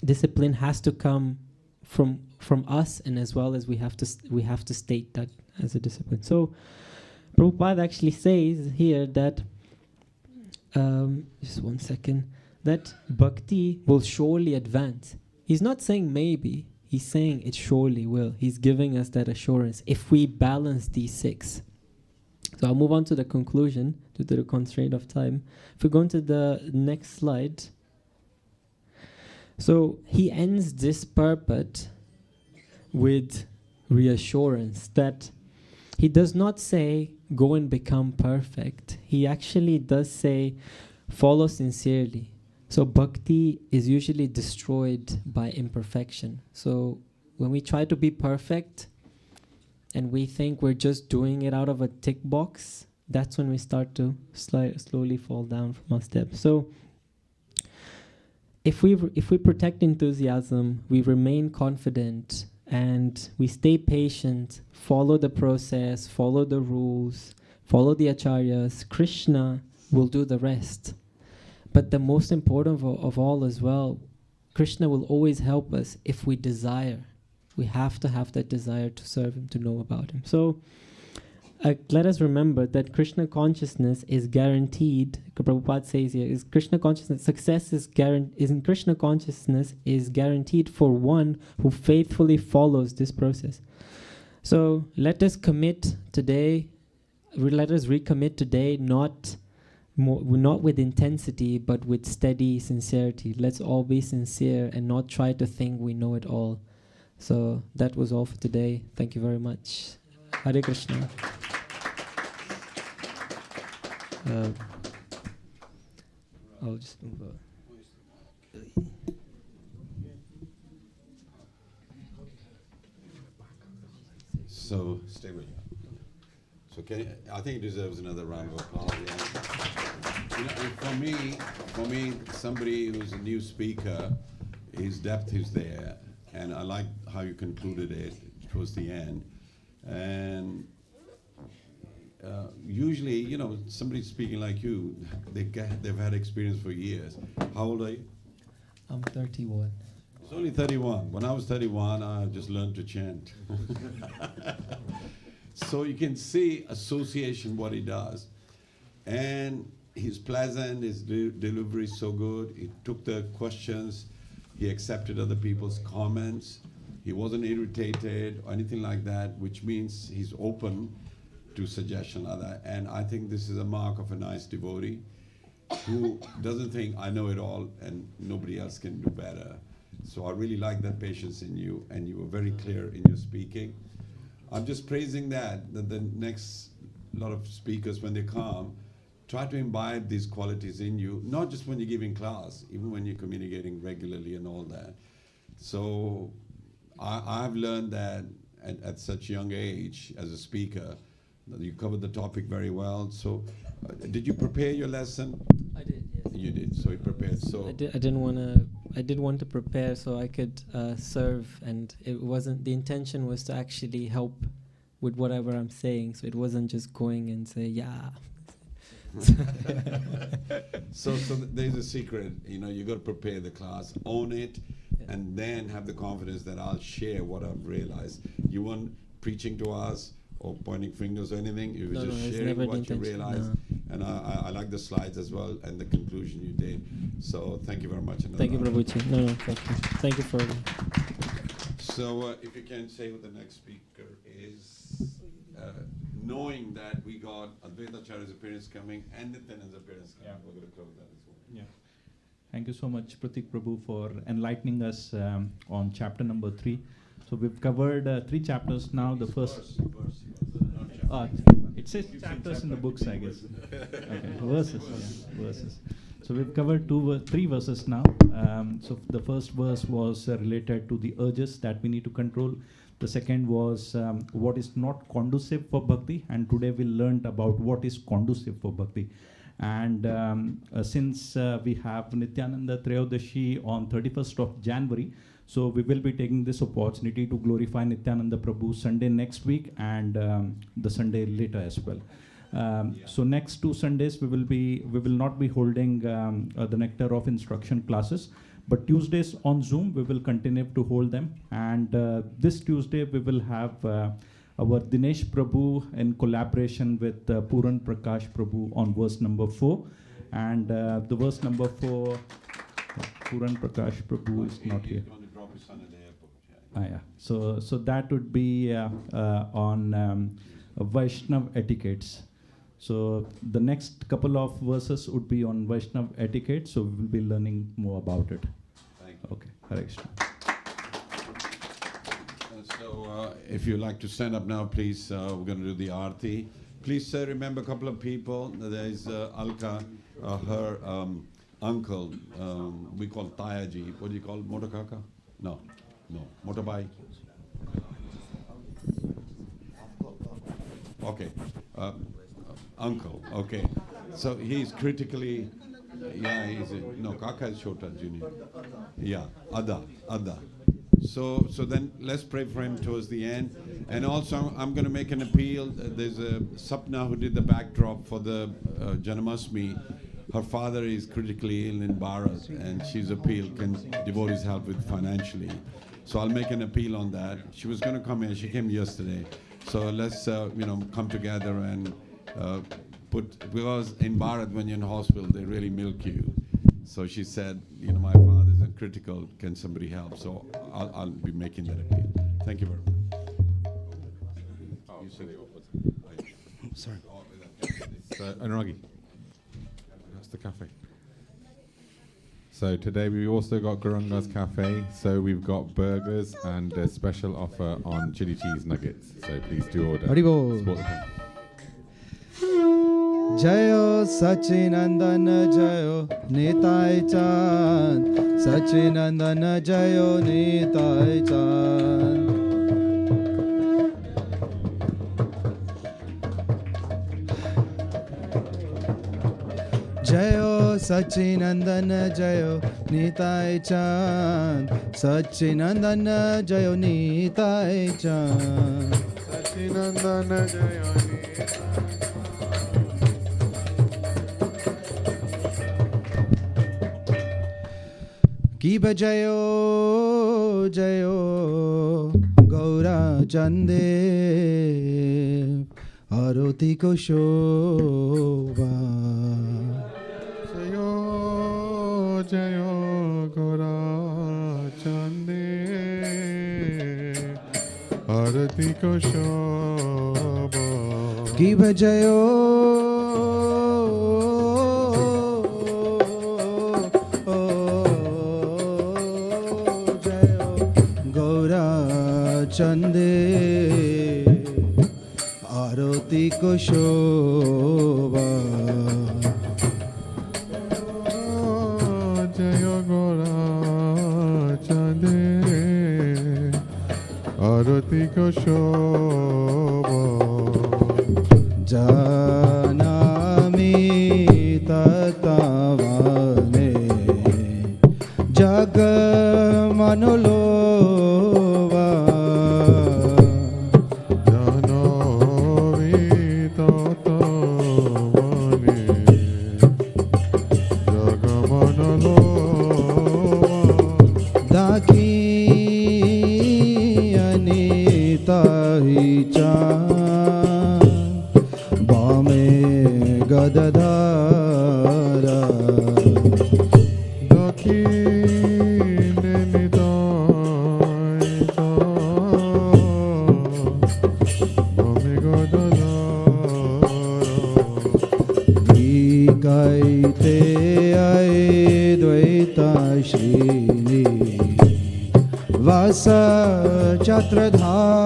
Discipline has to come from us, and as well as we have to state that as a discipline. So Prabhupada actually says here that, just one second, that bhakti will surely advance. He's not saying maybe, he's saying it surely will. He's giving us that assurance if we balance these six. So I'll move on to the conclusion due to the constraint of time. If we go into the next slide. So he ends this purport with reassurance that he does not say, go and become perfect. He actually does say, follow sincerely. So bhakti is usually destroyed by imperfection. So when we try to be perfect and we think we're just doing it out of a tick box, that's when we start to slowly fall down from our steps. So if we protect enthusiasm, we remain confident, and we stay patient, follow the process, follow the rules, follow the acharyas, Krishna will do the rest. But the most important of all as well, Krishna will always help us if we desire. We have to have that desire to serve him, to know about him. So let us remember that Krishna consciousness is guaranteed. Prabhupada says here, is Krishna consciousness, success is in Krishna consciousness is guaranteed for one who faithfully follows this process. So let us commit today, let us recommit today, not with intensity, but with steady sincerity. Let's all be sincere and not try to think we know it all. So that was all for today. Thank you very much. Hare Krishna. I'll just move on. So stay with you. So I think it deserves another round of applause. Yeah. You know, for me, somebody who's a new speaker, his depth is there, and I like how you concluded it towards the end. And usually, you know, somebody speaking like you, they've had experience for years. How old are you? I'm 31. It's only 31. When I was 31, I just learned to chant. So you can see association, what he does. And he's pleasant, his delivery is so good. He took the questions, he accepted other people's comments. He wasn't irritated or anything like that, which means he's open to suggestion like that. And I think this is a mark of a nice devotee who doesn't think I know it all and nobody else can do better. So I really like that patience in you, and you were very clear in your speaking. I'm just praising that the next lot of speakers, when they come, try to imbibe these qualities in you, not just when you're giving class, even when you're communicating regularly and all that. So I've learned that at such a young age as a speaker, that you covered the topic very well. So did you prepare your lesson? I did, yes. You did, so you prepared. So I did want to prepare so I could serve, and it wasn't, the intention was to actually help with whatever I'm saying, so it wasn't just going and say, yeah. So there's a secret, you know, you got to prepare the class, own it, and then have the confidence that I'll share what I've realized. You weren't preaching to us or pointing fingers or anything, you were just sharing what you realized. No. And I like the slides as well and the conclusion you did. So thank you very much. Thank you, Prabhuji. No, thank you. Thank you for So if you can say who the next speaker is, knowing that we got Advaita Acharya's appearance coming and Nityananda's appearance coming, we're going to close that as well. Yeah. Thank you so much, Pratik Prabhu, for enlightening us on chapter number 3. So we've covered 3 chapters now. The first it says chapters in the books, I guess. Okay, verses. Yeah, verses. So we've covered 3 verses now. So the first verse was related to the urges that we need to control. The second was what is not conducive for bhakti, and today we learned about what is conducive for bhakti. And since we have Nityananda Trayodashi on 31st of January, so we will be taking this opportunity to glorify Nityananda Prabhu Sunday next week and the Sunday later as well. So next 2 Sundays we will not be holding the Nectar of Instruction classes, but Tuesdays on Zoom we will continue to hold them. And this Tuesday we will have our Dinesh Prabhu in collaboration with Puran Prakash Prabhu on verse number 4. And the verse number 4, Puran Prakash Prabhu is not here. Yeah. So that would be on Vaishnav etiquettes. So the next couple of verses would be on Vaishnav etiquette, so we will be learning more about it. Thank you. Okay, Hare Krishna. So if you'd like to stand up now, please, we're going to do the Aarti. Please remember a couple of people. There is Alka, her uncle, we call Tayaji. What do you call it? Motokaka? No, motorbike. Okay, uncle, okay. So he's critically, Kaka is Shota Junior. Yeah, Ada. So then let's pray for him towards the end. And also I'm going to make an appeal. There's a Sapna who did the backdrop for the Janamasmi. Her father is critically ill in Bharat, and she's appealed, can devotees help with financially. So I'll make an appeal on that. She was going to come here, she came yesterday. So let's come together and because in Bharat when you're in hospital they really milk you. So she said, my father is critical, can somebody help? So I'll be making that appeal. Thank you very much. Sorry. So, Anuragi, that's the cafe. So today we've also got Guranga's Cafe. So we've got burgers and a special offer on chili cheese nuggets. So please do order. Haribo. Support the cafe. Jayo Sachinandana Jayo Nitai Chand Sachinandana Jayo Nitai Chand Jayo Sachinandana Jayo Nitai Chand Sachinandana Jayo Nitai Chand Sachinandana Jayo Nitai Chand Ki bajayo jayo Gaura Chande Aroti ko shobha Jayo Gaura Chande Arati ko shobha Ki bajayo Chande Aroti ko shobha Jayo Gaura Chande Arati ko shobha Janami tatavane Jag manolo Gadadhara Dakhine Nidai Bame Gadadhara Vikaite Ai Dvaita Shrini Vasa Chatradhara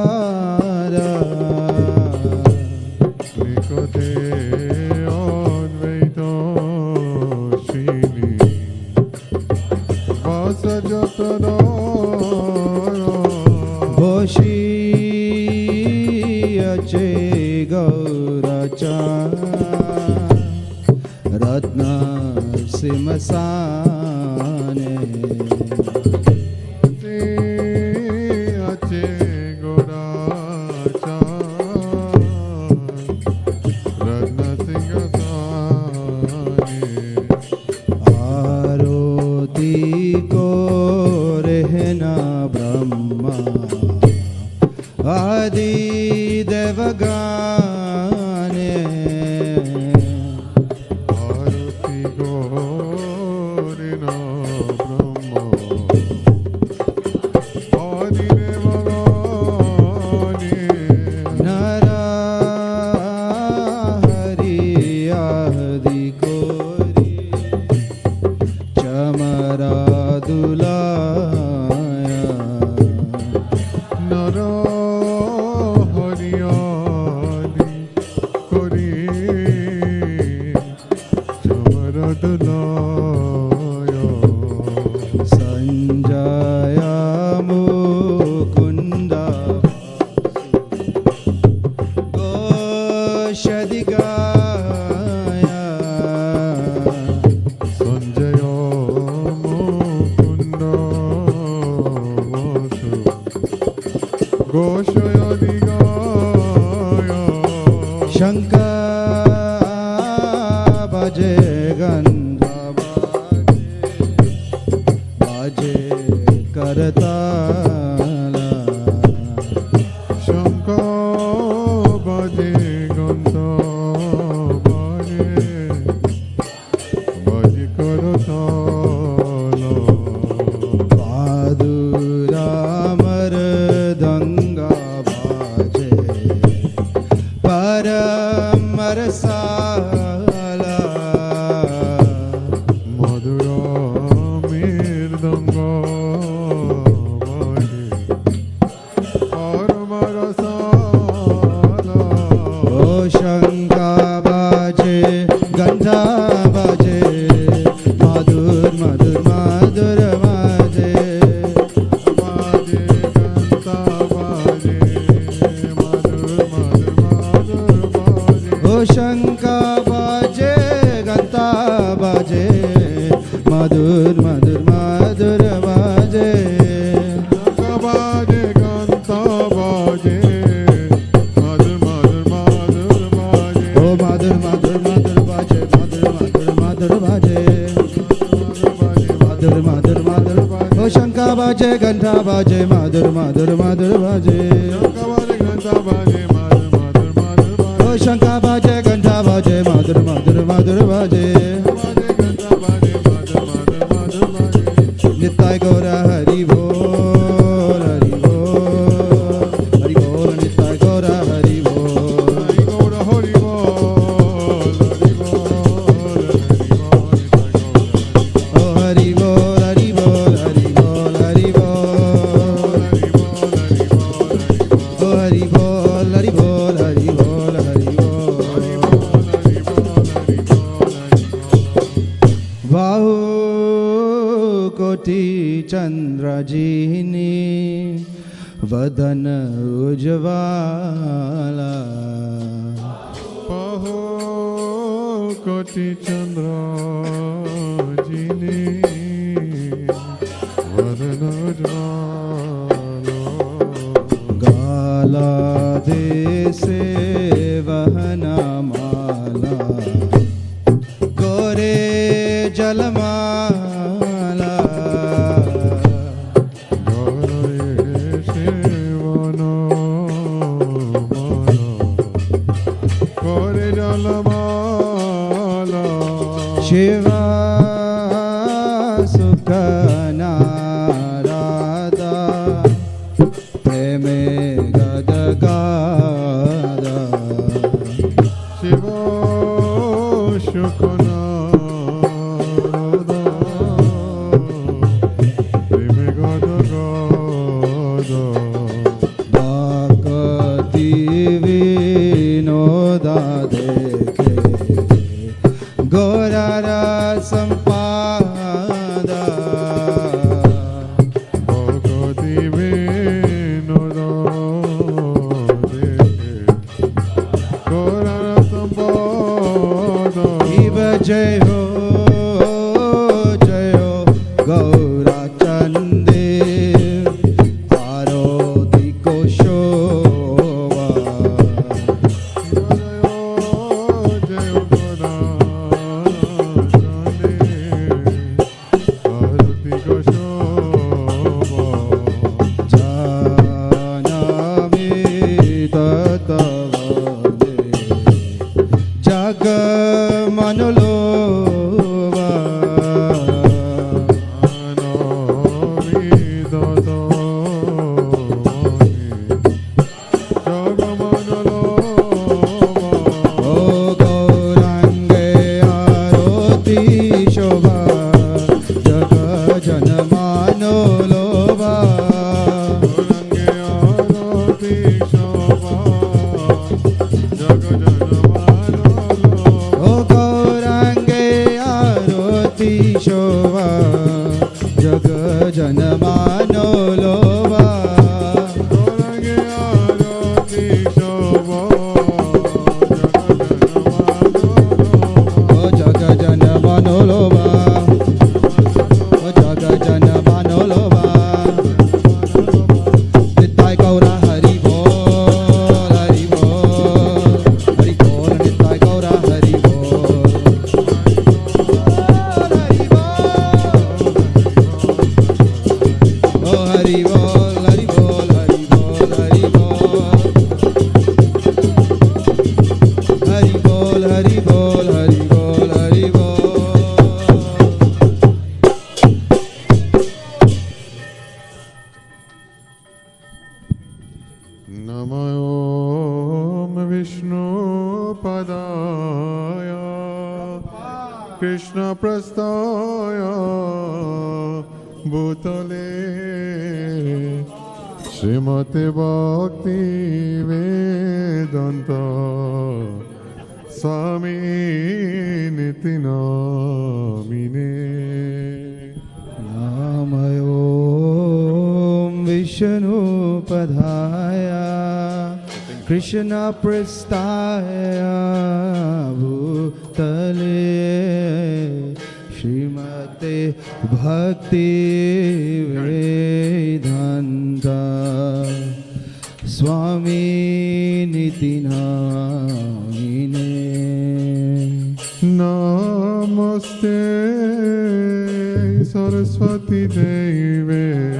Boshi ache gauracha Ratna simasane ache gauracha Ratna singasane Aroti ko rehna Brahma Adi Devagane Arati go Shankar baje gandha baje karatala Shankar baje gandha baje karatala Madhura mardanga baje paramar sala Madhura mirdanga baje paramar sala O Shankha baje gandha baje madhur madhur madhur baje baje gandha baje madhur madhur madhur baje O Shankha baje gandha baje madhur madhur madhur baje baje gandha baje madhur madhur madhur baje O madhur madhur madhur baje madhur madhur madhur baje madhur madhur madhur baje O Shankha baje gandha baje madhur madhur madhur baje O Shankha baje gandha baje madhur madhur madhur baje Nitai Gaura Hari Bol Hari Bol Hari Bol Nitai Gaura Hari Bol Oh Hari Bol Hari Bol Hari Bol Hari Bol Oh Hari Bol Hari Bol Hari Bol Hari Bol Bahu Koti Chandra Jini Vadan Ujvala Paho Koti Chandra Jini Vadana Jala Gala Dese Vahana Mala Kore Jalamala Gauraye Shivana Mala Kore Jalamala Shiva Sukhana Radha Preme Gada Gada Shiva Shukana Radha Preme Gada Gada Bhakti Vinoda Dekhe Gorara Sampada Bhagavati Vinoda Dekhe Gaurara Sampada Shiva Jai Ho Gaura Chande Aroti Koshova Jayo Gaura Chande Arati Goshova Janami Tatavade Jag Manulova Anami Dada Jagamanalova O Gaurange Aroti Shobha Jaga Janamanolova Range Arati Shobha Jagajanamana O Gaurange Aroti Shobha Jaga Janamanolova Range Arati Shobha Jagajanamana O Jaga Janamanolova O Jaga Janamanolova Nitai Gaura Hari Namo Vishnu Padaya Krishna Prastaya Bhutale Srimate Bhakti Vedanta Swami Nitinamine Namayom Vishnu Padaya Krishna Prastaya Bhutale Srimate Bhakti Vedanta Swami Nitinamine Namaste Saraswati Deve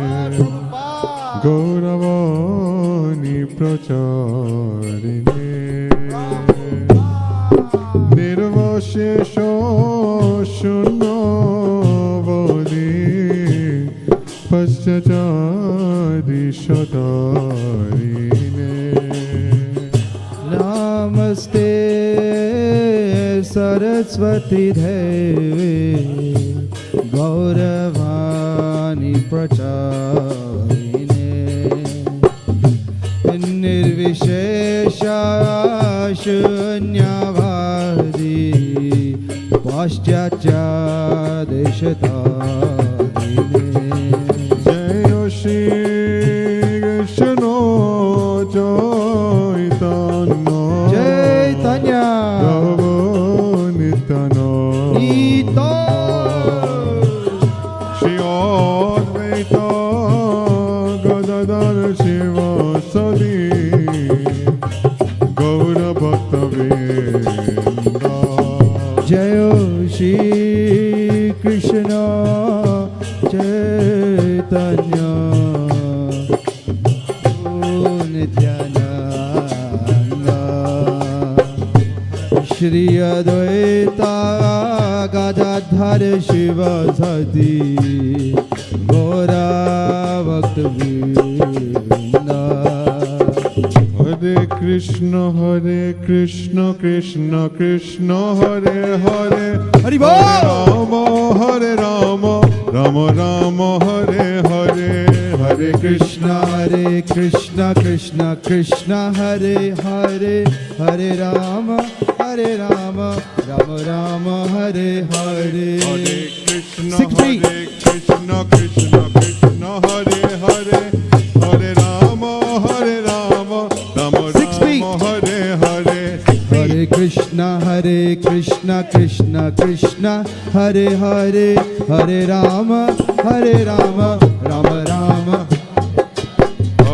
Gauravani Pracharine Nirvashesha Shunnavadi Paschachadi Shatarine Namaste Saraswati Devi Gauravani Pracharine Nirvishesha Shunyavadi Paschachya Deshatarine Jai Shri Krishna Chaitanya Chaitanya Prabhu Nityananda Shri Advaita Gadadhar Shivasadi Gaura Bhakta Vrinda Jayo Shri Krishna Chaitanya Nityananda Shri Advaita Gadadhar Shivasadi Gaura Bhakta Vrinda Hare Krishna Krishna Krishna Hare Hare Hari Hare Rama Rama Rama Hare Hare Hare Krishna Krishna Krishna Hare Hare Hare Rama Rama Rama Hare Hare Hare Krishna 6 feet. Hare Krishna Krishna Hare Hare Hare Rama Rama 6 feet. Rama Hare Hare Hare Krishna Krishna Krishna Hare Hare Hare Rama Rama Rama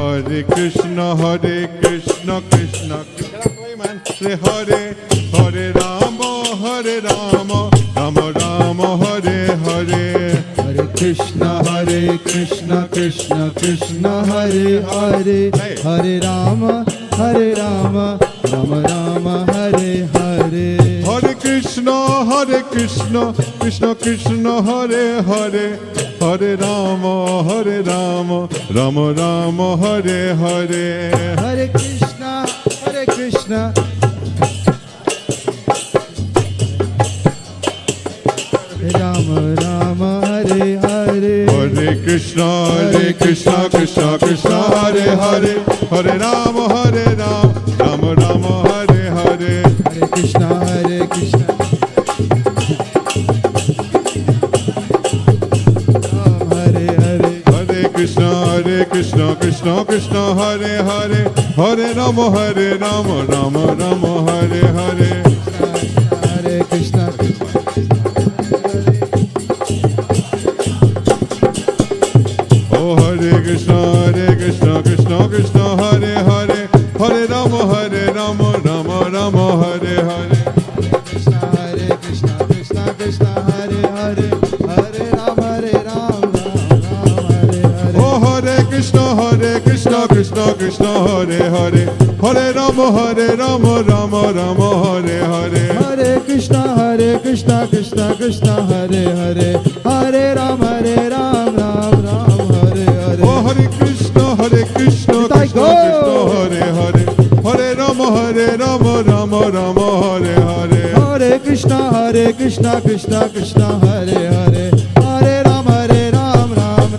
Hare Krishna Krishna Hare Hare Hare Rama Rama Rama Hare Hare Hare Krishna Krishna Hare Hare Hare Rama Rama Rama Hare Hare Hare Krishna Krishna Hare Hare Hare Rama Rama Rama Hare Hare Hare Krishna Rama Rama Hare Hare Hare Krishna Krishna Hare Hare Hare Rama Rama Rama Hare Hare Hare Krishna Hare Hare Hare Krishna Krishna Hare Hare Hare Rama Rama Rama Hare Hare Hare Krishna Oh Hare Krishna Krishna Hare Hare Hare Rama Rama Rama Hare Hare Hare Krishna Hare Hare Hare Rama Hare Oh Hare Krishna Krishna Hare Hare Hare Rama Rama Rama Hare Hare Hare Krishna Krishna Hare Hare Hare Ram Hare Ram Ram Ram Hare Hare Oh Hare Krishna Krishna Nitai Hare Hare Krishna Krishna Krishna Hare Hare Hare Ram Ram Ram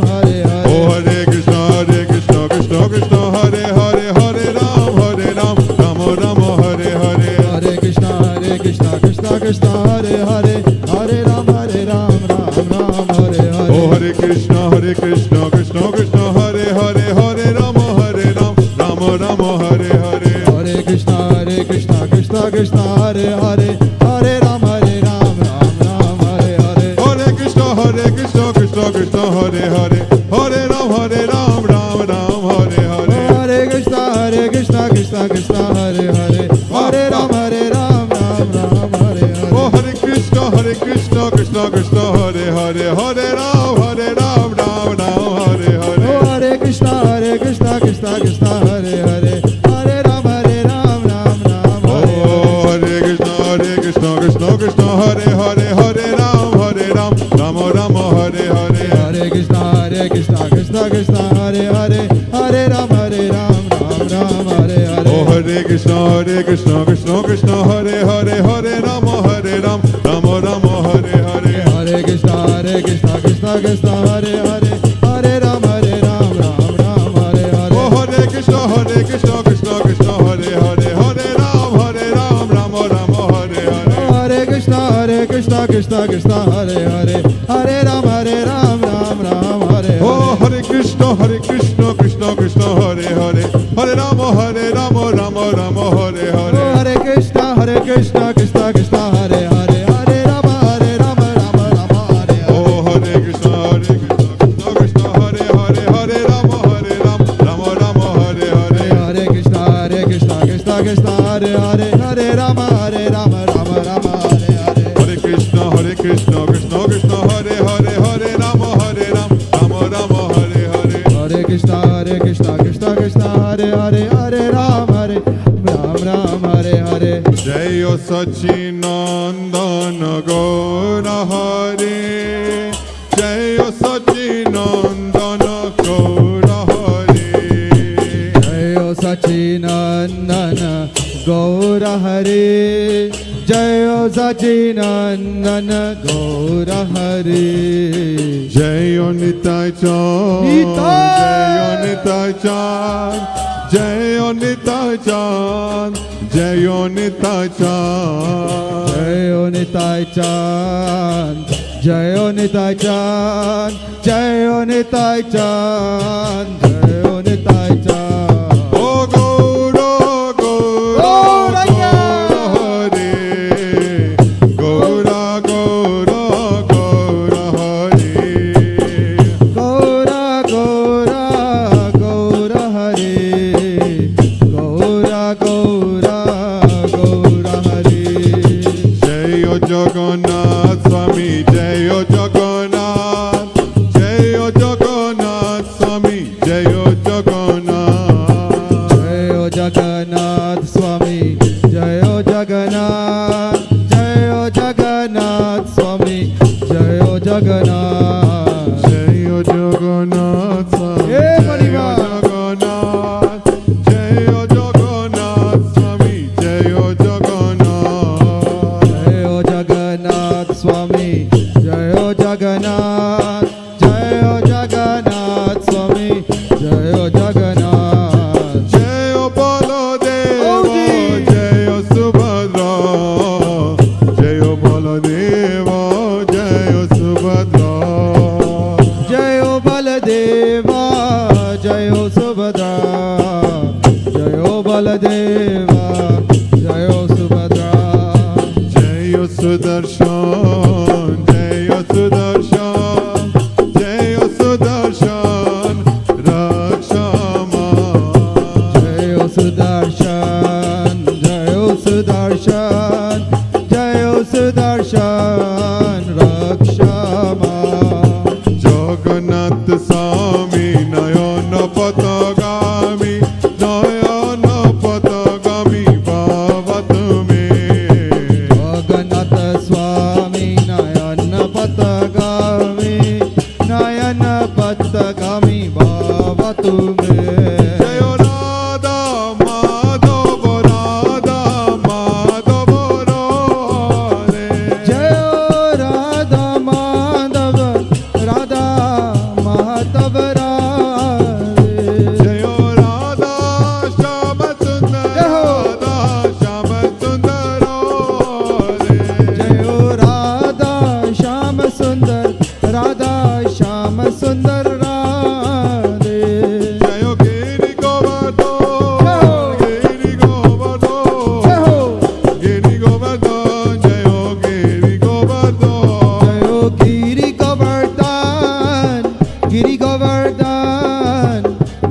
Hare Hare. Oh Hare Krishna Krishna Krishna Hare Hare Hare Ram Ram Ram Hare Hare. Hare Krishna Krishna Krishna Hare Hare Hare Ram Ram Ram Hare Hare. Oh Hare Krishna Krishna Krishna Hare Hare Hare Ram Ram Hare Hare. Hare Krishna Krishna Krishna Hare Hare Hare Ram Ram Hare Hare. Hare Krishna Krishna Krishna Hare Hare Hare Ram Ram Hare Hare. Hare Krishna Krishna Krishna Hare Hare Hare Ram Ram Hare Hare. Oh Hare Krishna Krishna Krishna Hare Hare Hare Ram Hare Hare. Oh Hare Krishna Krishna Krishna Hare Hare Hare Ram Ram Hare Hare. Oh Hare Krishna Krishna Hare Hare Hare Ram Ram Hare Hare. Hare Krishna Krishna Krishna Hare Hare Hare Ram Ram Hare Hare. Oh Hare Krishna Krishna Hare Hare Hare Ram Ram Hare Hare. Hare Krishna Krishna Hare Hare Hare Ram Ram Hare Hare. Oh Hare Krishna Krishna Hare Hare Hare Ram Ram Hare Hare. Hare Krishna Krishna Hare Hare Hare Ram Ram Hare Hare. Oh Hare Krishna Krishna Hare Hare Hare Ram Ram Hare Hare. Hare Krishna Krishna Hare Hare Hare Ram Ram Hare Hare. Oh Hare Krishna Krishna Hare Hare Hare Ram Ram Hare Hare. Hare Krishna Krishna Hare Hare Hare Ram Hare Hare. Hare Krishna Krishna Hare Hare Hare Ram Ram Hare Hare. Hare Krishna Krishna Hare Hare Hare Ram Hare Hare. Jayo Sachinandana Gaura Hare. Jayo Sachinandana Gaura Hare. Jayo Sachinandana Gaura Hare. Jayo Sachinandana Gaura Hare. Jayo Nitai Chan. Jayo Nitai Chan. Jayo Nitai Chan. Jayo Nitai Chan. Jayo Nitai Chan. Jayo Nitai Chan. Jayo Nitai Chan. Jayo Nitai Chan. Oh Gaura Gaura Hare. Gaura Gaura Gaura Hare. Gaura Gaura Gaura Hare. Gaura Gaura Gaura Hare. Jayo Jagannath Swami, Jayo Jagannath, Jayo Jagannath Swami, Jayo Jagannath. Jayo Jagannath Swami, Jayo Jagannath, Jayo Jagannath Swami, Jayo Jagannath. Jayo Jagannath Swami, Hey, Jayo Pariva. Jagannath, Jayo Jagannath Swami, Jayo Jagannath. Jayo Jagannath Swami, Jayo Jagannath, Jayo Jagannath Swami, Jayo Jagannath. Jayo Baladeva, Oh, ji. Jayo Subhadra, Jayo Baladeva, Jayo Subhadra. Jayo Baladeva, Jayo Subhadra, Jayo Baladeva, Jayo Subhadra. Jayo Sudarshan, Jayo Sudarshan, Jayo Sudarshan, Rakshama. Jayo Sudarshan, Jayo Sudarshan, Jayo Sudarshan, Rakshama. Jagannath Swami, Nayana Patagami, Nayana Patagami, Bhavatme. Jagannath Swami, Nayana Patagami, Nayana Patagami, Bhavatu me. Jayo Radha Madhava, Radha Madhava Hare.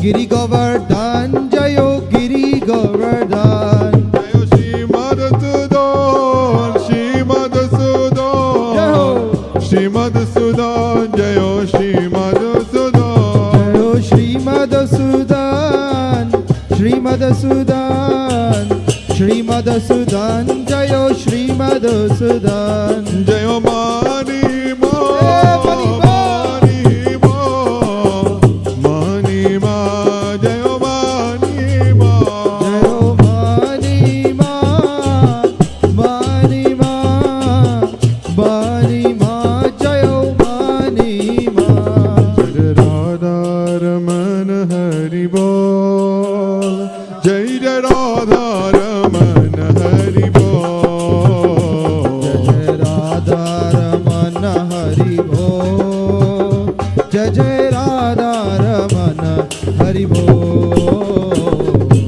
Giri Govardhan, Jayo Giri Govardhan. Jayo Shri Madhusudan, Shri Madhusudan. Shri Madhusudan, Jayo Shri Madhusudan. Jayo Shri Madhusudan, Shri Madhusudan. Shri Madhusudan, Jayo Shri Madhusudan. Jayo Mani Ma, Mani Ma, Jayo Mani Ma. Jayo Mani Ma, Mani Ma, Mani Ma, Jayo Mani Ma. Jai Radha Raman Hari Bol, Jai Jai Radha Raman Hari Bol. Jai Radha Raman Hari Bol. Jai Jai Radha Raman Hari Bol.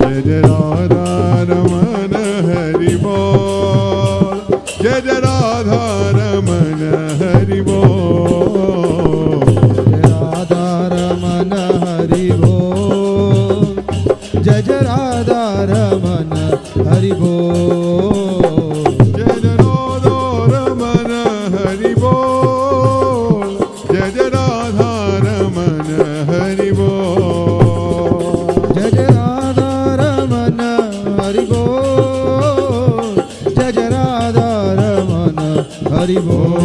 Jai Jai Radha Raman Hari Bol, Jai Jai Radha Raman Hari Bol. Radha Raman Hari Bol. Jai Jai Radha Raman Hari Bol. Jai Jai Radha Raman Hari Bol, Jai Jai Radha Raman Hari Bol. Jai Jai Radha Raman Hari Bol. Jai Jai Radha Raman Hari Bol. Jai Jai Radha Raman Hari Bol,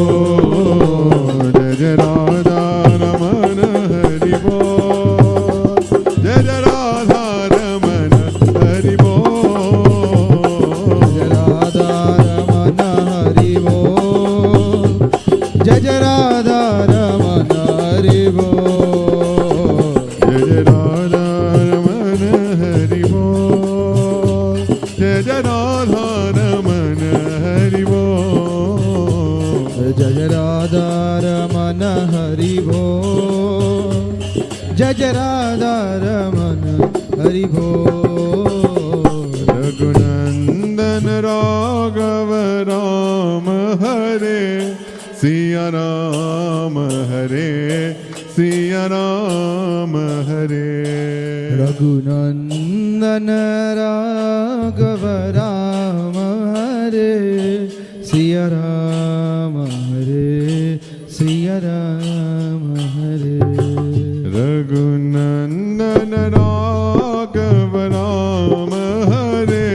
Jai Jai Radha Raman Hari Bol. Jai Radha Raman Hari Bol. Jai Jai Radha Raman Hari Bol. Jai Jai Radha Raman Hari Bol, Jai Jai Radha Raman Hari Bol. Jai Jai Radha Raman Hari Bol. Jai Jai Radha Raman Hari Bol. Raghunandan Raghav Ram Hare, Siya Ram Hare, Siya Ram Hare. Raghunandan Raghav Ram Hare, Siya Ram Hare, Siya Ram Hare. Raghunandan Raghav Ram Hare,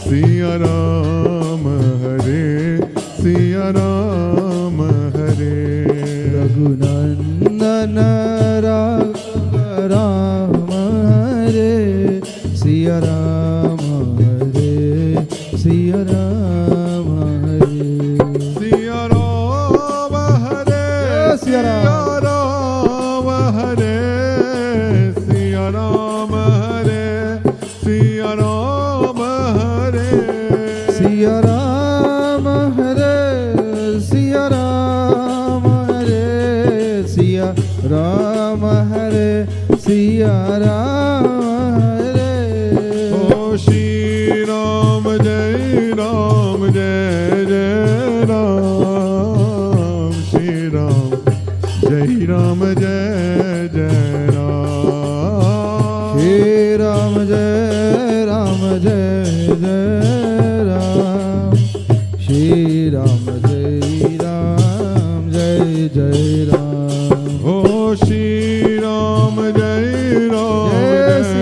Siya Ram Hare, Siya Ram Hare. Raghunandan Raghav Ram Hare, Siya Ram Hare, Siya Ram Hare. Siya Ram Hare, Siya Ram. Siya Ram Hare, Siya Ram Hare, Siya Ram Hare. Siya Ram Hare, Siya Ram Hare, Siya Ram Hare. Oh Shri Ram Jai Ram Jai Jai Ram, Shri Ram Jai Ram Jai Jai Ram. Shri Ram Jai Ram Jai Jai Ram. Shri Ram Jai Ram Jai Jai Ram. Oh Shri Ram Jai Ram Jai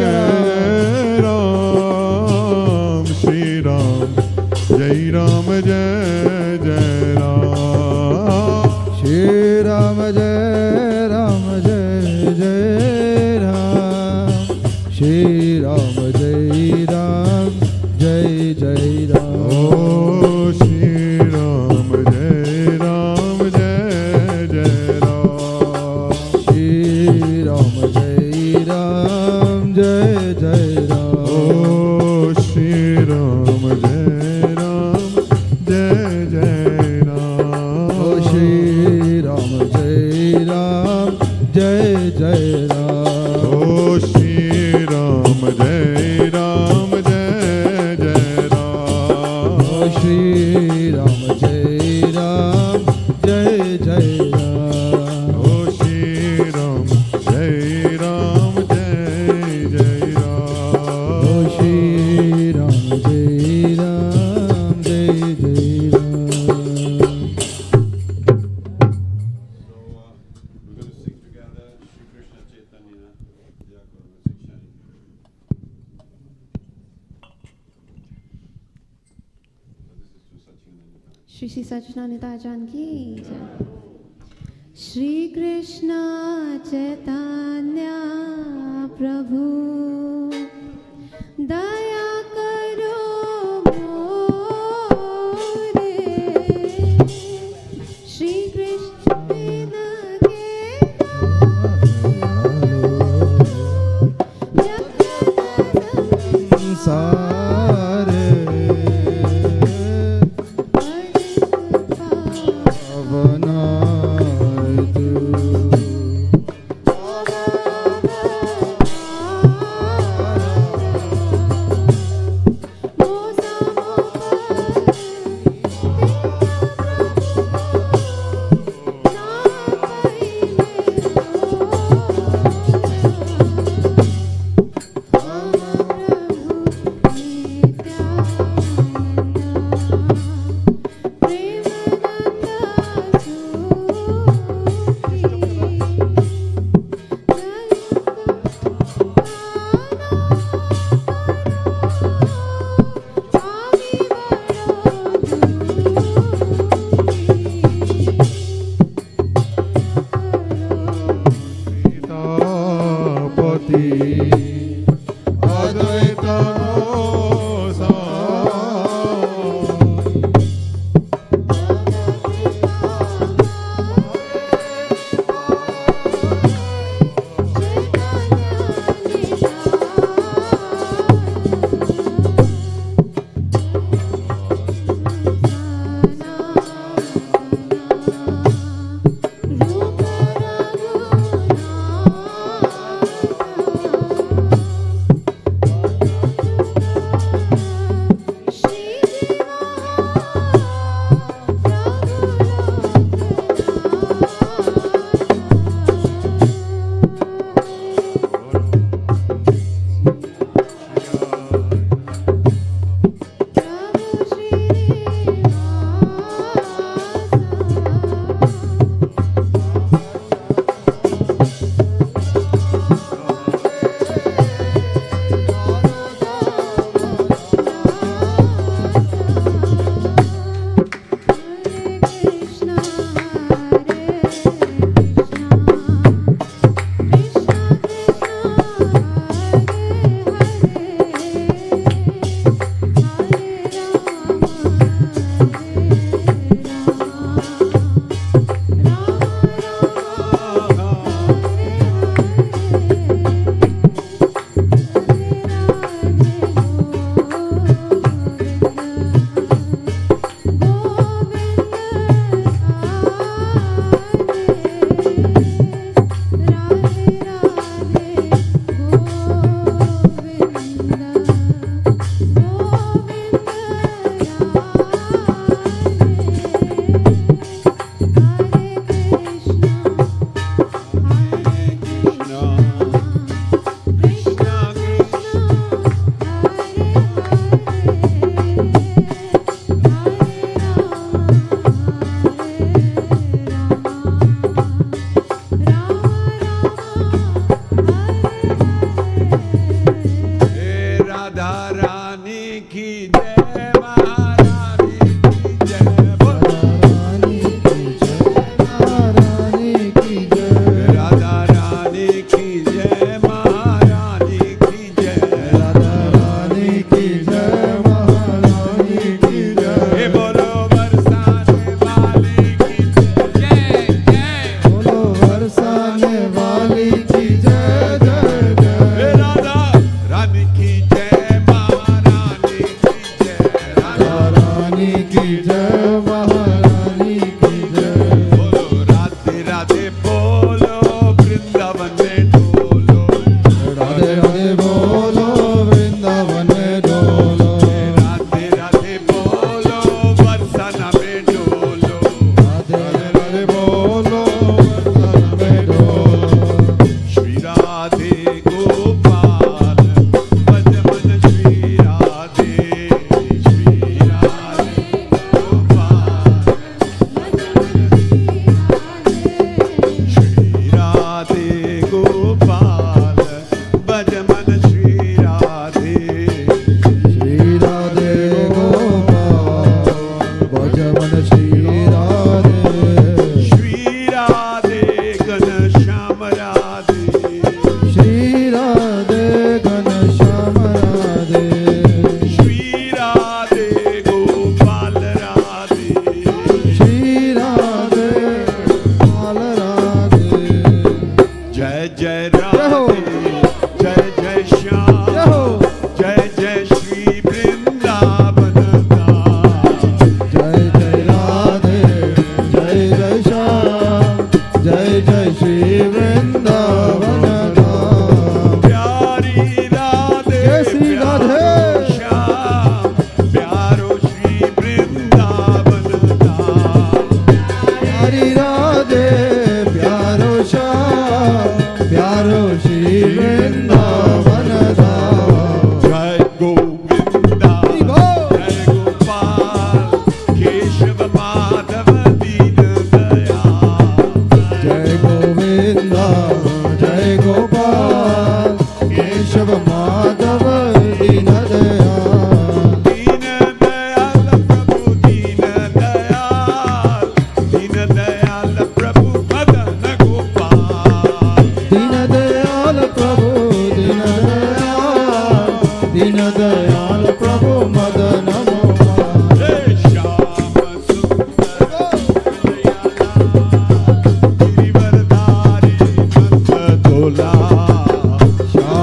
Ram, Shri Ram Jai Ram Jai Jai Ram. Shri Ram Jai Ram Jai Jai Ram. Shri Ram Jai Ram Jai Jai Ram. Oh Shri Ram Jai Ram Jai Jai Ram. Shri Ram Jai Ram Shri Shri सच्चिदानंद आचार्य की जय। श्री कृष्ण चैतन्य प्रभु दया करो मोरे। श्री कृष्ण बिन के संसार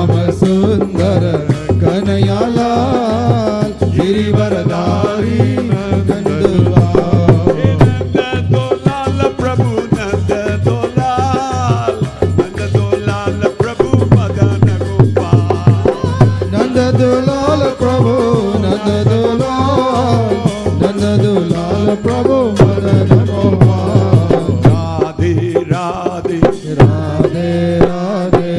श्याम सुंदर कन्हैया लाल गिरिवरधारी नंदलाल नंदलाल प्रभु नंदलाल नंदलाल प्रभु मदन गोपाल नंदलाल प्रभु नंदलाल नंदलाल प्रभु मदन गोपाल राधे राधे राधे राधे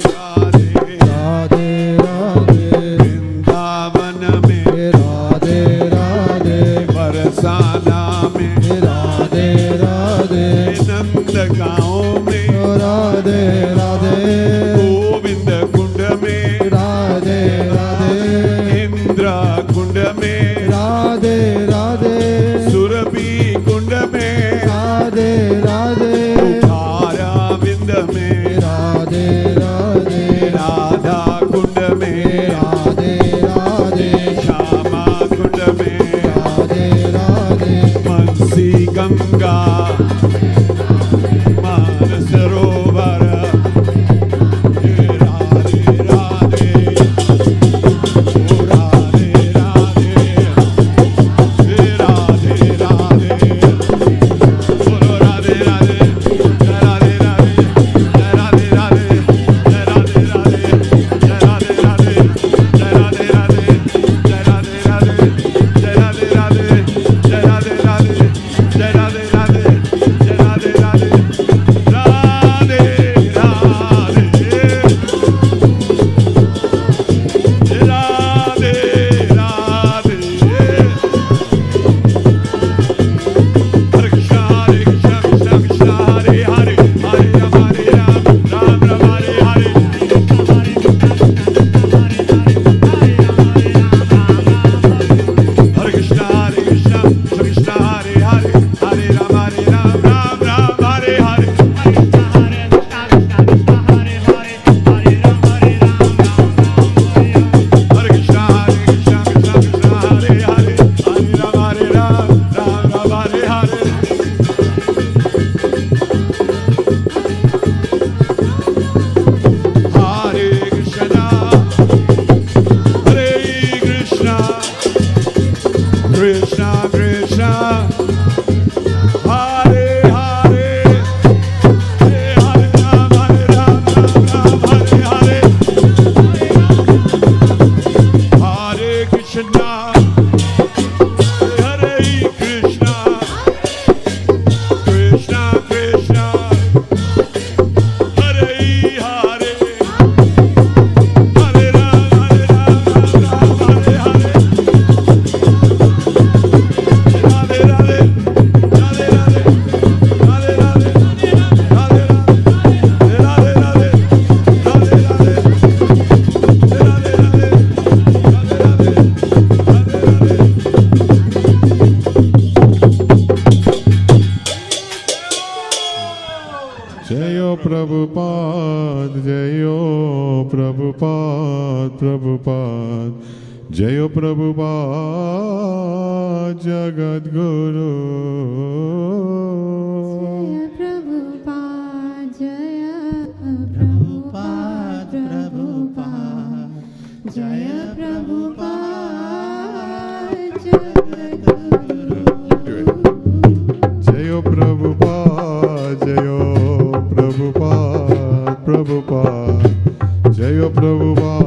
राधे राधे राधे वृंदावन में राधे राधे बरसाना में राधे राधे नंद गाँव में राधे राधे गोविंद कुंड में राधे राधे इंद्र कुंड में राधे राधे सुरभि कुंड में राधे राधे उठारा विंद में राधे राधे राधा कुंड में राधे राधे श्यामा कुंड में राधे राधे मनसी गंगा मानसरोवर राधे राधे ओ राधे राधे राधे राधे बोलो राधे राधे राधे राधे राधे राधे राधे राधे राधे राधे राधे राधे जय राधे राधे जय राधे राधे जय राधे राधे जय राधे राधे जय राधे राधे राधे राधे राधे हरे कृष्णा कृष्णा कृष्णा हरे हरे हरे राम राम हरे हरे हरे कृष्णा कृष्णा कृष्णा हरे हरे हरे राम राम राम हरे हरे हरे कृष्णा कृष्णा कृष्णा हरे हरे हरे राम राम हरे हरे हरे कृष्णा कृष्णा कृष्णा हरे हरे हरे राम राम हरे हरे हरे कृष्णा हरे कृष्णा कृष्णा कृष्णा हरे हरे हरे राम हरे हरे राधे राधे राधे राधे राधे राधे राधे राधे राधे जयो प्रभुपाद जयो प्रभुपाद प्रभुपाद जयो प्रभुपाद जगत गुरु प्रभुपाद जय प्रभुपाद प्रभुपाद जय प्रभुपाद जयो प्रभुपाद जयो प्रभुपाद प्रभुपाद जयो प्रभुपाद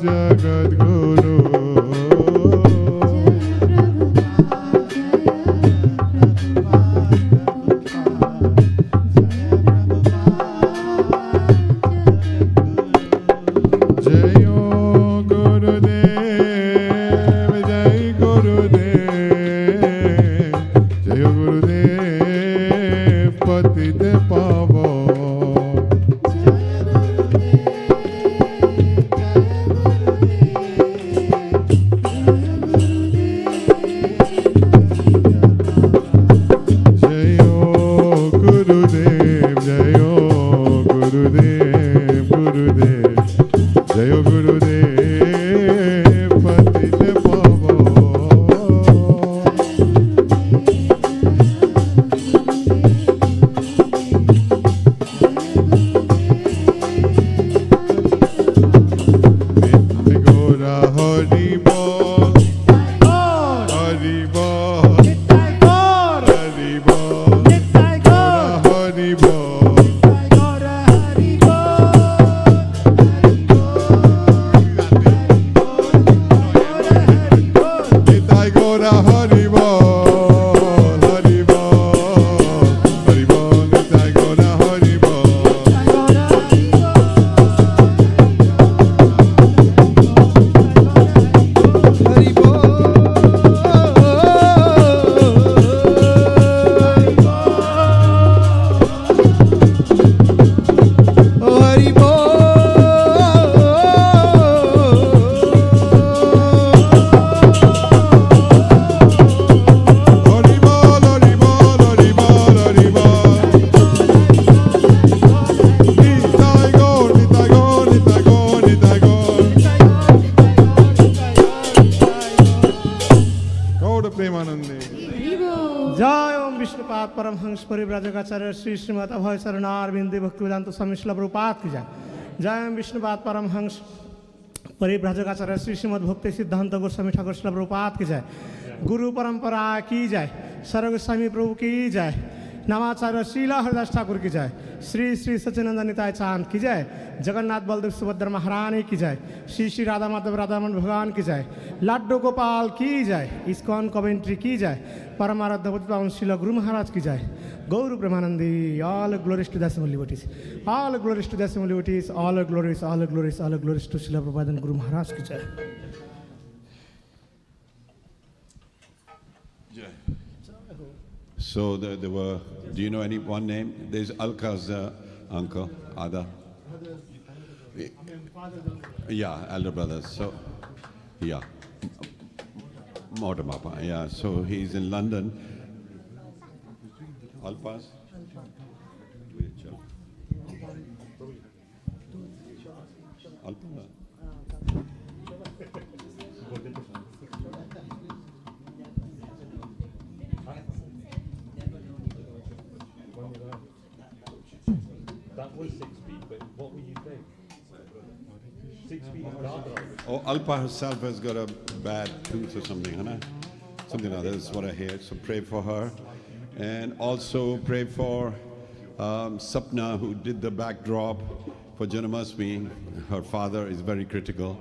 जगत गुरु जयो गुरुदेव जय गुरुदेव जय गुरुदेव पतित पावो जयो गुरुदेव जयो गुरुदेव गुरुदेव जयो गुरुदेव पतित पावो परिव्राजकाचार्य श्री श्रीमद अभय शरणारविंदे भक्तिवेदांत स्वामी शिला प्रभुपाद की जय। जय विष्णुपाद परमहंस परिव्राजकाचार्य श्री श्रीमद भक्ति सिद्धांत गोस्वामी ठाकुर शिला प्रभुपाद की जय। गुरु परंपरा की जय। सर्व गोस्वामी प्रभु की जय। नामाचार्य श्रीला हरिदास ठाकुर की जय। श्री श्री सच्चिदानंद निताय चांद की जय। जगन्नाथ बलदेव सुभद्रा महारानी की जय। श्री श्री राधा माधव राधामन भगवान की जय। लाड्डू गोपाल की जय। इस्कॉन कवेंट्री की जय। परमाराध्य पावन श्रील गुरु महाराज की जय। Gaura Premanande all glories to that liberties all glories to that liberties all glories all glories all glories to Srila Prabhupada Guru Maharaj की जय। So there were, do you know any one name? There's Alka's uncle, Ada. Yeah, elder brothers. So, yeah. Mortimapa, yeah. So he's in London. Alpas? Alpa. That was 6 feet, but what were you saying? 6 feet dark. Oh, Alpa herself has got a bad tooth or something, Hannah? Something like that, that's what I hear. So pray for her. And also pray for Sapna, who did the backdrop for Janmashtami. Her father is very critical.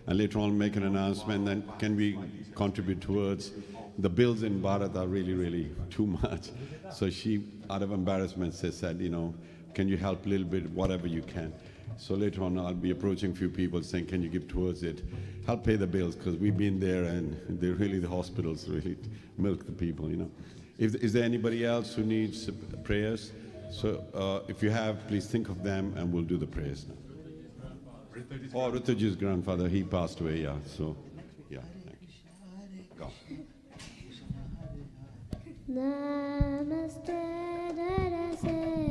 And later on make an announcement, then can we contribute towards the bills in Bharat are really, really too much. So she, out of embarrassment, said, you know, can you help a little bit, whatever you can. So later on, I'll be approaching a few people saying, can you give towards it? Help pay the bills, because we've been there and they're really, the hospitals really milk the people, you know. Is there anybody else who needs prayers? So if you have, please think of them and we'll do the prayers now. Oh, Rituji's grandfather, he passed away, yeah. So, yeah, thank you. Go. Namaste Darase